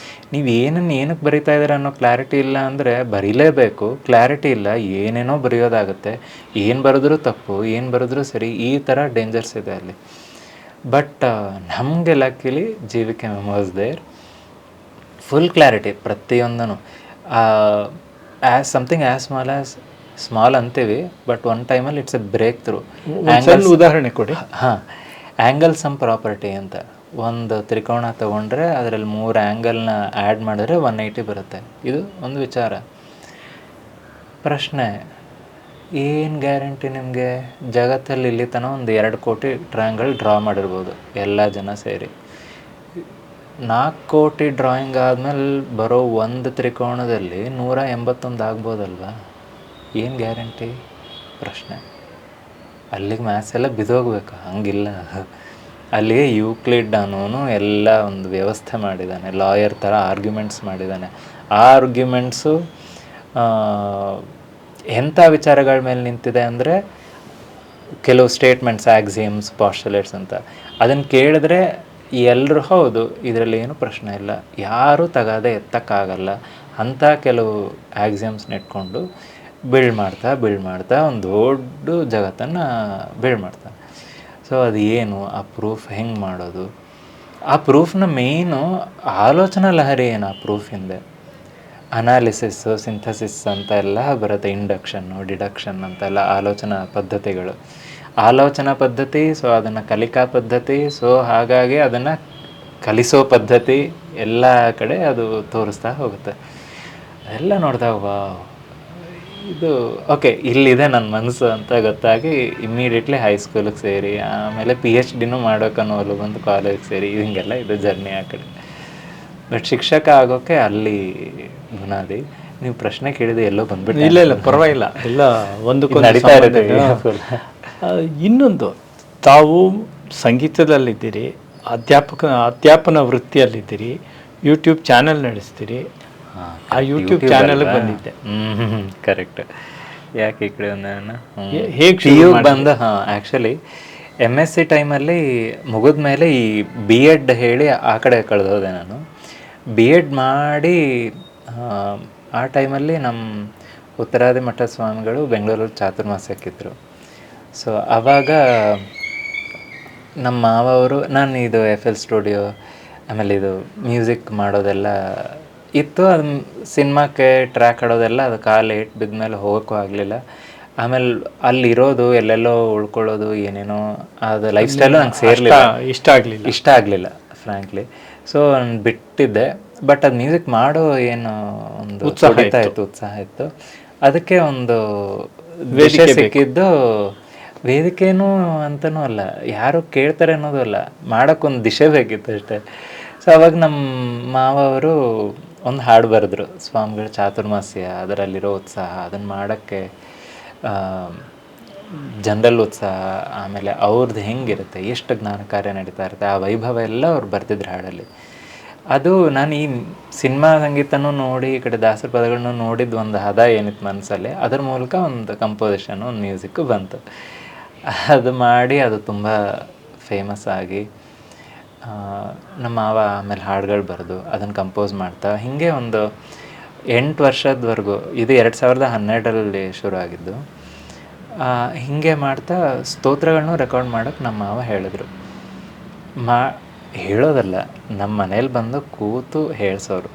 ನೀವು ಏನಕ್ಕೆ ಬರಿತಾ ಇದ್ದೀರ ಅನ್ನೋ ಕ್ಲಾರಿಟಿ ಇಲ್ಲ ಅಂದರೆ ಬರೀಲೇಬೇಕು. ಕ್ಲಾರಿಟಿ ಇಲ್ಲ, ಏನೇನೋ ಬರೆಯೋದಾಗುತ್ತೆ, ಏನು ಬರೆದ್ರೂ ತಪ್ಪು, ಏನು ಬರೆದ್ರೂ ಸರಿ, ಈ ಥರ ಡೇಂಜರ್ಸ್ ಇದೆ ಅಲ್ಲಿ. ಬಟ್ ನಮಗೆ luckily GVK ma'am was there, full clarity ಪ್ರತಿಯೊಂದೂ. ಆ್ಯಸ್ ಸಮಥಿಂಗ್ ಆ್ಯಸ್ ಸ್ಮಾಲ್ ಅಂತೀವಿ, ಬಟ್ ಒನ್ ಟೈಮಲ್ಲಿ ಇಟ್ಸ್ ಎ ಬ್ರೇಕ್ ಥ್ರೂ. ಉದಾಹರಣೆ ಕೊಡಿ. ಆ್ಯಂಗಲ್ ಸಮ್ ಪ್ರಾಪರ್ಟಿ ಅಂತ, ಒಂದು ತ್ರಿಕೋಣ ತೊಗೊಂಡ್ರೆ ಅದರಲ್ಲಿ 3 ಆ್ಯಂಗಲ್ನ ಆ್ಯಡ್ ಮಾಡಿದ್ರೆ 180 ಬರುತ್ತೆ. ಇದು ಒಂದು ವಿಚಾರ. ಪ್ರಶ್ನೆ, ಏನು ಗ್ಯಾರಂಟಿ ನಿಮಗೆ ಜಗತ್ತಲ್ಲಿ ಇಲ್ಲಿ ತನಕ ಒಂದು 2 ಕೋಟಿ ಟ್ರಯಾಂಗಲ್ ಡ್ರಾ ಮಾಡಿರ್ಬೋದು ಎಲ್ಲ ಜನ ಸೇರಿ. 4 ಕೋಟಿ ಡ್ರಾಯಿಂಗ್ ಆದಮೇಲೆ ಬರೋ ಒಂದು ತ್ರಿಕೋಣದಲ್ಲಿ 181 ಆಗ್ಬೋದಲ್ವಾ? ಏನು ಗ್ಯಾರಂಟಿ? ಪ್ರಶ್ನೆ. ಅಲ್ಲಿಗೆ ಮ್ಯಾಥ್ಸ್ ಎಲ್ಲ ಬಿದ್ದೋಗ್ಬೇಕು? ಹಂಗಿಲ್ಲ. ಅಲ್ಲಿಗೆ ಯೂಕ್ಲಿಡ್ ಅನ್ನೋನು ಎಲ್ಲ ಒಂದು ವ್ಯವಸ್ಥೆ ಮಾಡಿದ್ದಾನೆ, ಲಾಯರ್ ಥರ ಆರ್ಗ್ಯುಮೆಂಟ್ಸ್ ಮಾಡಿದ್ದಾನೆ. ಆ ಆರ್ಗ್ಯುಮೆಂಟ್ಸು ಎಂಥ ವಿಚಾರಗಳ ಮೇಲೆ ನಿಂತಿದೆ ಅಂದರೆ, ಕೆಲವು ಸ್ಟೇಟ್ಮೆಂಟ್ಸ್, ಆಕ್ಸಿಯಮ್ಸ್, ಪಾಸ್ಟುಲೇಟ್ಸ್ ಅಂತ, ಅದನ್ನು ಕೇಳಿದ್ರೆ ಎಲ್ಲರೂ ಹೌದು, ಇದರಲ್ಲಿ ಏನೂ ಪ್ರಶ್ನೆ ಇಲ್ಲ, ಯಾರೂ ತಗದೆ ಎತ್ತಕ್ಕಾಗಲ್ಲ ಅಂಥ ಕೆಲವು ಆಕ್ಸಿಯಮ್ಸ್ನ ಇಟ್ಕೊಂಡು ಬಿಲ್ಡ್ ಮಾಡ್ತಾ ಒಂದು ದೊಡ್ಡ ಜಗತ್ತನ್ನು ಬಿಲ್ಡ್ ಮಾಡ್ತಾನೆ. ಸೊ ಅದು ಏನು, ಆ ಪ್ರೂಫ್ ಹೆಂಗೆ ಮಾಡೋದು, ಆ ಪ್ರೂಫ್ನ ಮೇಯ್ನು ಆಲೋಚನಾ ಲಹರಿ ಏನು, ಆ ಪ್ರೂಫ್ ಹಿಂದೆ ಅನಾಲಿಸಿಸ್ಸು, ಸಿಂಥಸಿಸ್ ಅಂತ ಎಲ್ಲ ಬರುತ್ತೆ, ಇಂಡಕ್ಷನ್ನು, ಡಿಡಕ್ಷನ್ ಅಂತೆಲ್ಲ ಆಲೋಚನಾ ಪದ್ಧತಿ. ಸೊ ಅದನ್ನು ಕಲಿಕಾ ಪದ್ಧತಿ, ಸೊ ಹಾಗಾಗಿ ಅದನ್ನು ಕಲಿಸೋ ಪದ್ಧತಿ, ಎಲ್ಲ ಕಡೆ ಅದು ತೋರಿಸ್ತಾ ಹೋಗುತ್ತೆ. ಅದೆಲ್ಲ ನೋಡಿದಾಗ ವಾವ್, ಇದು ಓಕೆ ಇಲ್ಲಿದೆ ನನ್ನ ಮನಸ್ಸು ಅಂತ ಗೊತ್ತಾಗಿ ಇಮ್ಮಿಡಿಯೇಟ್ಲಿ ಹೈಸ್ಕೂಲಿಗೆ ಸೇರಿ, ಆಮೇಲೆ PhDನೂ ಮಾಡೋಕ್ಕನ್ನೋಲು ಬಂದು ಕಾಲೇಜಿಗೆ ಸೇರಿ, ಹಿಂಗೆಲ್ಲ ಇದು ಜರ್ನಿ ಆ ಕಡೆ. ಬಟ್ ಶಿಕ್ಷಕ ಆಗೋಕ್ಕೆ ಅಲ್ಲಿ ಬುನಾದಿ. ನೀವು ಪ್ರಶ್ನೆ ಕೇಳಿದೆ ಎಲ್ಲೋ ಬಂದ್ಬಿಟ್ಟು. ಇಲ್ಲ ಪರವಾಗಿಲ್ಲ, ಎಲ್ಲ ಒಂದಕ್ಕೊಂದು ನಡೀತಾ ಇರುತ್ತೆ. ಇನ್ನೊಂದು, ತಾವು ಸಂಗೀತದಲ್ಲಿದ್ದೀರಿ, ಅಧ್ಯಾಪನ ವೃತ್ತಿಯಲ್ಲಿದ್ದೀರಿ, ಯೂಟ್ಯೂಬ್ ಚಾನೆಲ್ ನಡೆಸ್ತೀರಿ. ಆ ಯೂಟ್ಯೂಬ್ ಚಾನೆಲ್ಗೆ ಬಂದಿದ್ದೆ. ಕರೆಕ್ಟ್. ಯಾಕೆ ಈ ಕಡೆ ಹೇಗೆ ಬಂದ? ಆ್ಯಕ್ಚುಲಿ MSc ಟೈಮಲ್ಲಿ ಮುಗಿದ ಮೇಲೆ ಈ B.Ed ಹೇಳಿ ಆ ಕಡೆ ಕಳೆದೋದೆ ನಾನು. B.Ed ಮಾಡಿ ಆ ಟೈಮಲ್ಲಿ ನಮ್ಮ ಉತ್ತರಾದಿ ಮಠದ ಸ್ವಾಮಿಗಳು ಬೆಂಗಳೂರಲ್ಲಿ ಚಾತುರ್ಮಾಸ್ಯಕ್ಕಿದ್ರು. ಸೊ ಆವಾಗ ನಮ್ಮ ಮಾವ ಅವರು, ನಾನು ಇದು FL ಸ್ಟುಡಿಯೋ ಆಮೇಲೆ ಇದು ಮ್ಯೂಸಿಕ್ ಮಾಡೋದೆಲ್ಲ ಇತ್ತು. ಅದು ಸಿನಿಮಾಕ್ಕೆ ಟ್ರ್ಯಾಕ್ ಆಡೋದೆಲ್ಲ ಅದು ಕಾಲು ಏಟು ಬಿದ್ಮೇಲೆ ಹೋಗೋಕ್ಕೂ ಆಗಲಿಲ್ಲ. ಆಮೇಲೆ ಅಲ್ಲಿರೋದು ಎಲ್ಲೆಲ್ಲೋ ಉಳ್ಕೊಳ್ಳೋದು ಏನೇನೋ ಅದು ಲೈಫ್ ಸ್ಟೈಲು ನಂಗೆ ಸೇರಲಿಲ್ಲ, ಇಷ್ಟ ಆಗಲಿಲ್ಲ ಫ್ರ್ಯಾಂಕ್ಲಿ. ಸೊ ನಾನು ಬಿಟ್ಟಿದ್ದೆ. ಬಟ್ ಅದು ಮ್ಯೂಸಿಕ್ ಮಾಡೋ ಏನು ಒಂದು ಉತ್ಸಾಹ ಇತ್ತು. ಅದಕ್ಕೆ ಒಂದು ವೇದಿಕೆ ಸಿಕ್ಕಿದ್ದು, ವೇದಿಕೆನೂ ಅಂತನೂ ಅಲ್ಲ, ಯಾರು ಕೇಳ್ತಾರೆ ಅನ್ನೋದು ಅಲ್ಲ, ಮಾಡೋಕ್ಕೊಂದು ದಿಶೆ ಬೇಕಿತ್ತು ಅಷ್ಟೇ. ಸೊ ಅವಾಗ ನಮ್ಮ ಮಾವ ಅವರು ಒಂದು ಹಾಡು ಬರೆದ್ರು, ಸ್ವಾಮಿಗಳ ಚಾತುರ್ಮಾಸ್ಯ, ಅದರಲ್ಲಿರೋ ಉತ್ಸಾಹ, ಅದನ್ನು ಮಾಡೋಕ್ಕೆ ಜನರಲ್ ಉತ್ಸಾಹ, ಆಮೇಲೆ ಅವ್ರದ್ದು ಹೆಂಗಿರುತ್ತೆ, ಎಷ್ಟು ಜ್ಞಾನ ಕಾರ್ಯ ನಡೀತಾ ಇರುತ್ತೆ, ಆ ವೈಭವ ಎಲ್ಲ ಅವ್ರು ಬರ್ತಿದ್ರು ಹಾಡಲ್ಲಿ. ಅದು ನಾನು ಈ ಸಿನಿಮಾ ಸಂಗೀತನೂ ನೋಡಿ, ಈ ಕಡೆ ದಾಸರ ಪದಗಳನ್ನೂ ನೋಡಿದ್ದು ಒಂದು ಹದ ಏನಿತ್ತು ಮನಸ್ಸಲ್ಲಿ, ಅದ್ರ ಮೂಲಕ ಒಂದು ಕಂಪೋಸಿಷನು, ಒಂದು ಮ್ಯೂಸಿಕ್ಕು ಬಂತು. ಅದು ಮಾಡಿ ಅದು ತುಂಬ ಫೇಮಸ್ ಆಗಿ ನಮ್ಮ ಮಾವ ಆಮೇಲೆ ಹಾಡುಗಳು ಬರೆದು ಅದನ್ನು ಕಂಪೋಸ್ ಮಾಡ್ತಾ ಹೀಗೆ ಒಂದು 8 ವರ್ಷದವರೆಗೂ, ಇದು 2012ರಲ್ಲಿ ಶುರು ಆಗಿದ್ದು. ಹೀಗೆ ಮಾಡ್ತಾ ಸ್ತೋತ್ರಗಳನ್ನೂ ರೆಕಾರ್ಡ್ ಮಾಡೋಕ್ಕೆ ನಮ್ಮ ಮಾವ ಹೇಳಿದ್ರು. ಹೇಳೋದಲ್ಲ, ನಮ್ಮ ಮನೇಲಿ ಬಂದು ಕೂತು ಹೇಳ್ಸೋರು.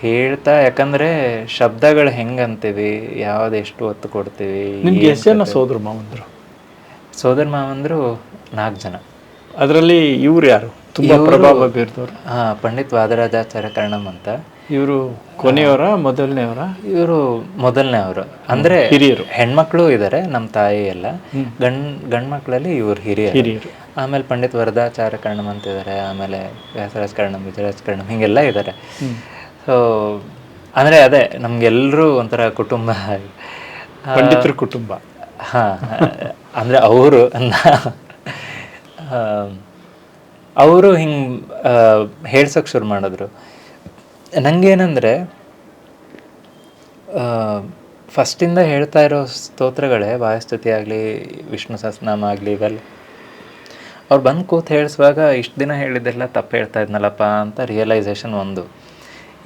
ಹೇಳ್ತಾ, ಯಾಕಂದರೆ ಶಬ್ದಗಳು ಹೆಂಗೆ ಅಂತೀವಿ, ಯಾವ್ದು ಎಷ್ಟು ಒತ್ತು ಕೊಡ್ತೀವಿ. ನಿಮ್ಗೆ ಎಷ್ಟು ಜನ ಸೋದರ ಮಾವಂದರು? ಸೋದರ ಮಾವಂದರು 4 ಜನ. ಅದರಲ್ಲಿ ಇವ್ರು ಯಾರು ತುಂಬ ಪ್ರಭಾವ ಬೀರ್ದವ್ರು? ಪಂಡಿತ್ ವಾದರಾಜಾಚಾರ್ಯ ಕರ್ಣಮ್ ಅಂತ. ಇವರು ಕೊನೆಯವರ ಮೊದಲನೇವರ? ಇವರು ಮೊದಲನೇವರು. ಅಂದರೆ ಹಿರಿಯರು. ಹೆಣ್ಮಕ್ಳು ಇದ್ದಾರೆ, ನಮ್ಮ ತಾಯಿ ಎಲ್ಲ. ಗಂಡು ಮಕ್ಕಳಲ್ಲಿ ಇವರು ಹಿರಿಯರು. ಆಮೇಲೆ ಪಂಡಿತ್ ವರದಾಚಾರ್ಯ ಕರ್ಣಮ್ ಅಂತ ಇದ್ದಾರೆ, ಆಮೇಲೆ ವ್ಯಾಸರಾಜ್ ಕರ್ಣಮ್, ವಿಜಯರಾಜ್ ಕರ್ಣಮ್, ಹೀಗೆಲ್ಲ ಇದ್ದಾರೆ. ಸೊ ಅಂದರೆ ಅದೇ ನಮಗೆಲ್ಲರೂ ಒಂಥರ ಕುಟುಂಬ, ಪಂಡಿತರ ಕುಟುಂಬ. ಅಂದರೆ ಅವರು ಹಿಂಗೆ ಹೇಳ್ಸೋಕೆ ಶುರು ಮಾಡಿದ್ರು. ನನಗೇನೆಂದರೆ ಫಸ್ಟಿಂದ ಹೇಳ್ತಾ ಇರೋ ಸ್ತೋತ್ರಗಳೇ, ವಾಯುಸ್ತುತಿ ಆಗಲಿ, ವಿಷ್ಣು ಸಹಸ್ರನಾಮ ಆಗಲಿ, ಇವೆಲ್ಲ ಅವ್ರು ಬಂದು ಕೂತು ಹೇಳಿಸುವಾಗ ಇಷ್ಟು ದಿನ ಹೇಳಿದ್ದೆಲ್ಲ ತಪ್ಪು ಹೇಳ್ತಾ ಇದ್ನಲ್ಲಪ್ಪ ಅಂತ ರಿಯಲೈಸೇಷನ್ ಒಂದು.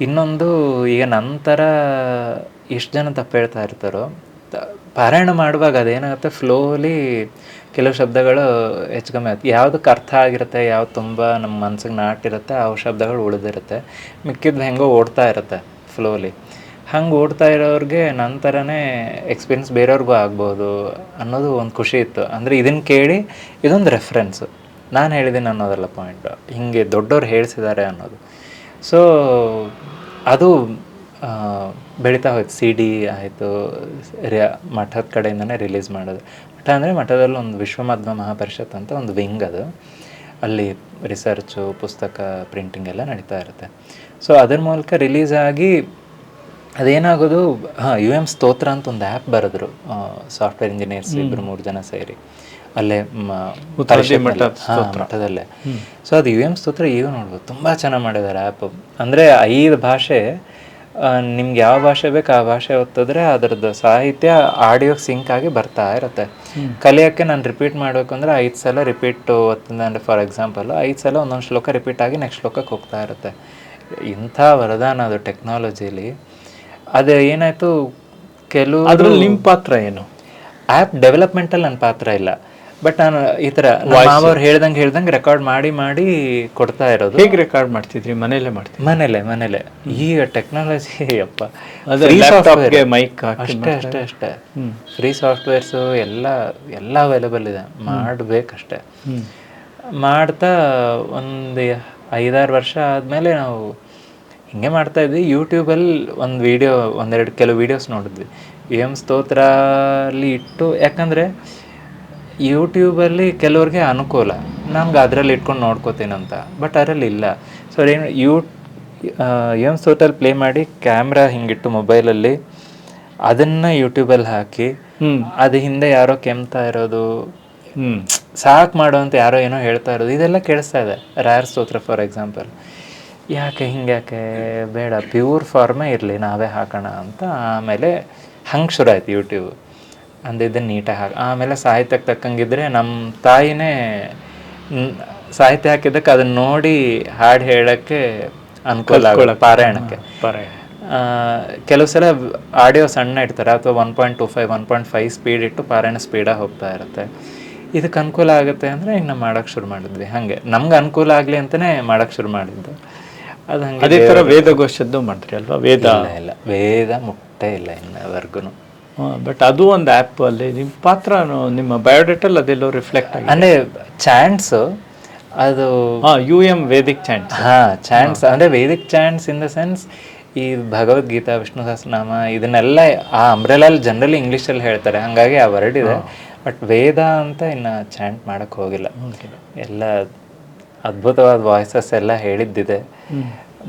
ಇನ್ನೊಂದು, ಈಗ ನಂತರ ಎಷ್ಟು ಜನ ತಪ್ಪು ಹೇಳ್ತಾ ಇರ್ತಾರೋ, ಪಾರಾಯಣ ಮಾಡುವಾಗ ಅದೇನಾಗುತ್ತೆ, ಫ್ಲೋಲಿ ಕೆಲವು ಶಬ್ದಗಳು ಹೆಚ್ಚು ಕಮ್ಮಿ ಆಗುತ್ತೆ. ಯಾವುದಕ್ಕೆ ಅರ್ಥ ಆಗಿರುತ್ತೆ, ಯಾವ್ದು ತುಂಬ ನಮ್ಮ ಮನ್ಸಿಗೆ ನಾಟಿರುತ್ತೆ, ಆ ಶಬ್ದಗಳು ಉಳಿದಿರುತ್ತೆ, ಮಿಕ್ಕಿದ್ದು ಹೆಂಗೋ ಓಡ್ತಾ ಇರುತ್ತೆ ಫ್ಲೋಲಿ. ಹಂಗೆ ಓಡ್ತಾ ಇರೋರಿಗೆ ನಂತರನೇ ಎಕ್ಸ್ಪೀರಿಯನ್ಸ್ ಬೇರೆಯವ್ರಿಗೂ ಆಗ್ಬೋದು ಅನ್ನೋದು ಒಂದು ಖುಷಿ ಇತ್ತು. ಅಂದರೆ ಇದನ್ನು ಕೇಳಿ ಇದೊಂದು ರೆಫರೆನ್ಸು, ನಾನು ಹೇಳಿದ್ದೀನಿ ಅನ್ನೋದಲ್ಲ ಪಾಯಿಂಟು, ಹೀಗೆ ದೊಡ್ಡವ್ರು ಹೇಳಿಸಿದ್ದಾರೆ ಅನ್ನೋದು. ಸೊ ಅದು ಬೆಳೀತಾ ಹೋಯ್ತು. CD ಆಯಿತು, ಮಠದ ಕಡೆಯಿಂದನೇ ರಿಲೀಸ್ ಮಾಡೋದು. ಮಠ ಅಂದರೆ ಮಠದಲ್ಲಿ ಒಂದು ವಿಶ್ವಮಾಧ್ವ ಮಹಾಪರಿಷತ್ ಅಂತ ಒಂದು ವಿಂಗ್, ಅದು ಅಲ್ಲಿ ರಿಸರ್ಚು, ಪುಸ್ತಕ ಪ್ರಿಂಟಿಂಗ್ ಎಲ್ಲ ನಡೀತಾ ಇರುತ್ತೆ. ಸೊ ಅದ್ರ ಮೂಲಕ ರಿಲೀಸ್ ಆಗಿ ಅದೇನಾಗೋದು, UM ಸ್ತೋತ್ರ ಅಂತ ಒಂದು ಆ್ಯಪ್ ಬರೆದ್ರು ಸಾಫ್ಟ್ವೇರ್ ಇಂಜಿನಿಯರ್ಸ್ 2-3 ಜನ ಸೇರಿ, ಅಲ್ಲೇ ಮಠದಲ್ಲೇ. ಸೊ ಅದು UM ಸ್ತೋತ್ರ ಈಗ ನೋಡ್ಬೋದು, ತುಂಬ ಚೆನ್ನಾಗಿ ಮಾಡಿದ್ದಾರೆ ಆ್ಯಪು. ಅಂದರೆ 5 ಭಾಷೆ, ನಿಮ್ಗೆ ಯಾವ ಭಾಷೆ ಬೇಕು ಆ ಭಾಷೆ ಒತ್ತಿದ್ರೆ ಅದರದ್ದು ಸಾಹಿತ್ಯ ಆಡಿಯೋಗೆ ಸಿಂಕ್ ಆಗಿ ಬರ್ತಾ ಇರುತ್ತೆ. ಕಲಿಯೋಕ್ಕೆ ನಾನು ರಿಪೀಟ್ ಮಾಡಬೇಕು ಅಂದರೆ 5 ಸಲ ರಿಪೀಟ್ ಒತ್ತಿಂದ, ಅಂದರೆ ಫಾರ್ ಎಕ್ಸಾಂಪಲ್ 5 ಸಲ ಒಂದೊಂದು ಶ್ಲೋಕ ರಿಪೀಟ್ ಆಗಿ ನೆಕ್ಸ್ಟ್ ಶ್ಲೋಕಕ್ಕೆ ಹೋಗ್ತಾ ಇರುತ್ತೆ. ಇಂಥ ವರದಾನ ಅದು ಟೆಕ್ನಾಲಜಿಲಿ. ಅದು ಏನಾಯಿತು, ಅದರಲ್ಲಿ ನಿಮ್ಮ ಪಾತ್ರ ಏನು? ಆ್ಯಪ್ ಡೆವಲಪ್ಮೆಂಟಲ್ಲಿ ನನ್ನ ಪಾತ್ರ ಇಲ್ಲ, ಬಟ್ ನಾನು ಈ ಥರ ಅವ್ರು ಹೇಳ್ದಂಗೆ ರೆಕಾರ್ಡ್ ಮಾಡಿ ಕೊಡ್ತಾ ಇರೋದು. ಹೇಗೆ ರೆಕಾರ್ಡ್ ಮಾಡ್ತಿದ್ರಿ? ಮನೇಲೆ ಮಾಡ್ತೀವಿ? ಮನೇಲೆ. ಈಗ ಟೆಕ್ನಾಲಜಿ ಅಪ್ಪ, ಮೈಕ್ ಅಷ್ಟೇ. ಫ್ರೀ ಸಾಫ್ಟ್ವೇರ್ಸು ಎಲ್ಲ ಅವೈಲೇಬಲ್ ಇದೆ, ಮಾಡಬೇಕಷ್ಟೆ. ಮಾಡ್ತಾ ಒಂದು 5-6 ವರ್ಷ ಆದಮೇಲೆ ನಾವು ಹಿಂಗೆ ಮಾಡ್ತಾಯಿದ್ವಿ. ಯೂಟ್ಯೂಬಲ್ಲಿ ಕೆಲವು ವೀಡಿಯೋಸ್ ನೋಡಿದ್ವಿ, UM ಸ್ತೋತ್ರ ಅಲ್ಲಿ ಇಟ್ಟು. ಯಾಕಂದರೆ ಯೂಟ್ಯೂಬಲ್ಲಿ ಕೆಲವ್ರಿಗೆ ಅನುಕೂಲ, ನಮ್ಗೆ ಅದರಲ್ಲಿ ಇಟ್ಕೊಂಡು ನೋಡ್ಕೋತೀನಂತ, ಬಟ್ ಅದರಲ್ಲಿ ಇಲ್ಲ. ಸೊ ಏನು UM ಸ್ತೋತ್ರಲ್ಲಿ ಪ್ಲೇ ಮಾಡಿ ಕ್ಯಾಮ್ರಾ ಹಿಂಗಿಟ್ಟು ಮೊಬೈಲಲ್ಲಿ ಅದನ್ನು ಯೂಟ್ಯೂಬಲ್ಲಿ ಹಾಕಿ, ಅದು ಹಿಂದೆ ಯಾರೋ ಕೆಮ್ತಾ ಇರೋದು, ಸಾಕು ಮಾಡೋ ಅಂತ ಯಾರೋ ಏನೋ ಹೇಳ್ತಾ ಇರೋದು, ಇದೆಲ್ಲ ಕೇಳಿಸ್ತಾ ಇದೆ. ರಾಯರ್ ಸ್ತೋತ್ರ ಫಾರ್ ಎಕ್ಸಾಂಪಲ್, ಯಾಕೆ ಬೇಡ, ಪ್ಯೂರ್ ಫಾರ್ಮೇ ಇರಲಿ, ನಾವೇ ಹಾಕೋಣ ಅಂತ. ಆಮೇಲೆ ಹಂಗೆ ಶುರು ಆಯ್ತು ಯೂಟ್ಯೂಬ್. ಅಂದಿದ್ದನ್ನು ನೀಟಾಗಿ ಆಮೇಲೆ ಸಾಹಿತ್ಯಕ್ಕೆ ತಕ್ಕಂಗಿದ್ರೆ ನಮ್ಮ ತಾಯಿನೇ ಸಾಹಿತ್ಯ ಹಾಕಿದ್ದಕ್ಕೆ ಅದನ್ನ ನೋಡಿ ಹಾಡು ಹೇಳಕ್ಕೆ ಅನುಕೂಲ ಆಗುತ್ತೆ ಪಾರಾಯಣಕ್ಕೆ. ಕೆಲವು ಸಲ ಆಡಿಯೋ ಸಣ್ಣ ಇಡ್ತಾರೆ, ಅಥವಾ 1.25 1.5 ಸ್ಪೀಡ್ ಇಟ್ಟು ಪಾರಾಯಣ ಸ್ಪೀಡಾಗಿ ಹೋಗ್ತಾ ಇರುತ್ತೆ. ಇದಕ್ಕೆ ಅನುಕೂಲ ಆಗುತ್ತೆ ಅಂದರೆ ಇನ್ನು ಮಾಡೋಕ್ಕೆ ಶುರು ಮಾಡಿದ್ವಿ. ಹಾಗೆ ನಮ್ಗೆ ಅನುಕೂಲ ಆಗಲಿ ಅಂತಲೇ ಮಾಡೋಕ್ಕೆ ಶುರು ಮಾಡಿದ್ದು. ಅದು ಹಂಗೆ ಅದೇ ಥರ ವೇದಘೋಷದ್ದು ಮಾಡ್ತೀರಿ ಅಲ್ವಾ? ಇಲ್ಲ ವೇದ ಮುಟ್ಟೇ ಇಲ್ಲ ಇನ್ನವರೆಗೂ. ಬಟ್ ಅದು ಒಂದು ಆ್ಯಪ್ ಅಲ್ಲಿ ನಿಮ್ಮ ಪಾತ್ರ ನಿಮ್ಮ ಬಯೋಡೇಟಲ್ಲಿ ಅದೆಲ್ಲೋ ರಿಫ್ಲೆಕ್ಟ್ ಆಗಿದೆ. ಅಂದರೆ ಚಾಂಟ್ಸು ಅದು UM ವೇದಿಕ್ ಚಾಂಟ್ಸ್. ಚಾಂಟ್ಸ್ ಅಂದರೆ ವೇದಿಕ್ ಚಾಂಟ್ಸ್ ಇನ್ ದ ಸೆನ್ಸ್ ಈ ಭಗವದ್ಗೀತಾ, ವಿಷ್ಣು ಸಹಸ್ರನಾಮ ಇದನ್ನೆಲ್ಲ ಆ ಅಂಬ್ರೆಲಲ್ಲಿ ಜನರಲಿ ಇಂಗ್ಲೀಷಲ್ಲಿ ಹೇಳ್ತಾರೆ, ಹಾಗಾಗಿ ಆ ವರ್ಡ್ ಇದೆ. ಬಟ್ ವೇದ ಅಂತ ಇನ್ನು ಚಾಂಟ್ ಮಾಡೋಕ್ಕೆ ಹೋಗಿಲ್ಲ. ಎಲ್ಲ ಅದ್ಭುತವಾದ ವಾಯ್ಸಸ್ ಎಲ್ಲ ಹೇಳಿದ್ದಿದೆ.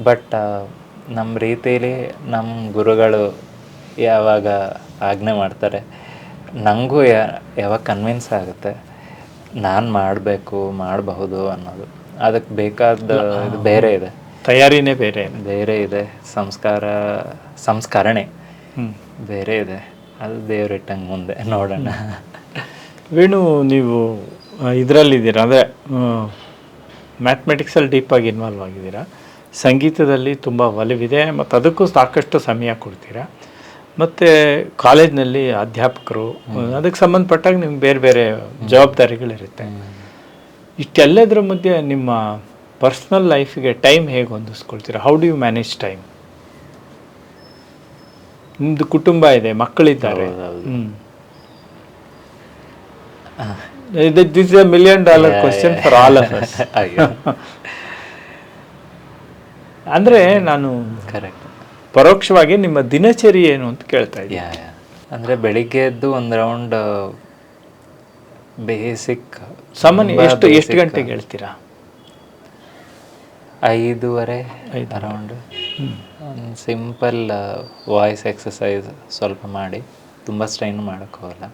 ಬಟ್ ನಮ್ಮ ರೀತಿಯಲ್ಲಿ ನಮ್ಮ ಗುರುಗಳು ಯಾವಾಗ ಆಜ್ಞೆ ಮಾಡ್ತಾರೆ, ನನಗೂ ಯಾವಾಗ ಕನ್ವಿನ್ಸ್ ಆಗುತ್ತೆ ನಾನು ಮಾಡಬಹುದು ಅನ್ನೋದು, ಅದಕ್ಕೆ ಬೇಕಾದ ಇದು ಬೇರೆ ಇದೆ, ತಯಾರಿನೇ ಬೇರೆ ಇದೆ, ಸಂಸ್ಕರಣೆ ಬೇರೆ ಇದೆ. ಅದು ದೇವ್ರಿಟ್ಟಂಗೆ ಮುಂದೆ ನೋಡೋಣ. ವೇಣು, ನೀವು ಇದರಲ್ಲಿದ್ದೀರಾ ಅಂದರೆ ಮ್ಯಾಥಮೆಟಿಕ್ಸಲ್ಲಿ ಡೀಪಾಗಿ ಇನ್ವಾಲ್ವ್ ಆಗಿದ್ದೀರಾ, ಸಂಗೀತದಲ್ಲಿ ತುಂಬ ಒಲವಿದೆ ಮತ್ತು ಅದಕ್ಕೂ ಸಾಕಷ್ಟು ಸಮಯ ಕೊಡ್ತೀರಾ, ಮತ್ತು ಕಾಲೇಜ್ನಲ್ಲಿ ಅಧ್ಯಾಪಕರು, ಅದಕ್ಕೆ ಸಂಬಂಧಪಟ್ಟಾಗ ನಿಮ್ಗೆ ಬೇರೆ ಬೇರೆ ಜವಾಬ್ದಾರಿಗಳಿರುತ್ತೆ. ಇಷ್ಟೆಲ್ಲದರ ಮಧ್ಯೆ ನಿಮ್ಮ ಪರ್ಸ್ನಲ್ ಲೈಫಿಗೆ ಟೈಮ್ ಹೇಗೆ ಹೊಂದಿಸ್ಕೊಳ್ತೀರಾ? How do you manage time? ನಿಮ್ಮದು ಕುಟುಂಬ ಇದೆ, ಮಕ್ಕಳಿದ್ದಾರೆ. This is $1 million question for all of us. ಅಂದರೆ ನಾನು ಕರೆಕ್ಟ್ ಪರೋಕ್ಷವಾಗಿ ನಿಮ್ಮ ದಿನಚರಿ ಏನು ಅಂತ ಕೇಳ್ತಾ ಇದ್ದೀನಿ. ಅಂದರೆ ಬೆಳಿಗ್ಗೆ ಎದ್ದು ಒಂದು ರೌಂಡ್ ಬೇಸಿಕ್ ಸಾಮಾನ್ಯ ಎಷ್ಟು ಗಂಟೆಗೆ ಹೇಳ್ತೀರಾ? 5:30 ಅರೌಂಡ್. ಒಂದು ಸಿಂಪಲ್ ವಾಯ್ಸ್ ಎಕ್ಸಸೈಸ್ ಸ್ವಲ್ಪ ಮಾಡಿ, ತುಂಬ ಸ್ಟ್ರೈನ್ ಮಾಡೋಕ್ಕೆ ಹೋಗಲ್ಲ.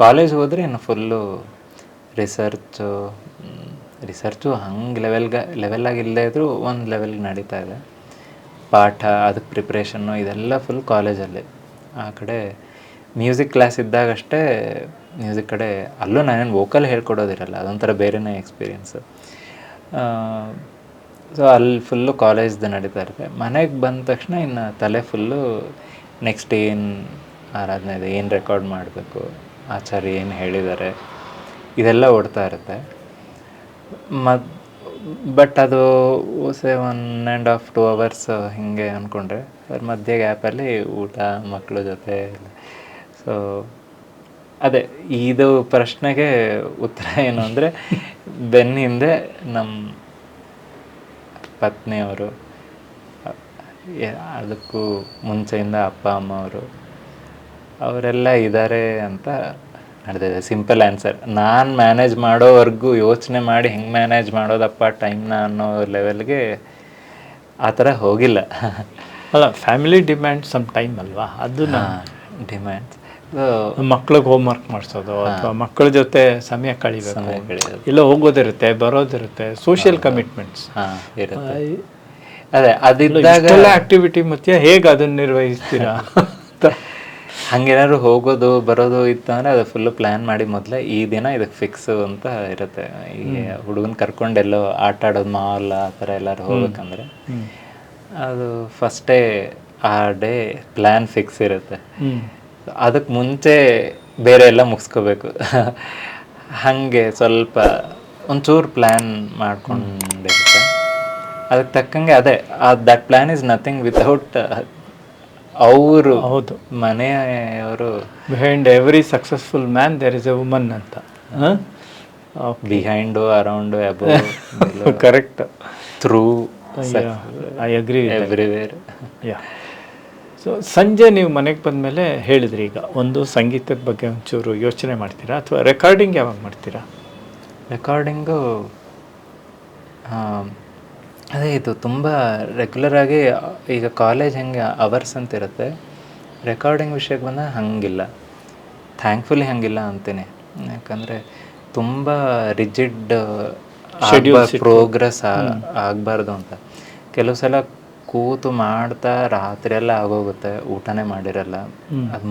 ಕಾಲೇಜ್ ಹೋದರೆ ಇನ್ನು ಫುಲ್ಲು ರಿಸರ್ಚು ಹಂಗೆ ಲೆವೆಲ್ಲಾಗಿ ಇಲ್ಲದೇ ಇದ್ದರೂ ಒಂದು ಲೆವೆಲ್ಗೆ ನಡೀತಾ ಇದೆ. ಪಾಠ, ಅದಕ್ಕೆ ಪ್ರಿಪ್ರೇಷನ್ನು, ಇದೆಲ್ಲ ಫುಲ್ ಕಾಲೇಜಲ್ಲಿ. ಆ ಕಡೆ ಮ್ಯೂಸಿಕ್ ಕ್ಲಾಸ್ ಇದ್ದಾಗಷ್ಟೇ ಮ್ಯೂಸಿಕ್ ಕಡೆ, ಅಲ್ಲೂ ನಾನೇನು ವೋಕಲ್ ಹೇಳ್ಕೊಡೋದಿರಲ್ಲ, ಅದೊಂಥರ ಬೇರೆಯೇ ಎಕ್ಸ್ಪೀರಿಯೆನ್ಸು. ಸೊ ಅಲ್ಲಿ ಫುಲ್ಲು ಕಾಲೇಜ್ದು ನಡೀತಾ ಇರುತ್ತೆ. ಮನೆಗೆ ಬಂದ ತಕ್ಷಣ ಇನ್ನು ತಲೆ ಫುಲ್ಲು ನೆಕ್ಸ್ಟ್ ಏನು ಆರಾಧನೆ ಇದೆ, ಏನು ರೆಕಾರ್ಡ್ ಮಾಡಬೇಕು, ಆಚಾರ್ಯ ಏನು ಹೇಳಿದ್ದಾರೆ, ಇದೆಲ್ಲ ಓಡ್ತಾ ಇರುತ್ತೆ. ಬಟ್ ಅದು 1.5 2 hours ಹೀಗೆ ಅಂದ್ಕೊಂಡ್ರೆ ಅದ್ರ ಮಧ್ಯೆ ಗ್ಯಾಪಲ್ಲಿ ಊಟ, ಮಕ್ಕಳ ಜೊತೆ. ಸೊ ಅದೇ ಇದು ಪ್ರಶ್ನೆಗೆ ಉತ್ತರ ಏನು ಅಂದರೆ, ಬೆನ್ನ ಹಿಂದೆ ನಮ್ಮ ಪತ್ನಿಯವರು, ಅದಕ್ಕೂ ಮುಂಚೆಯಿಂದ ಅಪ್ಪ ಅಮ್ಮ ಅವರೆಲ್ಲ ಇದ್ದಾರೆ ಅಂತ ನಡೆದಿದೆ. Simple answer. ನಾನು ಮ್ಯಾನೇಜ್ ಮಾಡೋವರೆಗೂ ಯೋಚನೆ ಮಾಡಿ ಹೆಂಗೆ ಮ್ಯಾನೇಜ್ ಮಾಡೋದಪ್ಪ ಟೈಮ್ನ ಅನ್ನೋ ಲೆವೆಲ್ಗೆ ಆ ಥರ ಹೋಗಿಲ್ಲ. ಅಲ್ಲ, ಫ್ಯಾಮಿಲಿ ಡಿಮ್ಯಾಂಡ್ ಸಮ್ ಟೈಮ್ ಅಲ್ವಾ? ಅದು ಡಿಮ್ಯಾಂಡ್ಸ್. ಮಕ್ಳಿಗೆ ಹೋಮ್ವರ್ಕ್ ಮಾಡಿಸೋದು, ಅಥವಾ ಮಕ್ಕಳ ಜೊತೆ ಸಮಯ ಕಳಿಬೇಕು, ಇಲ್ಲ ಹೋಗೋದಿರುತ್ತೆ, ಬರೋದಿರುತ್ತೆ, ಸೋಷಿಯಲ್ ಕಮಿಟ್ಮೆಂಟ್ಸ್ ಇರುತ್ತೆ. ಅದೇ ಅದಿದ್ದಾಗ ಆಕ್ಟಿವಿಟಿ ಮತ್ತೆ ಹೇಗೆ ಅದನ್ನು ನಿರ್ವಹಿಸ್ತೀರಾ? ಹಂಗೇನಾದ್ರು ಹೋಗೋದು ಬರೋದು ಇತ್ತು ಅಂದರೆ ಅದು ಫುಲ್ಲು ಪ್ಲ್ಯಾನ್ ಮಾಡಿ ಮೊದಲೇ ಈ ದಿನ ಇದಕ್ಕೆ ಫಿಕ್ಸು ಅಂತ ಇರುತ್ತೆ. ಈಗ ಹುಡುಗನ ಕರ್ಕೊಂಡೆಲ್ಲೋ ಆಟ ಆಡೋದು, ಮಾಲ್ ಆ ಥರ ಎಲ್ಲರೂ ಹೋಗ್ಬೇಕಂದ್ರೆ ಅದು ಫಸ್ಟೇ ಆ ಡೇ ಪ್ಲ್ಯಾನ್ ಫಿಕ್ಸ್ ಇರುತ್ತೆ. ಅದಕ್ಕೆ ಮುಂಚೆ ಬೇರೆ ಎಲ್ಲ ಮುಗಿಸ್ಕೋಬೇಕು. ಹಾಗೆ ಸ್ವಲ್ಪ ಒಂಚೂರು ಪ್ಲ್ಯಾನ್ ಮಾಡ್ಕೊಂಡಿರುತ್ತೆ. ಅದಕ್ಕೆ ತಕ್ಕಂಗೆ ಅದೇ that plan is nothing without ಅವರು. ಹೌದು, ಮನೆಯವರು. Behind every successful man there is a woman ಅಂತ. Behind, around, above, correct, through, I agree, everywhere. Yeah. So ಸಂಜೆ ನೀವು ಮನೆಗೆ ಬಂದಮೇಲೆ ಹೇಳಿದ್ರಿ, ಈಗ ಒಂದು ಸಂಗೀತದ ಬಗ್ಗೆ ಒಂಚೂರು ಯೋಚನೆ ಮಾಡ್ತೀರಾ, ಅಥವಾ ರೆಕಾರ್ಡಿಂಗ್ ಯಾವಾಗ ಮಾಡ್ತೀರಾ? ರೆಕಾರ್ಡಿಂಗು ಅದೇ ಇದು ತುಂಬ ರೆಗ್ಯುಲರಾಗಿ. ಈಗ ಕಾಲೇಜ್ ಹೆಂಗೆ ಅವರ್ಸ್ ಅಂತ ಇರುತ್ತೆ, ರೆಕಾರ್ಡಿಂಗ್ ವಿಷಯಕ್ಕೆ ಬಂದಾಗ ಹಾಗಿಲ್ಲ. ಥ್ಯಾಂಕ್ಫುಲಿ ಹಾಗಿಲ್ಲ ಅಂತೀನಿ. ಯಾಕಂದರೆ ತುಂಬ ರಿಜಿಡ್ ಪ್ರೋಗ್ರೆಸ್ ಆಗಬಾರ್ದು ಅಂತ. ಕೆಲವು ಸಲ ಕೂತು ಮಾಡ್ತಾ ರಾತ್ರಿ ಎಲ್ಲ ಆಗೋಗುತ್ತೆ, ಊಟನೇ ಮಾಡಿರಲ್ಲ. ಅದು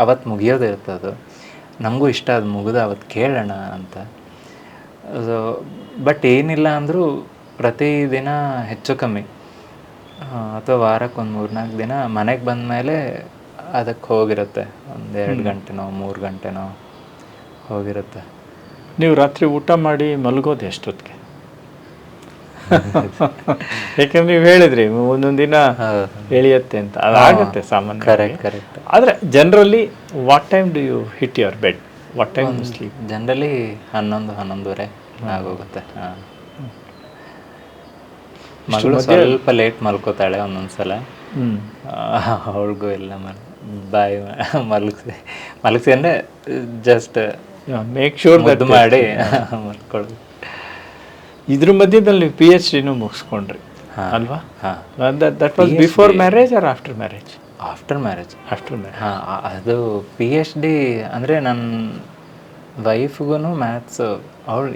ಅವತ್ತು ಮುಗಿಯೋದಿರುತ್ತೆ. ಅದು ನಮಗೂ ಇಷ್ಟ, ಅದು ಮುಗಿದು ಅವತ್ತು ಕೇಳೋಣ ಅಂತ. ಸೊ ಬಟ್ ಏನಿಲ್ಲ ಅಂದರೂ ಪ್ರತಿದಿನ ಹೆಚ್ಚು ಕಮ್ಮಿ ಅಥವಾ ವಾರಕ್ಕೆ ಒಂದು 3-4 ದಿನ ಮನೆಗೆ ಬಂದಮೇಲೆ ಅದಕ್ಕೆ ಹೋಗಿರುತ್ತೆ. 1-2 ಗಂಟೆನೋ 3 ಗಂಟೆನೋ ಹೋಗಿರುತ್ತೆ. ನೀವು ರಾತ್ರಿ ಊಟ ಮಾಡಿ ಮಲಗೋದು ಎಷ್ಟೊತ್ತಿಗೆ? ಯಾಕಂದ್ರೆ ನೀವು ಹೇಳಿದ್ರಿ ಒಂದೊಂದು ದಿನ ಎಳಿಯತ್ತೆ ಅಂತ, ಅದಾಗತ್ತೆ ಸಾಮಾನ್ಯ. ಕರೆಕ್ಟ್. ಆದರೆ generally what time do you hit your bed? What time to sleep? Generally 11-11:30 ಆಗೋಗುತ್ತೆ. ಮಗಳು ಸ್ವಲ್ಪ ಲೇಟ್ ಮಲ್ಕೋತಾಳೆ ಒಂದೊಂದ್ಸಲ. ಅವಳಿಗೂ ಎಲ್ಲ ಬಾಯಿ ಮಲಗಿಸಿ ಅಂದರೆ ಜಸ್ಟ್ ಮೇಕ್ ಶೂರ್ ಅದು ಮಾಡಿ ಮಲ್ಕೊಳ್ಳೋದು. ಇದ್ರ ಮಧ್ಯದಲ್ಲಿ ನೀವು PhD ಮುಗಿಸ್ಕೊಂಡ್ರಿ ಅಲ್ವಾ? That was before marriage or after marriage? After marriage. ಹಾಂ, ಅದು PhD ಅಂದರೆ ನನ್ನ ವೈಫ್ಗೂ ಮ್ಯಾಥ್ಸ್, ಅವಳು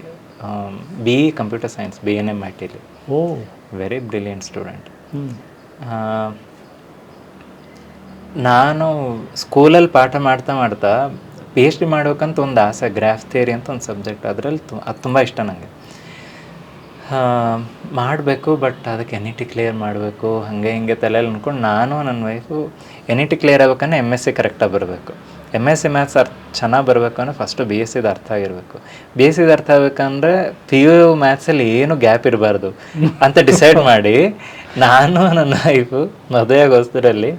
BE ಕಂಪ್ಯೂಟರ್ ಸೈನ್ಸ್, BNMITಲಿ. Oh, very brilliant student. ನಾನು ಸ್ಕೂಲಲ್ಲಿ ಪಾಠ ಮಾಡ್ತಾ PhD ಮಾಡ್ಬೇಕಂತ ಒಂದು ಆಸೆ. ಗ್ರಾಫ್ ಥಿಯರಿ ಅಂತ ಒಂದು ಸಬ್ಜೆಕ್ಟ್, ಅದರಲ್ಲಿ ಅದು ತುಂಬ ಇಷ್ಟ ನನಗೆ. ಮಾಡಬೇಕು, ಬಟ್ ಅದಕ್ಕೆ NET ಕ್ಲಿಯರ್ ಮಾಡಬೇಕು, ಹಾಗೆ ಹಿಂಗೆ ತಲೆಯಲ್ಲಿ ಅಂದ್ಕೊಂಡು ನಾನು ನನ್ನ ವೈಫು NET ಕ್ಲಿಯರ್ ಆಗ್ಬೇಕಂದ್ರೆ MSc ಕರೆಕ್ಟಾಗಿ ಬರಬೇಕು. MSc ಮ್ಯಾಥ್ಸ್ ಚೆನ್ನಾಗಿ ಬರಬೇಕು ಅಂದರೆ ಫಸ್ಟು BScದು ಅರ್ಥ ಆಗಿರಬೇಕು. BScದು ಅರ್ಥ ಆಗಬೇಕಂದ್ರೆ PU ಮ್ಯಾಥ್ಸಲ್ಲಿ ಏನು ಗ್ಯಾಪ್ ಇರಬಾರ್ದು ಅಂತ ಡಿಸೈಡ್ ಮಾಡಿ ನಾನು ನನ್ನ ವೈಫು ಮದುವೆಗೋಸ್ಕರಲ್ಲಿ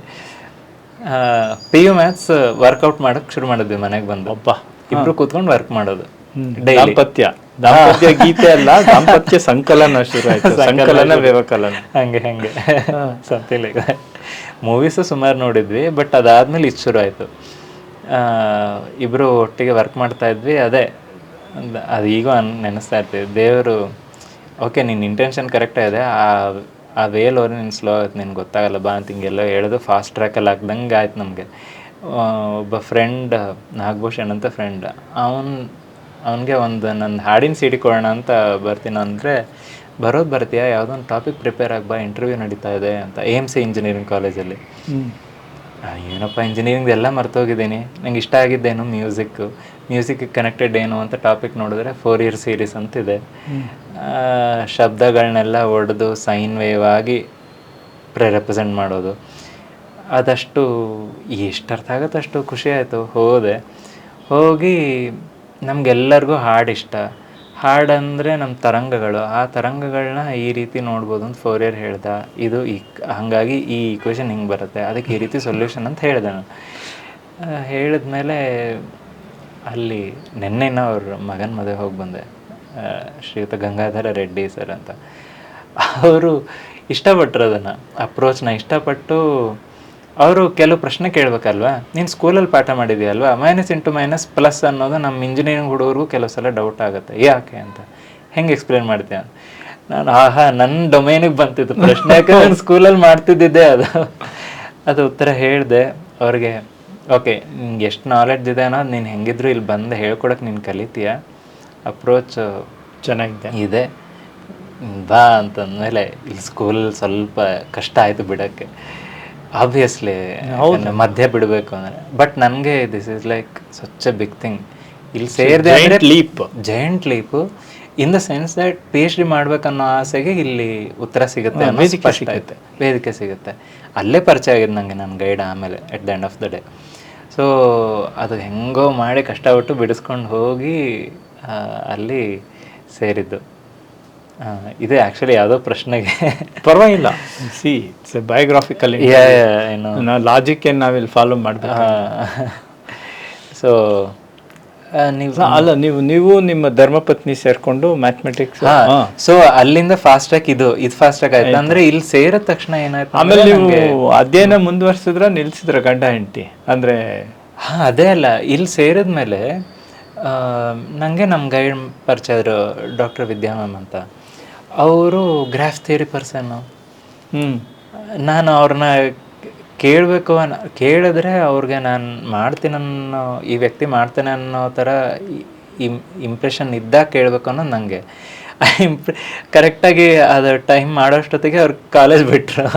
PU ಮ್ಯಾಥ್ಸ್ ವರ್ಕೌಟ್ ಮಾಡೋಕ್ಕೆ ಶುರು ಮಾಡಿದ್ವಿ. ಮನೆಗೆ ಬಂದು ಇಬ್ಬರು ಕೂತ್ಕೊಂಡು ವರ್ಕ್ ಮಾಡೋದು. ದಾಂಪತ್ಯ ಗೀತೆ ಅಲ್ಲ, ದಾಂಪತ್ಯ ಸಂಕಲನ ಶುರು ಆಯ್ತು. ಸಂಕಲನ ವ್ಯವಕಲನ, ಹಂಗೆ ಸಮಥಿಂಗ್ ಲೈಕ್ ದಟ್. ಮೂವೀಸು ಸುಮಾರು ನೋಡಿದ್ವಿ, ಬಟ್ ಅದಾದ್ಮೇಲೆ ಇದು ಶುರು ಆಯಿತು. ಇಬ್ಬರು ಒಟ್ಟಿಗೆ ವರ್ಕ್ ಮಾಡ್ತಾ ಇದ್ವಿ. ಅದೇ ಅದು ಈಗ ನೆನೆಸ್ತಾ ಇರ್ತೀವಿ. ದೇವರು ಓಕೆ ನಿನ್ನ ಇಂಟೆನ್ಷನ್ ಕರೆಕ್ಟಾಗಿದೆ, ಆ ವೇಲೋರು ನೀನು ಸ್ಲೋ ಆಗುತ್ತೆ, ನಿನ್ಗೆ ಗೊತ್ತಾಗಲ್ಲ ಬಾ ಅಂತ ಹಿಂಗೆಲ್ಲ ಹೇಳೋದು ಫಾಸ್ಟ್ ಟ್ರ್ಯಾಕಲ್ಲಿ ಹಾಕ್ದಂಗೆ ಆಯ್ತು ನಮಗೆ. ಒಬ್ಬ ಫ್ರೆಂಡ್, ನಾಗಭೂಷಣ್ ಅಂತ ಫ್ರೆಂಡ್, ಅವನಿಗೆ ಒಂದು ನನ್ನ ಹಾಡಿನ CD ಕೊಡೋಣ ಅಂತ ಬರ್ತೀನಿ ಅಂದರೆ, ಬರ್ತೀಯಾ, ಯಾವುದೋ ಒಂದು ಟಾಪಿಕ್ ಪ್ರಿಪೇರ್ ಆಗಿ ಬಾ, ಇಂಟರ್ವ್ಯೂ ನಡೀತಾ ಇದೆ ಅಂತ, AMC ಇಂಜಿನಿಯರಿಂಗ್ ಕಾಲೇಜಲ್ಲಿ. ಏನಪ್ಪ ಇಂಜಿನಿಯರಿಂಗ್ ಎಲ್ಲ ಮರ್ತೋಗಿದ್ದೀನಿ, ನಂಗೆ ಇಷ್ಟ ಆಗಿದ್ದೇನು ಮ್ಯೂಸಿಕ್ಗೆ ಕನೆಕ್ಟೆಡ್ ಏನು ಅಂತ ಟಾಪಿಕ್ ನೋಡಿದ್ರೆ 4 year ಸೀರೀಸ್ ಅಂತಿದೆ. ಶಬ್ದಗಳನ್ನೆಲ್ಲ ಒಡೆದು ಸೈನ್ ವೇವ್ ಆಗಿ ರೆಪ್ರೆಸೆಂಟ್ ಮಾಡೋದು, ಅದಷ್ಟು ಎಷ್ಟು ಅರ್ಥ ಆಗುತ್ತೆ ಅಷ್ಟು ಖುಷಿ ಆಯಿತು. ಹೋಗಿ ನಮಗೆಲ್ಲರಿಗೂ ಹಾಡು ಇಷ್ಟ. ಹಾಡಂದರೆ ನಮ್ಮ ತರಂಗಗಳು, ಆ ತರಂಗಗಳನ್ನ ಈ ರೀತಿ ನೋಡ್ಬೋದು ಅಂತ 4 year ಹೇಳ್ದೆ. ಇದು ಹಾಗಾಗಿ ಈ ಈಕ್ವೇಷನ್ ಹಿಂಗೆ ಬರುತ್ತೆ, ಅದಕ್ಕೆ ಈ ರೀತಿ ಸೊಲ್ಯೂಷನ್ ಅಂತ ಹೇಳಿದೆ ನಾನು. ಹೇಳಿದ್ಮೇಲೆ ಅಲ್ಲಿ ನೆನ್ನೆನ ಅವ್ರ ಮಗನ ಮದುವೆ ಹೋಗಿ ಬಂದೆ, ಶ್ರೀಯುತ ಗಂಗಾಧರ ರೆಡ್ಡಿ ಸರ್ ಅಂತ. ಅವರು ಇಷ್ಟಪಟ್ಟರು ಅದನ್ನು, ಅಪ್ರೋಚ್ನ ಇಷ್ಟಪಟ್ಟು. ಅವರು ಕೆಲವು ಪ್ರಶ್ನೆ ಕೇಳಬೇಕಲ್ವಾ, ನೀನು ಸ್ಕೂಲಲ್ಲಿ ಪಾಠ ಮಾಡಿದೆಯಲ್ವಾ, -*+ ಅನ್ನೋದು ನಮ್ಮ ಇಂಜಿನಿಯರಿಂಗ್ ಹುಡುಗರಿಗೂ ಕೆಲವು ಸಲ ಡೌಟ್ ಆಗುತ್ತೆ, ಯಾಕೆ ಅಂತ, ಹೆಂಗೆ ಎಕ್ಸ್ಪ್ಲೇನ್ ಮಾಡ್ತೀಯ? ನಾನು ನನ್ನ ಡೊಮೇನಿಗೆ ಬಂತಿದ್ದು ಪ್ರಶ್ನೆ, ಯಾಕಂದ್ರೆ ನಾನು ಸ್ಕೂಲಲ್ಲಿ ಮಾಡ್ತಿದ್ದಿದ್ದೆ ಅದು ಉತ್ತರ ಹೇಳಿದೆ ಅವ್ರಿಗೆ. ಓಕೆ, ನಿಂಗೆ ಎಷ್ಟು ನಾಲೆಡ್ಜ್ ಇದೆ ಅನ್ನೋದು ನೀನು ಹೆಂಗಿದ್ರು ಇಲ್ಲಿ ಬಂದು ಹೇಳ್ಕೊಡಕ್ಕೆ ನೀನು ಕಲಿತೀಯ, ಅಪ್ರೋಚ್ ಚೆನ್ನಾಗಿದೆ ಬಾ ಅಂತಂದಮೇಲೆ ಇಲ್ಲಿ ಸ್ಕೂಲಲ್ಲಿ ಸ್ವಲ್ಪ ಕಷ್ಟ ಆಯಿತು ಬಿಡೋಕ್ಕೆ. ಆಬ್ವಿಯಸ್ಲಿ ಮಧ್ಯೆ ಬಿಡಬೇಕು ಅಂದರೆ, ಬಟ್ ನನಗೆ this is like such a big thing. ಇಲ್ಲಿ ಸೇರಿದೆ giant leap in the sense that PhD ಮಾಡ್ಬೇಕನ್ನೋ ಆಸೆಗೆ ಇಲ್ಲಿ ಉತ್ತರ ಸಿಗುತ್ತೆ, ವೇದಿಕೆ ಸಿಗುತ್ತೆ. ಅಲ್ಲೇ ಪರಿಚಯ ಆಗಿದೆ ನನಗೆ ನನ್ನ ಗೈಡ್ ಆಮೇಲೆ at the end of the day. So ಅದು ಹೆಂಗೋ ಮಾಡಿ ಕಷ್ಟಪಟ್ಟು ಬಿಡಿಸ್ಕೊಂಡು ಹೋಗಿ ಅಲ್ಲಿ ಸೇರಿದ್ದು. ಇದೆ ಆ್ಯಕ್ಚುಲಿ ಯಾವುದೋ ಪ್ರಶ್ನೆಗೆ ಪರವಾಗಿಲ್ಲ. ಸಿ ಇಟ್ಸ್ ಎ ಬಯೋಗ್ರಾಫಿಕಲ್, ಏನು ಲಾಜಿಕ್ ಏನು ನಾವಿಲ್ಲಿ ಫಾಲೋ ಮಾಡಬೇಕು. ಸೊ ನೀವು ನಿಮ್ಮ ಧರ್ಮಪತ್ನಿ ಸೇರ್ಕೊಂಡು ಮ್ಯಾಥಮೆಟಿಕ್ಸ್. ಸೊ ಅಲ್ಲಿಂದ ಫಾಸ್ಟ್ ಟ್ರ್ಯಾಕ್ ಇದು ಫಾಸ್ಟ್ ಟ್ರ್ಯಾಕ್ ಆಯ್ತು. ಅಂದ್ರೆ ಇಲ್ಲಿ ಸೇರಿದ ತಕ್ಷಣ ಏನಾಯ್ತು, ಆಮೇಲೆ ನೀವು ಅಧ್ಯಯನ ಮುಂದುವರ್ಸಿದ್ರ ನಿಲ್ಸಿದ್ರ ಗಂಡ ಹೆಂಡತಿ ಅಂದ್ರೆ? ಅದೇ ಅಲ್ಲ, ಇಲ್ಲಿ ಸೇರಿದ್ಮೇಲೆ ನನಗೆ ನಮ್ಮ ಗೈಡ್ ಪರಿಚಯ ಇದ್ರು, ಡಾಕ್ಟರ್ ವಿದ್ಯಾ ಮ್ಯಾಮ್ ಅಂತ. ಅವರು ಗ್ರಾಫ್ ಥಿಯರಿ ಪರ್ಸನ್ನು. ನಾನು ಅವ್ರನ್ನ ಕೇಳಿದ್ರೆ ಅವ್ರಿಗೆ ನಾನು ಮಾಡ್ತೀನನ್ನೋ, ಈ ವ್ಯಕ್ತಿ ಮಾಡ್ತೇನೆ ಅನ್ನೋ ಥರ ಇಂಪ್ರೆಷನ್ ಇದ್ದಾಗ ಕೇಳಬೇಕು ಅನ್ನೋದು ನನಗೆ. ಕರೆಕ್ಟಾಗಿ ಅದು ಟೈಮ್ ಮಾಡೋಷ್ಟೊತ್ತಿಗೆ ಅವ್ರು ಕಾಲೇಜ್ ಬಿಟ್ಟರು.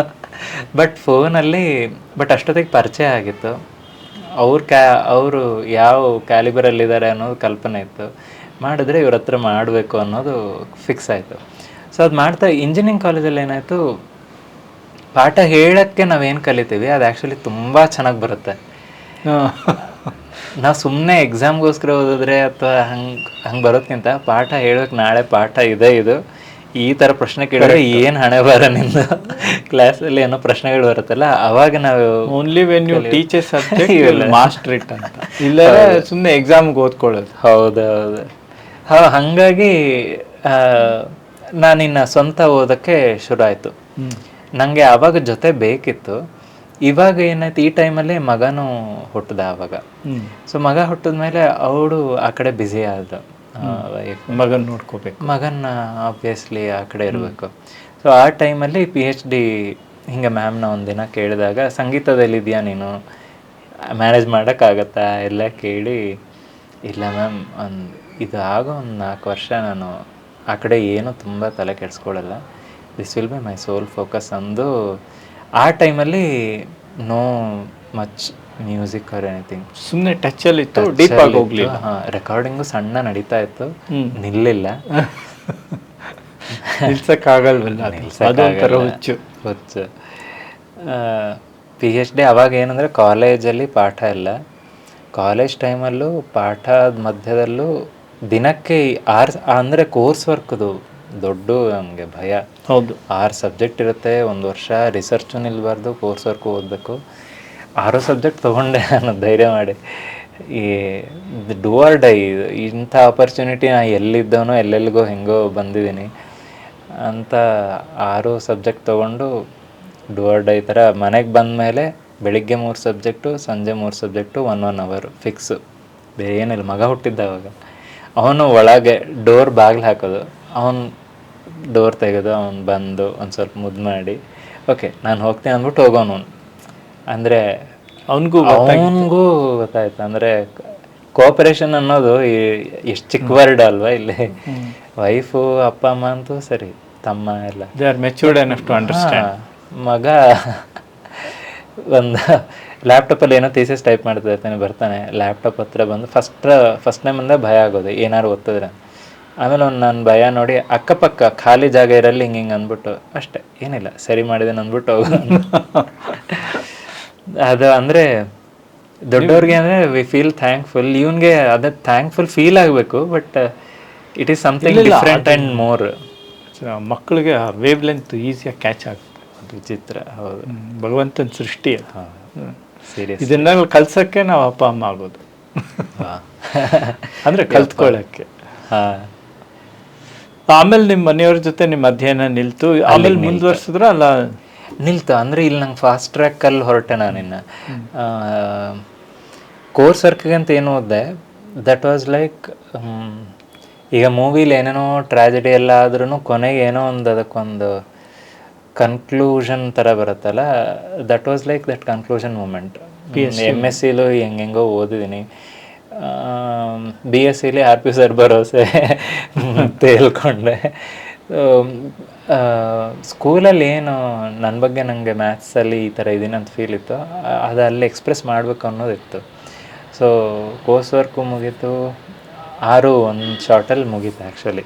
ಬಟ್ ಫೋನಲ್ಲಿ ಅಷ್ಟೊತ್ತಿಗೆ ಪರಿಚಯ ಆಗಿತ್ತು. ಅವರು ಯಾವ ಕ್ಯಾಲಿಬರಲ್ಲಿದ್ದಾರೆ ಅನ್ನೋದು ಕಲ್ಪನೆ ಇತ್ತು. ಮಾಡಿದ್ರೆ ಇವ್ರ ಹತ್ರ ಮಾಡಬೇಕು ಅನ್ನೋದು ಫಿಕ್ಸ್ ಆಯಿತು. ಸೊ ಅದು ಮಾಡ್ತಾ ಇಂಜಿನಿಯರಿಂಗ್ ಕಾಲೇಜಲ್ಲಿ ಏನಾಯಿತು, ಪಾಠ ಹೇಳೋಕ್ಕೆ ನಾವೇನು ಕಲಿತೀವಿ ಅದು ಆ್ಯಕ್ಚುಲಿ ತುಂಬ ಚೆನ್ನಾಗಿ ಬರುತ್ತೆ. ನಾವು ಸುಮ್ಮನೆ ಎಕ್ಸಾಮ್ಗೋಸ್ಕರ ಓದಿದ್ರೆ ಅಥವಾ ಹಂಗೆ ಬರೋದ್ಕಿಂತ ಪಾಠ ಹೇಳೋಕೆ ನಾಳೆ ಪಾಠ ಇದೆ, ಇದು ಈ ಥರ ಪ್ರಶ್ನೆ ಕೇಳಿದ್ರೆ ಏನು ಹಣೆ ಬರ ನಿಂದ ಕ್ಲಾಸಲ್ಲಿ ಏನೋ ಪ್ರಶ್ನೆಗಳು ಬರುತ್ತಲ್ಲ, ಅವಾಗ ನಾವು only when you teach a subject master it ಅಂತ, ಇಲ್ಲ ಸುಮ್ಮನೆ ಎಕ್ಸಾಮ್ಗೆ ಓದ್ಕೊಳ್ಳೋದು. ಹೌದು. ಹಾಗಾಗಿ ನಾನಿನ್ನು ಸ್ವಂತ ಓದೋಕ್ಕೆ ಶುರು ಆಯಿತು. ನನಗೆ ಆವಾಗ ಜೊತೆ ಬೇಕಿತ್ತು. ಇವಾಗ ಏನಾಯ್ತು, ಈ ಟೈಮಲ್ಲಿ ಮಗನೂ ಹುಟ್ಟಿದ ಆವಾಗ. ಸೊ ಮಗ ಹುಟ್ಟಿದ ಮೇಲೆ ಅವಳು ಆ ಕಡೆ ಬ್ಯುಸಿ ಆದ, ಮಗನ ನೋಡ್ಕೋಬೇಕು, ಮಗನ ಆಬ್ವಿಯಸ್ಲಿ ಆ ಕಡೆ ಇರಬೇಕು. ಸೊ ಆ ಟೈಮಲ್ಲಿ PhD ಹಿಂಗೆ ಮ್ಯಾಮ್ನ ಒಂದಿನ ಕೇಳಿದಾಗ, ಸಂಗೀತದಲ್ಲಿದೆಯಾ ನೀನು, ಮ್ಯಾನೇಜ್ ಮಾಡೋಕ್ಕಾಗತ್ತಾ ಎಲ್ಲ ಕೇಳಿ, ಇಲ್ಲ ಮ್ಯಾಮ್ ಇದು ಆಗೋ ಒಂದು 4 ವರ್ಷ ನಾನು ಆ ಕಡೆ ಏನೂ ತುಂಬ ತಲೆ ಕೆಡಿಸ್ಕೊಳ್ಳಲ್ಲ, this will be my sole focus ಅಂದು ಆ ಟೈಮಲ್ಲಿ no much music or anything, ಸುಮ್ಮನೆ ಟಚಲ್ಲಿ ಇತ್ತು, ಡೀಪ್ ಆಗಿ ಹೋಗ್ಲಿಲ್ಲ. ರೆಕಾರ್ಡಿಂಗು ಸಣ್ಣ ನಡೀತಾ ಇತ್ತು, ನಿಲ್ಲಿಲ್ಲ. ನಿಲ್ಸಕ್ಕಾಗಲ್ವಲ್ಲ, ಅದೊಂಥರ ಹುಚ್ಚು. PhD ಅವಾಗ ಏನಂದರೆ ಕಾಲೇಜಲ್ಲಿ ಪಾಠ ಇಲ್ಲ, ಕಾಲೇಜ್ ಟೈಮಲ್ಲೂ ಪಾಠದ ಮಧ್ಯದಲ್ಲೂ ದಿನಕ್ಕೆ 6 ಅಂದರೆ ಕೋರ್ಸ್ ವರ್ಕ್ದು ದೊಡ್ಡ ನಮಗೆ ಭಯ. ಹೌದು, 6 ಸಬ್ಜೆಕ್ಟ್ ಇರುತ್ತೆ, 1 ವರ್ಷ ರಿಸರ್ಚು ನಿಲ್ಬಾರ್ದು, ಕೋರ್ಸ್ ವರ್ಕು ಓದಬೇಕು. 6 ಸಬ್ಜೆಕ್ಟ್ ತೊಗೊಂಡೆ ನಾನು ಧೈರ್ಯ ಮಾಡಿ. ಈ ಡೂ ಆರ್ ಡೈ, ಇಂಥ ಆಪರ್ಚುನಿಟಿ ನಾನು ಎಲ್ಲಿದ್ದವನೋ ಎಲ್ಲೆಲ್ಲಿಗೋ ಹೆಂಗೋ ಬಂದಿದ್ದೀನಿ ಅಂತ 6 ಸಬ್ಜೆಕ್ಟ್ ತೊಗೊಂಡು ಡೂ ಆರ್ ಡೈ ಥರ ಮನೆಗೆ ಬಂದ ಮೇಲೆ ಬೆಳಿಗ್ಗೆ 3 ಸಬ್ಜೆಕ್ಟು, ಸಂಜೆ 3 ಸಬ್ಜೆಕ್ಟು, 1 ಅವರ್ ಫಿಕ್ಸು, ಬೇರೆ ಏನಿಲ್ಲ. ಮಗ ಹುಟ್ಟಿದ್ದವಾಗ ಅವನು ಒಳಗೆ ಡೋರ್ ಬಾಗಿಲು ಹಾಕೋದು, ಅವನು ಡೋರ್ ತೆಗೆದು ಅವನು ಬಂದು ಒಂದು ಸ್ವಲ್ಪ ಮುದ್ದು ಮಾಡಿ ಓಕೆ ನಾನು ಹೋಗ್ತೀನಿ ಅಂದ್ಬಿಟ್ಟು ಹೋಗೋನು. ಅಂದರೆ ಅವನಿಗೂ ಗೊತ್ತಾಯ್ತು, ಅಂದರೆ ಕೋಆಪರೇಷನ್ ಅನ್ನೋದು ಎಷ್ಟು ಚಿಕ್ಕ ವರ್ಡ್ ಅಲ್ವಾ ಇಲ್ಲಿ. ವೈಫು ಅಪ್ಪ ಅಮ್ಮ ಅಂತೂ ಸರಿ, ತಮ್ಮ ಎಲ್ಲ they are matured enough to understand. ಮಗ ಒಂದು ಲ್ಯಾಪ್ಟಾಪಲ್ಲಿ ಏನೋ ಥೀಸಿಸ್ ಟೈಪ್ ಮಾಡ್ತಾ ಇರ್ತಾನೆ, ಬರ್ತಾನೆ ಲ್ಯಾಪ್ಟಾಪ್ ಹತ್ರ ಬಂದು ಫಸ್ಟ್ ಟೈಮ್ ಅಂದರೆ ಭಯ ಆಗೋದು ಏನಾದ್ರು ಓದ್ತಿದ್ರೆ. ಆಮೇಲೆ ನಾನು ಭಯ ನೋಡಿ ಅಕ್ಕಪಕ್ಕ ಖಾಲಿ ಜಾಗ ಇರಲಿ ಹಿಂಗೆ ಅಂದ್ಬಿಟ್ಟು ಅಷ್ಟೇ, ಏನಿಲ್ಲ ಸರಿ ಮಾಡಿದೆ ಅಂದ್ಬಿಟ್ಟು ಹೋಗೋದು. ಅದು ಅಂದರೆ ದೊಡ್ಡವ್ರಿಗೆ ಅಂದರೆ ವಿ ಫೀಲ್ ಥ್ಯಾಂಕ್ಫುಲ್, ಇವನಿಗೆ ಅದೇ ಥ್ಯಾಂಕ್ಫುಲ್ ಫೀಲ್ ಆಗಬೇಕು, but it is something different and more. ಮಕ್ಕಳಿಗೆ ವೇವ್ ಲೆಂತ್ ಈಸಿಯಾಗಿ ಕ್ಯಾಚ್ ಆಗುತ್ತೆ, ಅದು ವಿಚಿತ್ರ. ಹೌದು, ಭಗವಂತನ ಸೃಷ್ಟಿ. ಸೀರಿಯಸ್, ಇದನ್ನ ಕಲ್ಸಕ್ಕೆ ನಾವು ಅಪ್ಪ ಅಮ್ಮ ಆಗೋದು, ಅಂದರೆ ಕಲ್ತ್ಕೊಳ್ಳೋಕ್ಕೆ. ಆಮೇಲೆ ನಿಮ್ಮ ಮನೆಯವ್ರ ಜೊತೆ ನಿಮ್ಮ ಅಧ್ಯಯನ ನಿಲ್ತು, ಆಮೇಲೆ ಮುಂದುವರ್ಸಿದ್ರ ಅಲ್ಲ? ನಿಲ್ತು. ಅಂದರೆ ಇಲ್ಲಿ ನಂಗೆ ಫಾಸ್ಟ್ ಟ್ರ್ಯಾಕಲ್ಲಿ ಹೊರಟೆ ನಾನಿನ್ನು. ಕೋರ್ಸ್ ವರ್ಕ್ಗೆ ಅಂತ ಏನು ಓದಿದೆ, ದಟ್ ವಾಸ್ ಲೈಕ್ ಈಗ ಮೂವಿಲಿ ಏನೇನೋ ಟ್ರಾಜಿಡಿ ಎಲ್ಲ ಆದ್ರೂ ಕೊನೆಗೆ ಏನೋ ಒಂದು ಅದಕ್ಕೊಂದು ಕನ್ಕ್ಲೂಷನ್ ಥರ ಬರುತ್ತಲ್ಲ, that was like that conclusion moment. MScಲೂ ಹೆಂಗೆಂಗೋ ಓದಿದ್ದೀನಿ, BScಲಿ RP ಸರ್ ಭರೋಸೆ ಅಂತ ಹೇಳ್ಕೊಂಡೆ. ಸ್ಕೂಲಲ್ಲಿ ಏನು ನನ್ನ ಬಗ್ಗೆ ನನಗೆ ಮ್ಯಾಥ್ಸಲ್ಲಿ ಈ ಥರ ಇದೀನಿ ಅಂತ ಫೀಲ್ ಇತ್ತು, ಅದು ಅಲ್ಲಿ ಎಕ್ಸ್ಪ್ರೆಸ್ ಮಾಡಬೇಕು ಅನ್ನೋದಿತ್ತು. ಸೊ ಕೋರ್ಸ್ ವರ್ಕು ಮುಗೀತು, 6 ಒಂದು ಶಾರ್ಟಲ್ಲಿ ಮುಗೀತು. ಆ್ಯಕ್ಚುಲಿ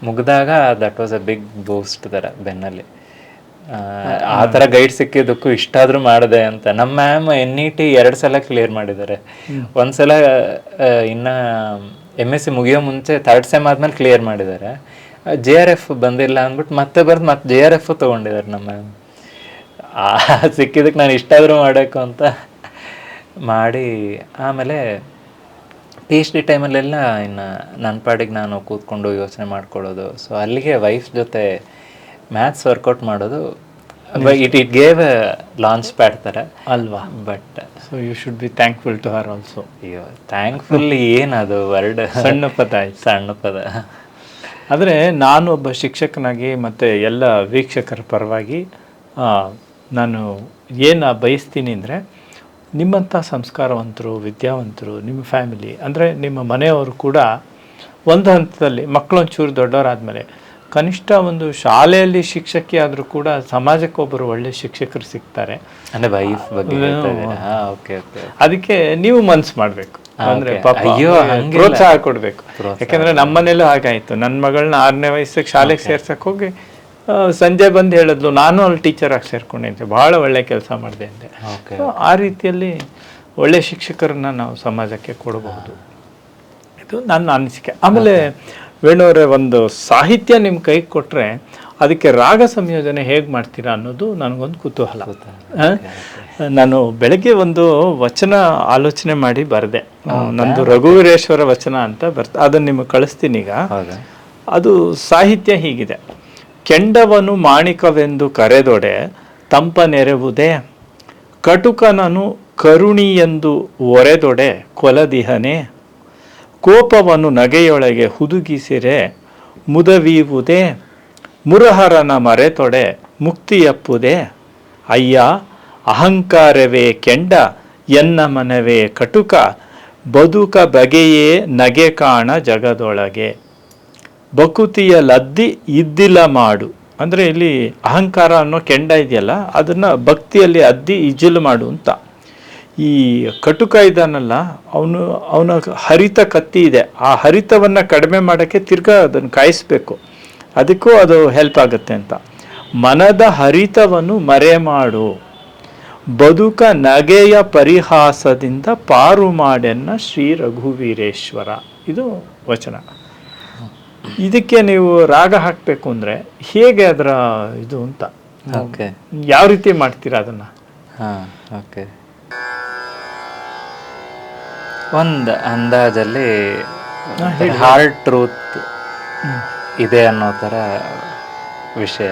ಮುಗಿದಾಗ that was a big boost ಥರ ಬೆನ್ನಲ್ಲಿ. ಆ ಥರ ಗೈಡ್ ಸಿಕ್ಕಿದ್ದಕ್ಕೂ ಇಷ್ಟಾದರೂ ಮಾಡಿದೆ ಅಂತ. ನಮ್ಮ ಮ್ಯಾಮ್ NET 2 ಸಲ ಕ್ಲಿಯರ್ ಮಾಡಿದ್ದಾರೆ. ಒಂದ್ಸಲ ಇನ್ನು MSc ಮುಗಿಯೋ ಮುಂಚೆ 3rd ಸೆಮ್ ಆದ್ಮೇಲೆ ಕ್ಲಿಯರ್ ಮಾಡಿದ್ದಾರೆ. JRF ಬಂದಿಲ್ಲ ಅಂದ್ಬಿಟ್ಟು ಮತ್ತೆ JRF ತೊಗೊಂಡಿದ್ದಾರೆ ನಮ್ಮ ಮ್ಯಾಮ್. ಸಿಕ್ಕಿದ್ದಕ್ಕೆ ನಾನು ಇಷ್ಟಾದರೂ ಮಾಡೋಕ್ಕೂ ಅಂತ ಮಾಡಿ ಆಮೇಲೆ PhD ಟೈಮಲ್ಲೆಲ್ಲ ಇನ್ನು ನನ್ನ ಪಾಡಿಗೆ ನಾನು ಕೂತ್ಕೊಂಡು ಯೋಚನೆ ಮಾಡ್ಕೊಳ್ಳೋದು. ಸೊ ಅಲ್ಲಿಗೆ ವೈಫ್ ಜೊತೆ ಮ್ಯಾಥ್ಸ್ ವರ್ಕೌಟ್ ಮಾಡೋದು, it gave a launch pad ಥರ ಅಲ್ವಾ? But so you should be thankful to her also. ಅಯ್ಯೋ ಥ್ಯಾಂಕ್ಫುಲ್ ಏನದು ವರ್ಡ್, ಸಣ್ಣ ಪದ ಆಯ್ತು, ಸಣ್ಣ ಪದ. ಆದರೆ ನಾನು ಒಬ್ಬ ಶಿಕ್ಷಕನಾಗಿ ಮತ್ತು ಎಲ್ಲ ವೀಕ್ಷಕರ ಪರವಾಗಿ ನಾನು ಏನು ಬಯಸ್ತೀನಿ ಅಂದರೆ, ನಿಮ್ಮಂಥ ಸಂಸ್ಕಾರವಂತರು, ವಿದ್ಯಾವಂತರು, ನಿಮ್ಮ ಫ್ಯಾಮಿಲಿ ಅಂದರೆ ನಿಮ್ಮ ಮನೆಯವರು ಕೂಡ ಒಂದು ಹಂತದಲ್ಲಿ ಮಕ್ಕಳೊಂಚೂರು ದೊಡ್ಡವರಾದಮೇಲೆ ಕನಿಷ್ಠ ಒಂದು ಶಾಲೆಯಲ್ಲಿ ಶಿಕ್ಷಕಿ ಆದರೂ ಕೂಡ ಸಮಾಜಕ್ಕೆ ಒಬ್ಬರು ಒಳ್ಳೆ ಶಿಕ್ಷಕರು ಸಿಗ್ತಾರೆ. ಅಂದ್ರೆ ವೈಫ್ ಬಗ್ಗೆ ಹೇಳ್ತಾ ಇದ್ದೀರಾ? Okay okay. ಅದಕ್ಕೆ ನೀವು ಮನ್ಸು ಮಾಡಬೇಕು, ಅಂದ್ರೆ ಪಾಪ ಅಯ್ಯೋ, ಪ್ರೋತ್ಸಾಹ ಕೊಡಬೇಕು. ಯಾಕಂದ್ರೆ ನಮ್ಮನೇಲೂ ಹಾಗಾಯ್ತು. ನನ್ನ ಮಗಳನ್ನ 6ನೇ ವಯಸ್ಸಿಗೆ ಶಾಲೆಗೆ ಸೇರ್ಸಕ್ ಹೋಗಿ ಸಂಜೆ ಬಂದು ಹೇಳಿದ್ಲು, ನಾನು ಅಲ್ಲಿ ಟೀಚರ್ ಆಗಿ ಸೇರ್ಕೊಂಡಿದ್ದೆ, ಬಹಳ ಒಳ್ಳೆ ಕೆಲಸ ಮಾಡಿದೆ ಅಂದೆ. ಆ ರೀತಿಯಲ್ಲಿ ಒಳ್ಳೆ ಶಿಕ್ಷಕರನ್ನ ನಾವು ಸಮಾಜಕ್ಕೆ ಕೊಡಬಹುದು, ಇದು ನನ್ನ ಅನಿಸಿಕೆ. ಆಮೇಲೆ ವೇಣುವರೇ, ಒಂದು ಸಾಹಿತ್ಯ ನಿಮ್ಮ ಕೈಗೆ ಕೊಟ್ಟರೆ ಅದಕ್ಕೆ ರಾಗ ಸಂಯೋಜನೆ ಹೇಗೆ ಮಾಡ್ತೀರಾ ಅನ್ನೋದು ನನಗೊಂದು ಕುತೂಹಲ. ನಾನು ಬೆಳಗ್ಗೆ ಒಂದು ವಚನ ಆಲೋಚನೆ ಮಾಡಿ ಬರೆದೆ, ನಂದು ರಘುವೀರೇಶ್ವರ ವಚನ ಅಂತ ಅದನ್ನು ನಿಮಗೆ ಕಳಿಸ್ತೀನಿ ಈಗ. ಅದು ಸಾಹಿತ್ಯ ಹೀಗಿದೆ: ಕೆಂಡವನು ಮಾಣಿಕವೆಂದು ಕರೆದೊಡೆ ತಂಪ ನೆರೆವುದೇ, ಕಟುಕನನು ಕರುಣಿಯೆಂದು ಒರೆದೊಡೆ ಕೊಲದಿಹನೆ, ಕೋಪವನ್ನು ನಗೆಯೊಳಗೆ ಹುದುಗಿಸಿರೆ ಮುದವೀವುದೇ, ಮುರಹರನ ಮರೆತೊಡೆ ಮುಕ್ತಿಯಪ್ಪುದೇ, ಅಯ್ಯ ಅಹಂಕಾರವೇ ಕೆಂಡ ಎನ್ನ ಮನವೇ ಕಟುಕ, ಬದುಕ ಬಗೆಯೇ ನಗೆ ಕಾಣ ಜಗದೊಳಗೆ, ಬಕುತಿಯ ಲದ್ದಿ ಇದ್ದಿಲ ಮಾಡು. ಅಂದರೆ ಇಲ್ಲಿ ಅಹಂಕಾರ ಅನ್ನೋ ಕೆಂಡ ಇದೆಯಲ್ಲ, ಅದನ್ನು ಭಕ್ತಿಯಲ್ಲಿ ಅದ್ದಿ ಇಜ್ಜಿಲು ಮಾಡು ಅಂತ. ಈ ಕಟುಕ ಇದ್ದಾನಲ್ಲ, ಅವನ ಹರಿತ ಕತ್ತಿ ಇದೆ, ಆ ಹರಿತವನ್ನು ಕಡಿಮೆ ಮಾಡೋಕ್ಕೆ ತಿರ್ಗಾ ಅದನ್ನು ಕಾಯಿಸ್ಬೇಕು, ಅದಕ್ಕೂ ಅದು ಹೆಲ್ಪ್ ಆಗುತ್ತೆ ಅಂತ. ಮನದ ಹರಿತವನ್ನು ಮರೆ ಮಾಡು, ಬದುಕ ನಗೆಯ ಪರಿಹಾಸದಿಂದ ಪಾರು ಮಾಡೆನ್ನ ಶ್ರೀ ರಘುವೀರೇಶ್ವರ. ಇದು ವಚನ. ಇದಕ್ಕೆ ನೀವು ರಾಗ ಹಾಕಬೇಕು ಅಂದರೆ ಹೇಗೆ ಅದರ ಇದು ಅಂತ, ಯಾವ ರೀತಿ ಮಾಡ್ತೀರಾ ಅದನ್ನ? ಓಕೆ, ಒಂದು ಅಂದಾಜಲ್ಲಿ ಹಾರ್ಡ್ ಟ್ರೂತ್ ಇದೆ ಅನ್ನೋ ಥರ ವಿಷಯ.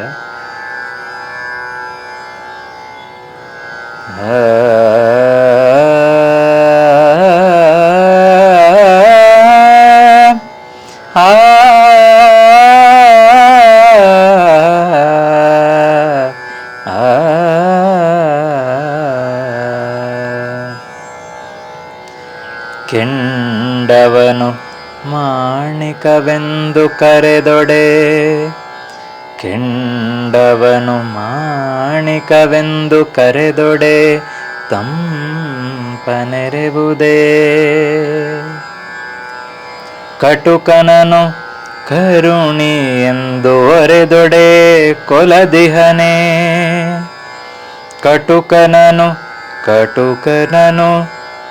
ಕೆಂಡವನು ಮಾಣಿಕವೆಂದು ಕರೆದೊಡೆ, ಕೆಂಡವನು ಮಾಣಿಕವೆಂದು ಕರೆದೊಡೆ ತಂಪನೆರೆವುದೇ, ಕಟುಕನನು ಕರುಣಿ ಎಂದು ಒರೆದೊಡೆ ಕೊಲದಿಹನೆ, ಕಟುಕನನು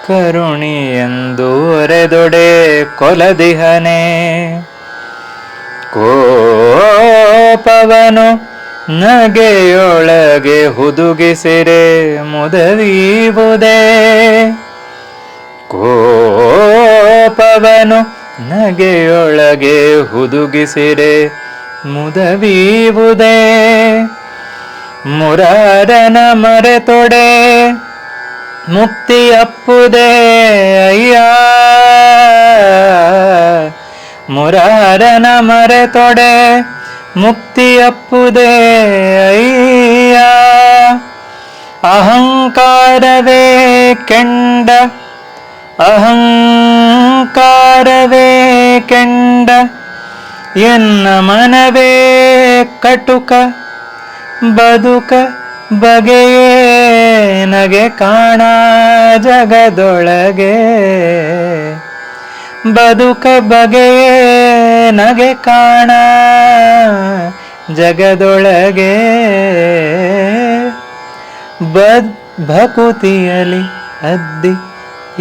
ಕರುಣಿ ಎಂದು ಒರೆದೊಡೆ ಕೊಲದಿಹನೆ, ಕೋಪವನು ನಗೆಯೊಳಗೆ ಹುದುಗಿಸಿರೆ ಮುದವೀವುದೇ, ಕೋಪವನು ನಗೆಯೊಳಗೆ ಹುದುಗಿಸಿರೆ ಮುದವೀವುದೇ, ಮುರಾರನ ಮರೆತೊಡೆ ಮುಕ್ತಿಯಪ್ಪುದೇ, ಅಯ್ಯ ಮುರಾರನ ಮರೆತೊಡೆ ಮುಕ್ತಿಯಪ್ಪುದೇ, ಅಯ್ಯ ಅಹಂಕಾರವೇ ಕೆಂಡ ಎನ್ನ ಮನವೇ ಕಟುಕ, ಬದುಕ ಬಗೆಯೇ ನಗೆ ಕಾಣ ಜಗದೊಳಗೆ, ಬದುಕ ಬಗೆಯೇ ನಗೆ ಕಾಣ ಜಗದೊಳಗೆ, ಭಕುತಿಯಲಿ ಅದ್ದಿ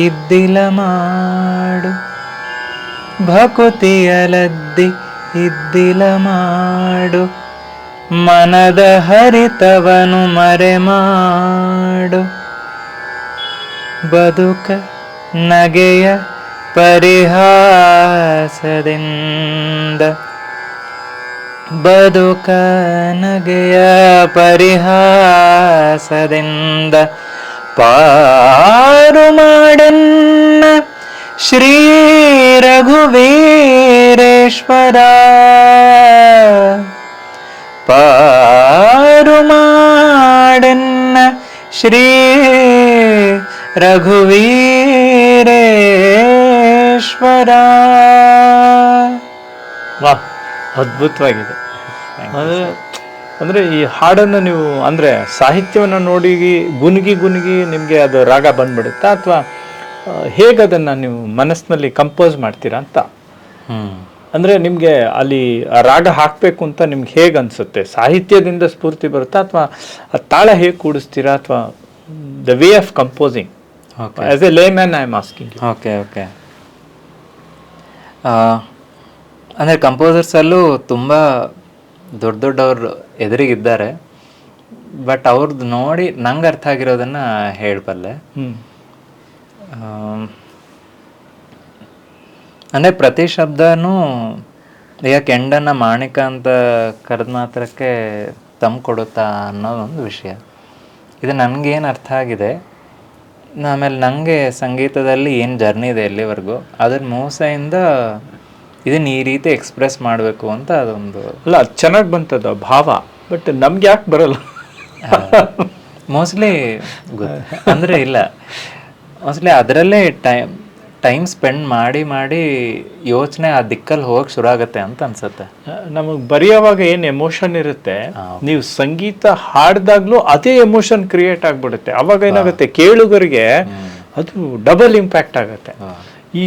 ಇದ್ದಿಲ ಮಾಡು, ಭಕುತಿಯಲದ್ದಿ ಇದ್ದಿಲ ಮಾಡು, ಮನದ ಹರಿತವನು ಮರೆ ಮಾಡು, ಬದುಕ ನಗೆಯ ಪರಿಹಾಸದಿಂದ, ಬದುಕ ನಗೆಯ ಪರಿಹಾಸದಿಂದ ಪಾರು ಮಾಡೆನ್ನ ಶ್ರೀ ರಘುವೀರೇಶ್ವರ, ಪಾರು ಮಾಡೆನ್ನ ಶ್ರೀ ರಘುವೀರೇಶ್ವರ. ವಾಹ್, ಅದ್ಭುತವಾಗಿದೆ. ಅಂದ್ರೆ ಈ ಹಾಡನ್ನು ನೀವು ಅಂದ್ರೆ ಸಾಹಿತ್ಯವನ್ನು ನೋಡಿ ಗುನುಗಿ ನಿಮಗೆ ಅದು ರಾಗ ಬಂದ್ಬಿಡುತ್ತಾ, ಅಥವಾ ಹೇಗದನ್ನ ನೀವು ಮನಸ್ಸಿನಲ್ಲಿ ಕಂಪೋಸ್ ಮಾಡ್ತೀರಾ ಅಂತ? ಅಂದ್ರೆ ನಿಮ್ಗೆ ಅಲ್ಲಿ ಆ ರಾಗ ಹಾಕ್ಬೇಕು ಅಂತ ನಿಮ್ಗೆ ಹೇಗೆ ಅನ್ಸುತ್ತೆ? ಸಾಹಿತ್ಯದಿಂದ ಸ್ಫೂರ್ತಿ ಬರುತ್ತಾ, ಅಥವಾ ತಾಳ ಹೇಗೆ ಕೂಡಿಸ್ತೀರಾ, ಅಥವಾ the way of composing? As A Lehman I am asking. Okay okay. ಅಂದರೆ ಕಂಪೋಸರ್ಸಲ್ಲೂ ತುಂಬ ದೊಡ್ಡವ್ರು ಎದುರಿಗಿದ್ದಾರೆ, ಬಟ್ ಅವ್ರದ್ದು ನೋಡಿ ನಂಗೆ ಅರ್ಥ ಆಗಿರೋದನ್ನು ಹೇಳಬಲ್ಲೆ. ಅಂದರೆ ಪ್ರತಿ ಶಬ್ದನೂ ಈಗ ಕೆಂಡನ್ನು ಮಾಣಿಕ ಅಂತ ಕರೆದ ಮಾತ್ರಕ್ಕೆ ಕೊಡುತ್ತಾ ಅನ್ನೋದೊಂದು ವಿಷಯ. ಇದು ನನಗೇನು ಅರ್ಥ ಆಗಿದೆ, ಆಮೇಲೆ ನನಗೆ ಸಂಗೀತದಲ್ಲಿ ಏನು ಜರ್ನಿ ಇದೆ ಎಲ್ಲಿವರೆಗೂ, ಅದ್ರ ಮೋಸದಿಂದ ಇದನ್ನ ಈ ರೀತಿ ಎಕ್ಸ್ಪ್ರೆಸ್ ಮಾಡಬೇಕು ಅಂತ ಅದೊಂದು. ಅಲ್ಲ, ಅದು ಚೆನ್ನಾಗಿ ಬಂತದ್ದು ಭಾವ, ಬಟ್ ನಮ್ಗೆ ಯಾಕೆ ಬರಲ್ಲ? ಮೋಸ್ಟ್ಲಿ ಅಂದರೆ ಇಲ್ಲ, ಮೋಸ್ಟ್ಲಿ ಅದರಲ್ಲೇ ಟೈಮ್ ಸ್ಪೆಂಡ್ ಮಾಡಿ ಯೋಚನೆ ಆ ದಿಕ್ಕಲ್ಲಿ ಹೋಗಕ್ಕೆ ಶುರು ಆಗುತ್ತೆ ಅಂತ ಅನ್ಸುತ್ತೆ. ನಮಗೆ ಬರೆಯೋವಾಗ ಏನು ಎಮೋಷನ್ ಇರುತ್ತೆ, ನೀವು ಸಂಗೀತ ಹಾಡ್ದಾಗ್ಲೂ ಅದೇ ಎಮೋಷನ್ ಕ್ರಿಯೇಟ್ ಆಗ್ಬಿಡುತ್ತೆ. ಅವಾಗ ಏನಾಗುತ್ತೆ, ಕೇಳುಗರಿಗೆ ಅದು ಡಬಲ್ ಇಂಪ್ಯಾಕ್ಟ್ ಆಗುತ್ತೆ. ಈ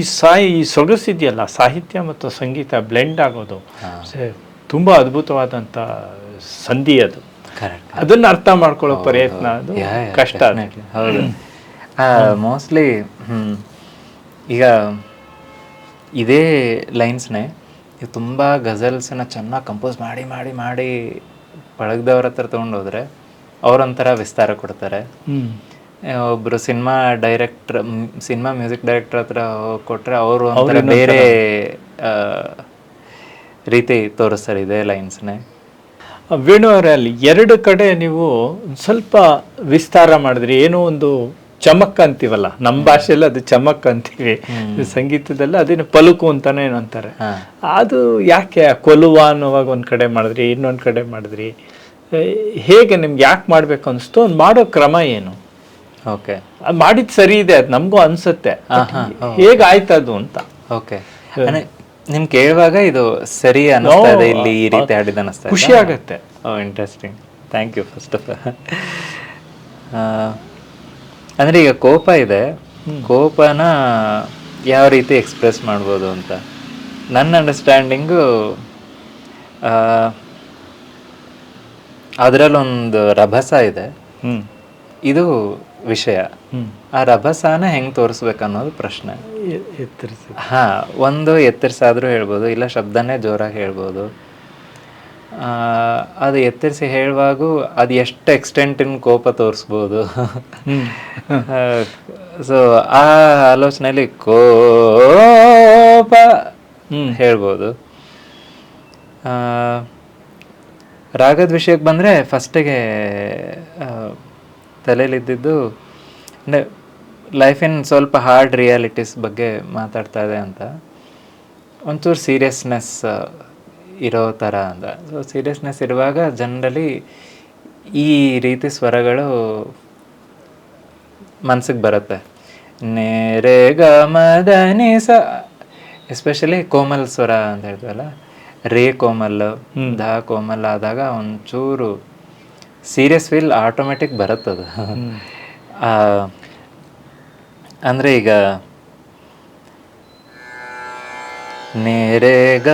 ಸೊಗಸಿದೆಯಲ್ಲ, ಸಾಹಿತ್ಯ ಮತ್ತು ಸಂಗೀತ ಬ್ಲೆಂಡ್ ಆಗೋದು ತುಂಬಾ ಅದ್ಭುತವಾದಂಥ ಸಂಧಿ ಅದು. ಅದನ್ನ ಅರ್ಥ ಮಾಡ್ಕೊಳ್ಳೋ ಪ್ರಯತ್ನ ಅದು ಕಷ್ಟ. ಹೌದು, ಮೋಸ್ಟ್ಲಿ ಈಗ ಇದೇ ಲೈನ್ಸ್ನೇ ತುಂಬ ಗಜಲ್ಸನ್ನ ಚೆನ್ನಾಗಿ ಕಂಪೋಸ್ ಮಾಡಿ ಪಳಗ್ದವ್ರ ಹತ್ರ ತೊಗೊಂಡೋದ್ರೆ ಅವರೊಂಥರ ವಿಸ್ತಾರ ಕೊಡ್ತಾರೆ. ಒಬ್ಬರು ಸಿನಿಮಾ ಮ್ಯೂಸಿಕ್ ಡೈರೆಕ್ಟರ್ ಹತ್ರ ಕೊಟ್ಟರೆ ಅವರು ಒಂಥರ ಬೇರೆ ರೀತಿ ತೋರಿಸ್ತಾರೆ ಇದೇ ಲೈನ್ಸ್ನೇ. ವೇಣು ಅವರೇ, ಅಲ್ಲಿ ಎರಡು ಕಡೆ ನೀವು ಸ್ವಲ್ಪ ವಿಸ್ತಾರ ಮಾಡಿದ್ರಿ. ಏನೋ ಒಂದು ಚಮಕ್ ಅಂತೀವಲ್ಲ, ನಮ್ಮ ಭಾಷೆಯಲ್ಲಿ ಅದು ಚಮಕ್ ಅಂತೀವಿ, ಸಂಗೀತದಲ್ಲಿ ಅದೇನು ಪಲುಕು ಅಂತಾನೆ ಏನು ಅಂತಾರೆ. ಅದು ಯಾಕೆ ಕೊಲುವ ಅನ್ನೋವಾಗ ಒಂದ್ ಕಡೆ ಮಾಡಿದ್ರಿ, ಇನ್ನೊಂದ್ ಕಡೆ ಮಾಡಿದ್ರಿ, ಹೇಗೆ ನಿಮ್ಗೆ ಯಾಕೆ ಮಾಡ್ಬೇಕು ಅನಿಸ್ತು? ಒಂದು ಮಾಡೋ ಕ್ರಮ ಏನು? ಓಕೆ, ಅದು ಮಾಡಿದ್ ಸರಿ ಇದೆ, ಅದು ನಮಗೂ ಅನ್ಸುತ್ತೆ, ಹೇಗಾಯ್ತದು ಅಂತ. ಓಕೆ, ನಿಮ್ ಕೇಳುವಾಗ ಇದು ಸರಿ ಅನ್ನಿಸ್ತಾ ಇದೆ, ಇಲ್ಲಿ ಈ ರೀತಿ ಹಾಡಿದ ಅನ್ನಿಸ್ತಾ ಖುಷಿ ಆಗುತ್ತೆ. Interesting, thank you first of all. ಅಂದರೆ ಈಗ ಕೋಪ ಇದೆ, ಕೋಪನ ಯಾವ ರೀತಿ ಎಕ್ಸ್ಪ್ರೆಸ್ ಮಾಡ್ಬೋದು ಅಂತ ನನ್ನ ಅಂಡರ್ಸ್ಟ್ಯಾಂಡಿಂಗು, ಅದರಲ್ಲೊಂದು ರಭಸ ಇದೆ, ಇದು ವಿಷಯ. ಆ ರಭಸನ ಹೆಂಗೆ ತೋರಿಸ್ಬೇಕು ಅನ್ನೋದು ಪ್ರಶ್ನೆ. ಒಂದು ಎತ್ತರಿಸಾದ್ರೂ ಹೇಳ್ಬೋದು, ಇಲ್ಲ ಶಬ್ದನೇ ಜೋರಾಗಿ ಹೇಳ್ಬೋದು. ಅದು ಎತ್ತರಿಸಿ ಹೇಳುವಾಗೂ ಅದು ಎಷ್ಟು ಎಕ್ಸ್ಟೆಂಟಿನ ಕೋಪ ತೋರಿಸ್ಬೋದು. ಸೊ ಆ ಆಲೋಚನೆಯಲ್ಲಿ ಕೋಪ ಹೇಳ್ಬೋದು. ರಾಗದ ವಿಷಯಕ್ಕೆ ಬಂದರೆ ಫಸ್ಟಿಗೆ ತಲೆಯಲ್ಲಿದ್ದಿದ್ದು ಅಂದರೆ ಲೈಫಿನ ಸ್ವಲ್ಪ ಹಾರ್ಡ್ ರಿಯಾಲಿಟೀಸ್ ಬಗ್ಗೆ ಮಾತಾಡ್ತಾ ಇದೆ ಅಂತ, ಒಂಚೂರು ಸೀರಿಯಸ್ನೆಸ್ ಇರೋ ಥರ ಅಂತ. ಸೊ ಸೀರಿಯಸ್ನೆಸ್ ಇರುವಾಗ ಜನರಲಿ ಈ ರೀತಿ ಸ್ವರಗಳು ಮನ್ಸಿಗೆ ಬರುತ್ತೆ. ನೇರೆ ಗ ಮ ದ ನಿ ಸ, ಎಸ್ಪೆಷಲಿ ಕೋಮಲ್ ಸ್ವರ ಅಂತ ಹೇಳ್ತೀವಲ್ಲ, ರೇ ಕೋಮಲ್ ಧ ಕೋಮಲ್ ಆದಾಗ ಒಂಚೂರು ಸೀರಿಯಸ್ ಫೀಲ್ ಆಟೋಮೆಟಿಕ್ ಬರುತ್ತದು. ಅಂದರೆ ಈಗ ನೇರೆ ಗ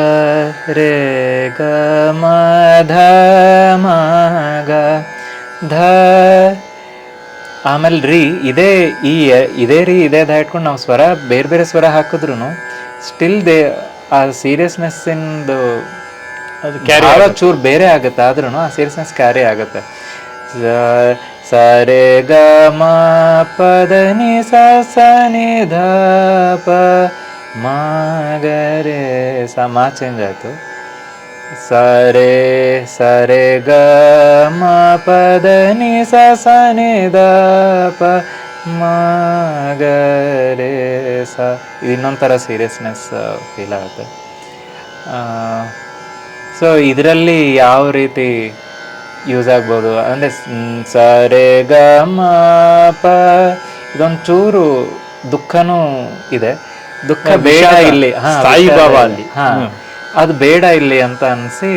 ರೇ ಗ ಮ ಧ ಮ ಗ ಧ, ಆಮೇಲೆ ರೀ ಇದೇ ರೀ ಇದೇ ಧ ಇಟ್ಕೊಂಡು ನಾವು ಸ್ವರ ಬೇರೆ ಸ್ವರ ಹಾಕಿದ್ರು ಸ್ಟಿಲ್ ಆ ಸೀರಿಯಸ್ನೆಸ್ ಇಂದು ಅದು ಚೂರು ಬೇರೆ ಆಗುತ್ತೆ, ಆದ್ರೂ ಆ ಸೀರಿಯಸ್ನೆಸ್ ಕ್ಯಾರಿ ಆಗುತ್ತೆ. ಸ ರೇ ಗ ಮ ಪ ದ ನಿ ಸ ಸ ನಿ ಧ ಪ ಮ ಗ ರೇ ಸ, ಮಾ ಚೇಂಜ್ ಆಯಿತು. ಸ ರೇ ಗ ಮ ಪ ದ ನಿ ಸ ಸ ನಿ ದ ಪ ಮ ಗ ರೇ ಸ, ಇನ್ನೊಂಥರ ಸೀರಿಯಸ್ನೆಸ್ ಫೀಲ್ ಆಗುತ್ತೆ. ಸೊ ಇದರಲ್ಲಿ ಯಾವ ರೀತಿ ಯೂಸ್ ಆಗ್ಬೋದು ಅಂದರೆ ಸ ರೇ ಗ ಮ ಪ, ಇದೊಂದು ಚೂರು ದುಃಖನೂ ಇದೆ, ದುಃಖ ಬೇಡ ಇಲ್ಲಿ, ಸಾಯಿಬಾಬಾ ಅಲ್ಲಿ ಅದು ಬೇಡ ಇಲ್ಲಿ ಅಂತ ಅನಿಸಿ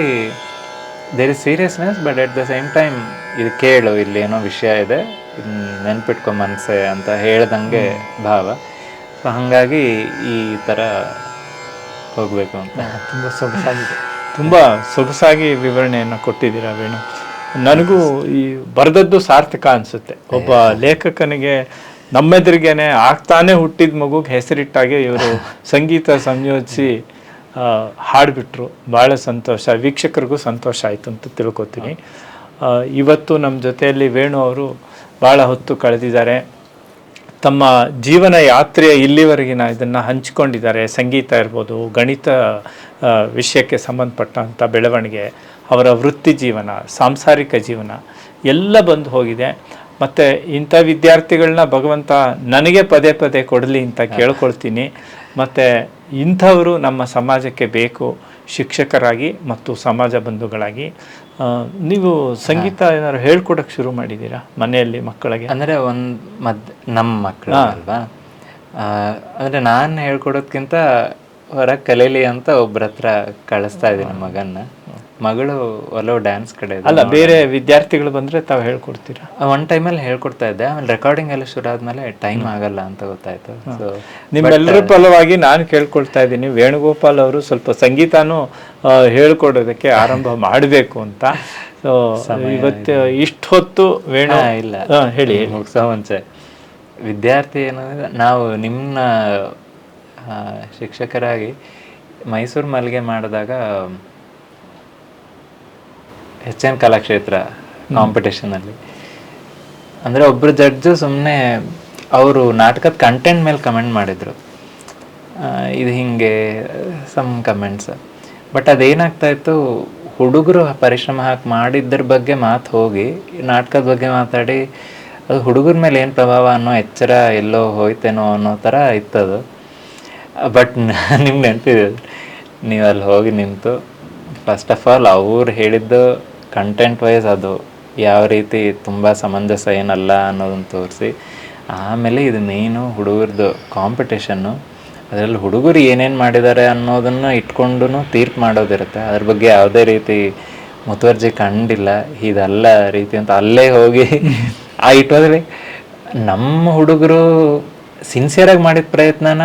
there is seriousness, but at the same time ಇದು ಕೇಳು, ಇಲ್ಲಿ ಏನೋ ವಿಷಯ ಇದೆ, ನೆನ್ಪಿಟ್ಕೊ ಮನಸ್ಸೆ ಅಂತ ಹೇಳ್ದಂಗೆ ಭಾವ. ಸೊ ಹಾಗಾಗಿ ಈ ಥರ ಹೋಗಬೇಕು ಅಂತ. ತುಂಬ ಸೊಗಸಾಗಿದೆ, ತುಂಬ ಸೊಗಸಾಗಿ ವಿವರಣೆಯನ್ನು ಕೊಟ್ಟಿದ್ದೀರಾ ವೇಣು. ನನಗೂ ಈ ಬರೆದದ್ದು ಸಾರ್ಥಕ ಅನಿಸುತ್ತೆ. ಒಬ್ಬ ಲೇಖಕನಿಗೆ ನಮ್ಮೆದುರಿಗೇನೆ ಆಗ್ತಾನೆ ಹುಟ್ಟಿದ ಮಗುಗೆ ಹೆಸರಿಟ್ಟಾಗೆ ಇವರು ಸಂಗೀತ ಸಂಯೋಜಿಸಿ ಹಾಡಿಬಿಟ್ರು. ಭಾಳ ಸಂತೋಷ, ವೀಕ್ಷಕರಿಗೂ ಸಂತೋಷ ಆಯಿತು ಅಂತ ತಿಳ್ಕೊತೀನಿ. ಇವತ್ತು ನಮ್ಮ ಜೊತೆಯಲ್ಲಿ ವೇಣು ಅವರು ಭಾಳ ಹೊತ್ತು ಕಳೆದಿದ್ದಾರೆ. ತಮ್ಮ ಜೀವನ ಯಾತ್ರೆಯ ಇಲ್ಲಿವರೆಗಿನ ಇದನ್ನು ಹಂಚಿಕೊಂಡಿದ್ದಾರೆ. ಸಂಗೀತ ಇರ್ಬೋದು, ಗಣಿತ ವಿಷಯಕ್ಕೆ ಸಂಬಂಧಪಟ್ಟಂಥ ಬೆಳವಣಿಗೆ, ಅವರ ವೃತ್ತಿ ಜೀವನ, ಸಾಂಸಾರಿಕ ಜೀವನ ಎಲ್ಲ ಬಂದು ಹೋಗಿದೆ. ಮತ್ತು ಇಂಥ ವಿದ್ಯಾರ್ಥಿಗಳನ್ನ ಭಗವಂತ ನನಗೆ ಪದೇ ಪದೇ ಕೊಡಲಿ ಅಂತ ಕೇಳ್ಕೊಳ್ತೀನಿ. ಮತ್ತು ಇಂಥವರು ನಮ್ಮ ಸಮಾಜಕ್ಕೆ ಬೇಕು, ಶಿಕ್ಷಕರಾಗಿ ಮತ್ತು ಸಮಾಜ ಬಂಧುಗಳಾಗಿ. ನೀವು ಸಂಗೀತ ಏನಾದ್ರು ಹೇಳ್ಕೊಡಕ್ಕೆ ಶುರು ಮಾಡಿದ್ದೀರಾ ಮನೆಯಲ್ಲಿ ಮಕ್ಕಳಿಗೆ? ಅಂದರೆ ನಮ್ಮ ಮಕ್ಕಳು ಅಲ್ವಾ, ಅಂದರೆ ನಾನು ಹೇಳ್ಕೊಡೋದ್ಕಿಂತ ಹೊರಗೆ ಕಲೀಲಿ ಅಂತ ಒಬ್ಬರ ಹತ್ರ ಕಳಿಸ್ತಾ ಇದ್ದೀನಿ ಮಗನ್ನ. ಮಗಳು ಒಲವು ಡ್ಯಾನ್ಸ್ ಕಡೆ ಅಲ್ಲ, ಬೇರೆ ವಿದ್ಯಾರ್ಥಿಗಳು ಬಂದರೆ ತಾವು ಹೇಳ್ಕೊಡ್ತೀರಾ? ಒನ್ ಟೈಮಲ್ಲಿ ಹೇಳ್ಕೊಡ್ತಾ ಇದ್ದೆ, ಆಮೇಲೆ ರೆಕಾರ್ಡಿಂಗ್ ಎಲ್ಲ ಶುರು ಆದ್ಮೇಲೆ ಟೈಮ್ ಆಗಲ್ಲ ಅಂತ ಗೊತ್ತಾಯ್ತು. ಸೊ ನಿಮ್ಮೆಲ್ಲರ ಫಲವಾಗಿ ನಾನು ಕೇಳ್ಕೊಳ್ತಾ ಇದ್ದೀನಿ, ವೇಣುಗೋಪಾಲ್ ಅವರು ಸ್ವಲ್ಪ ಸಂಗೀತನೂ ಹೇಳ್ಕೊಡೋದಕ್ಕೆ ಆರಂಭ ಮಾಡಬೇಕು ಅಂತ. ಸೊ ಇವತ್ತು ಇಷ್ಟು ಹೊತ್ತು ವೇಣು ಇಲ್ಲ ಹೇಳಿ ಮುಗಿಸೋ ಮುಂಚೆ ವಿದ್ಯಾರ್ಥಿ ಏನಂದ್ರೆ, ನಾವು ನಿಮ್ಮ ಶಿಕ್ಷಕರಾಗಿ ಮೈಸೂರು ಮಲ್ಲಿಗೆ ಮಾಡಿದಾಗ HN ಕಲಾಕ್ಷೇತ್ರ ಕಾಂಪಿಟೇಷನಲ್ಲಿ ಅಂದರೆ ಒಬ್ಬರು ಜಡ್ಜು ಸುಮ್ಮನೆ ಅವರು ನಾಟಕದ ಕಂಟೆಂಟ್ ಮೇಲೆ ಕಮೆಂಟ್ ಮಾಡಿದರು, ಇದು ಹಿಂಗೆ ಸಮ್ ಕಮೆಂಟ್ಸ್. ಬಟ್ ಅದೇನಾಗ್ತಾ ಇತ್ತು, ಹುಡುಗರು ಪರಿಶ್ರಮ ಹಾಕಿ ಮಾಡಿದ್ದರ ಬಗ್ಗೆ ಮಾತು ಹೋಗಿ ನಾಟಕದ ಬಗ್ಗೆ ಮಾತಾಡಿ ಅದು ಹುಡುಗರ ಮೇಲೆ ಏನು ಪ್ರಭಾವ ಅನ್ನೋ ಎಚ್ಚರ ಎಲ್ಲೋ ಹೋಯ್ತೇನೋ ಅನ್ನೋ ಥರ ಇತ್ತದು. ಬಟ್ ನಿಮ್ಗೆ ನೆನಪಿದೆ, ನೀವು ಅಲ್ಲಿ ಹೋಗಿ ನಿಂತು ಫಸ್ಟ್ ಆಫ್ ಆಲ್ ಅವ್ರು ಹೇಳಿದ್ದು ಕಂಟೆಂಟ್ ವೈಸ್ ಅದು ಯಾವ ರೀತಿ ತುಂಬ ಸಮಂಜಸ ಏನಲ್ಲ ಅನ್ನೋದನ್ನು ತೋರಿಸಿ, ಆಮೇಲೆ ಇದು ಮೇಯ್ನು ಹುಡುಗರದು ಕಾಂಪಿಟೇಷನ್ನು, ಅದರಲ್ಲಿ ಹುಡುಗರು ಏನೇನು ಮಾಡಿದ್ದಾರೆ ಅನ್ನೋದನ್ನು ಇಟ್ಕೊಂಡು ತೀರ್ಪು ಮಾಡೋದಿರುತ್ತೆ. ಅದ್ರ ಬಗ್ಗೆ ಯಾವುದೇ ರೀತಿ ಮುತುವರ್ಜಿ ಕಂಡಿಲ್ಲ, ಇದಲ್ಲ ರೀತಿ ಅಂತ ಅಲ್ಲೇ ಹೋಗಿ ಇಟ್ಟೋದ್ರೆ ನಮ್ಮ ಹುಡುಗರು ಸಿನ್ಸಿಯರಾಗಿ ಮಾಡಿದ ಪ್ರಯತ್ನನ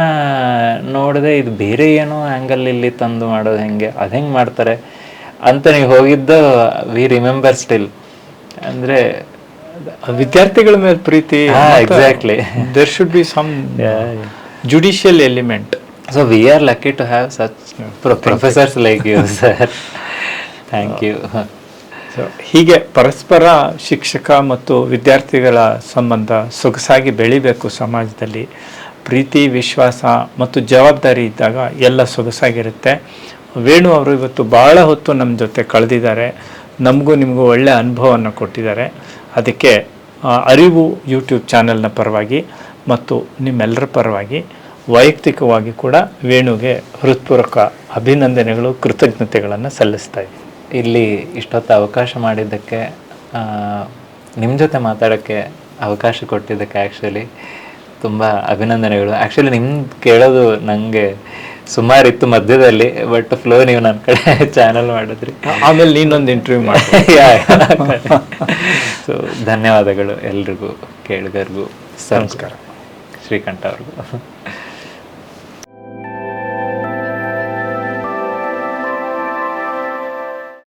ನೋಡಿದೆ, ಇದು ಬೇರೆ ಏನೋ ಆ್ಯಂಗಲ್ ಇಲ್ಲಿ ತಂದು ಮಾಡೋದು ಹೆಂಗೆ, ಅದು ಹೆಂಗೆ ಮಾಡ್ತಾರೆ ಅಂತ ನೀವು ಹೋಗಿದ್ದು ವಿ ರಿಮೆಂಬರ್ ಸ್ಟಿಲ್. ಅಂದರೆ ವಿದ್ಯಾರ್ಥಿಗಳ ಮೇಲೆ ಪ್ರೀತಿ. Exactly, there should be some judicial element. So we are lucky to have such professors like you sir. Thank you. So ಹೀಗೆ ಪರಸ್ಪರ ಶಿಕ್ಷಕ ಮತ್ತು ವಿದ್ಯಾರ್ಥಿಗಳ ಸಂಬಂಧ ಸೊಗಸಾಗಿ ಬೆಳಿಬೇಕು ಸಮಾಜದಲ್ಲಿ. ಪ್ರೀತಿ, ವಿಶ್ವಾಸ ಮತ್ತು ಜವಾಬ್ದಾರಿ ಇದ್ದಾಗ ಎಲ್ಲ ಸೊಗಸಾಗಿರುತ್ತೆ. ವೇಣು ಅವರು ಇವತ್ತು ಭಾಳ ಹೊತ್ತು ನಮ್ಮ ಜೊತೆ ಕಳೆದಿದ್ದಾರೆ, ನಮಗೂ ನಿಮಗೂ ಒಳ್ಳೆಯ ಅನುಭವವನ್ನು ಕೊಟ್ಟಿದ್ದಾರೆ. ಅದಕ್ಕೆ ಅರಿವು ಯೂಟ್ಯೂಬ್ ಚಾನೆಲ್ನ ಪರವಾಗಿ ಮತ್ತು ನಿಮ್ಮೆಲ್ಲರ ಪರವಾಗಿ ವೈಯಕ್ತಿಕವಾಗಿ ಕೂಡ ವೇಣುಗೆ ಹೃತ್ಪೂರ್ವಕ ಅಭಿನಂದನೆಗಳು, ಕೃತಜ್ಞತೆಗಳನ್ನು ಸಲ್ಲಿಸ್ತಾ ಇದ್ದೀನಿ. ಇಲ್ಲಿ ಇಷ್ಟೊತ್ತು ಅವಕಾಶ ಮಾಡಿದ್ದಕ್ಕೆ, ನಿಮ್ಮ ಜೊತೆ ಮಾತಾಡೋಕ್ಕೆ ಅವಕಾಶ ಕೊಟ್ಟಿದ್ದಕ್ಕೆ ಆ್ಯಕ್ಚುಲಿ ತುಂಬ ಅಭಿನಂದನೆಗಳು. ಆ್ಯಕ್ಚುಲಿ ನಿಮ್ದು ಕೇಳೋದು ನನಗೆ ಸುಮಾರಿತ್ತು ಮಧ್ಯದಲ್ಲಿ, ಬಟ್ ಫ್ಲೋ ನೀವು ನನ್ನ ಕಡೆ ಚಾನಲ್ ಮಾಡಿದ್ರಿ. ಆಮೇಲೆ ನೀನೊಂದು ಇಂಟರ್ವ್ಯೂ ಮಾಡಿ. ಸೊ ಧನ್ಯವಾದಗಳು ಎಲ್ರಿಗೂ, ಕೇಳಿಗರಿಗೂ, ನಮಸ್ಕಾರ. ಶ್ರೀಕಂಠ ಅವ್ರಿಗೂ.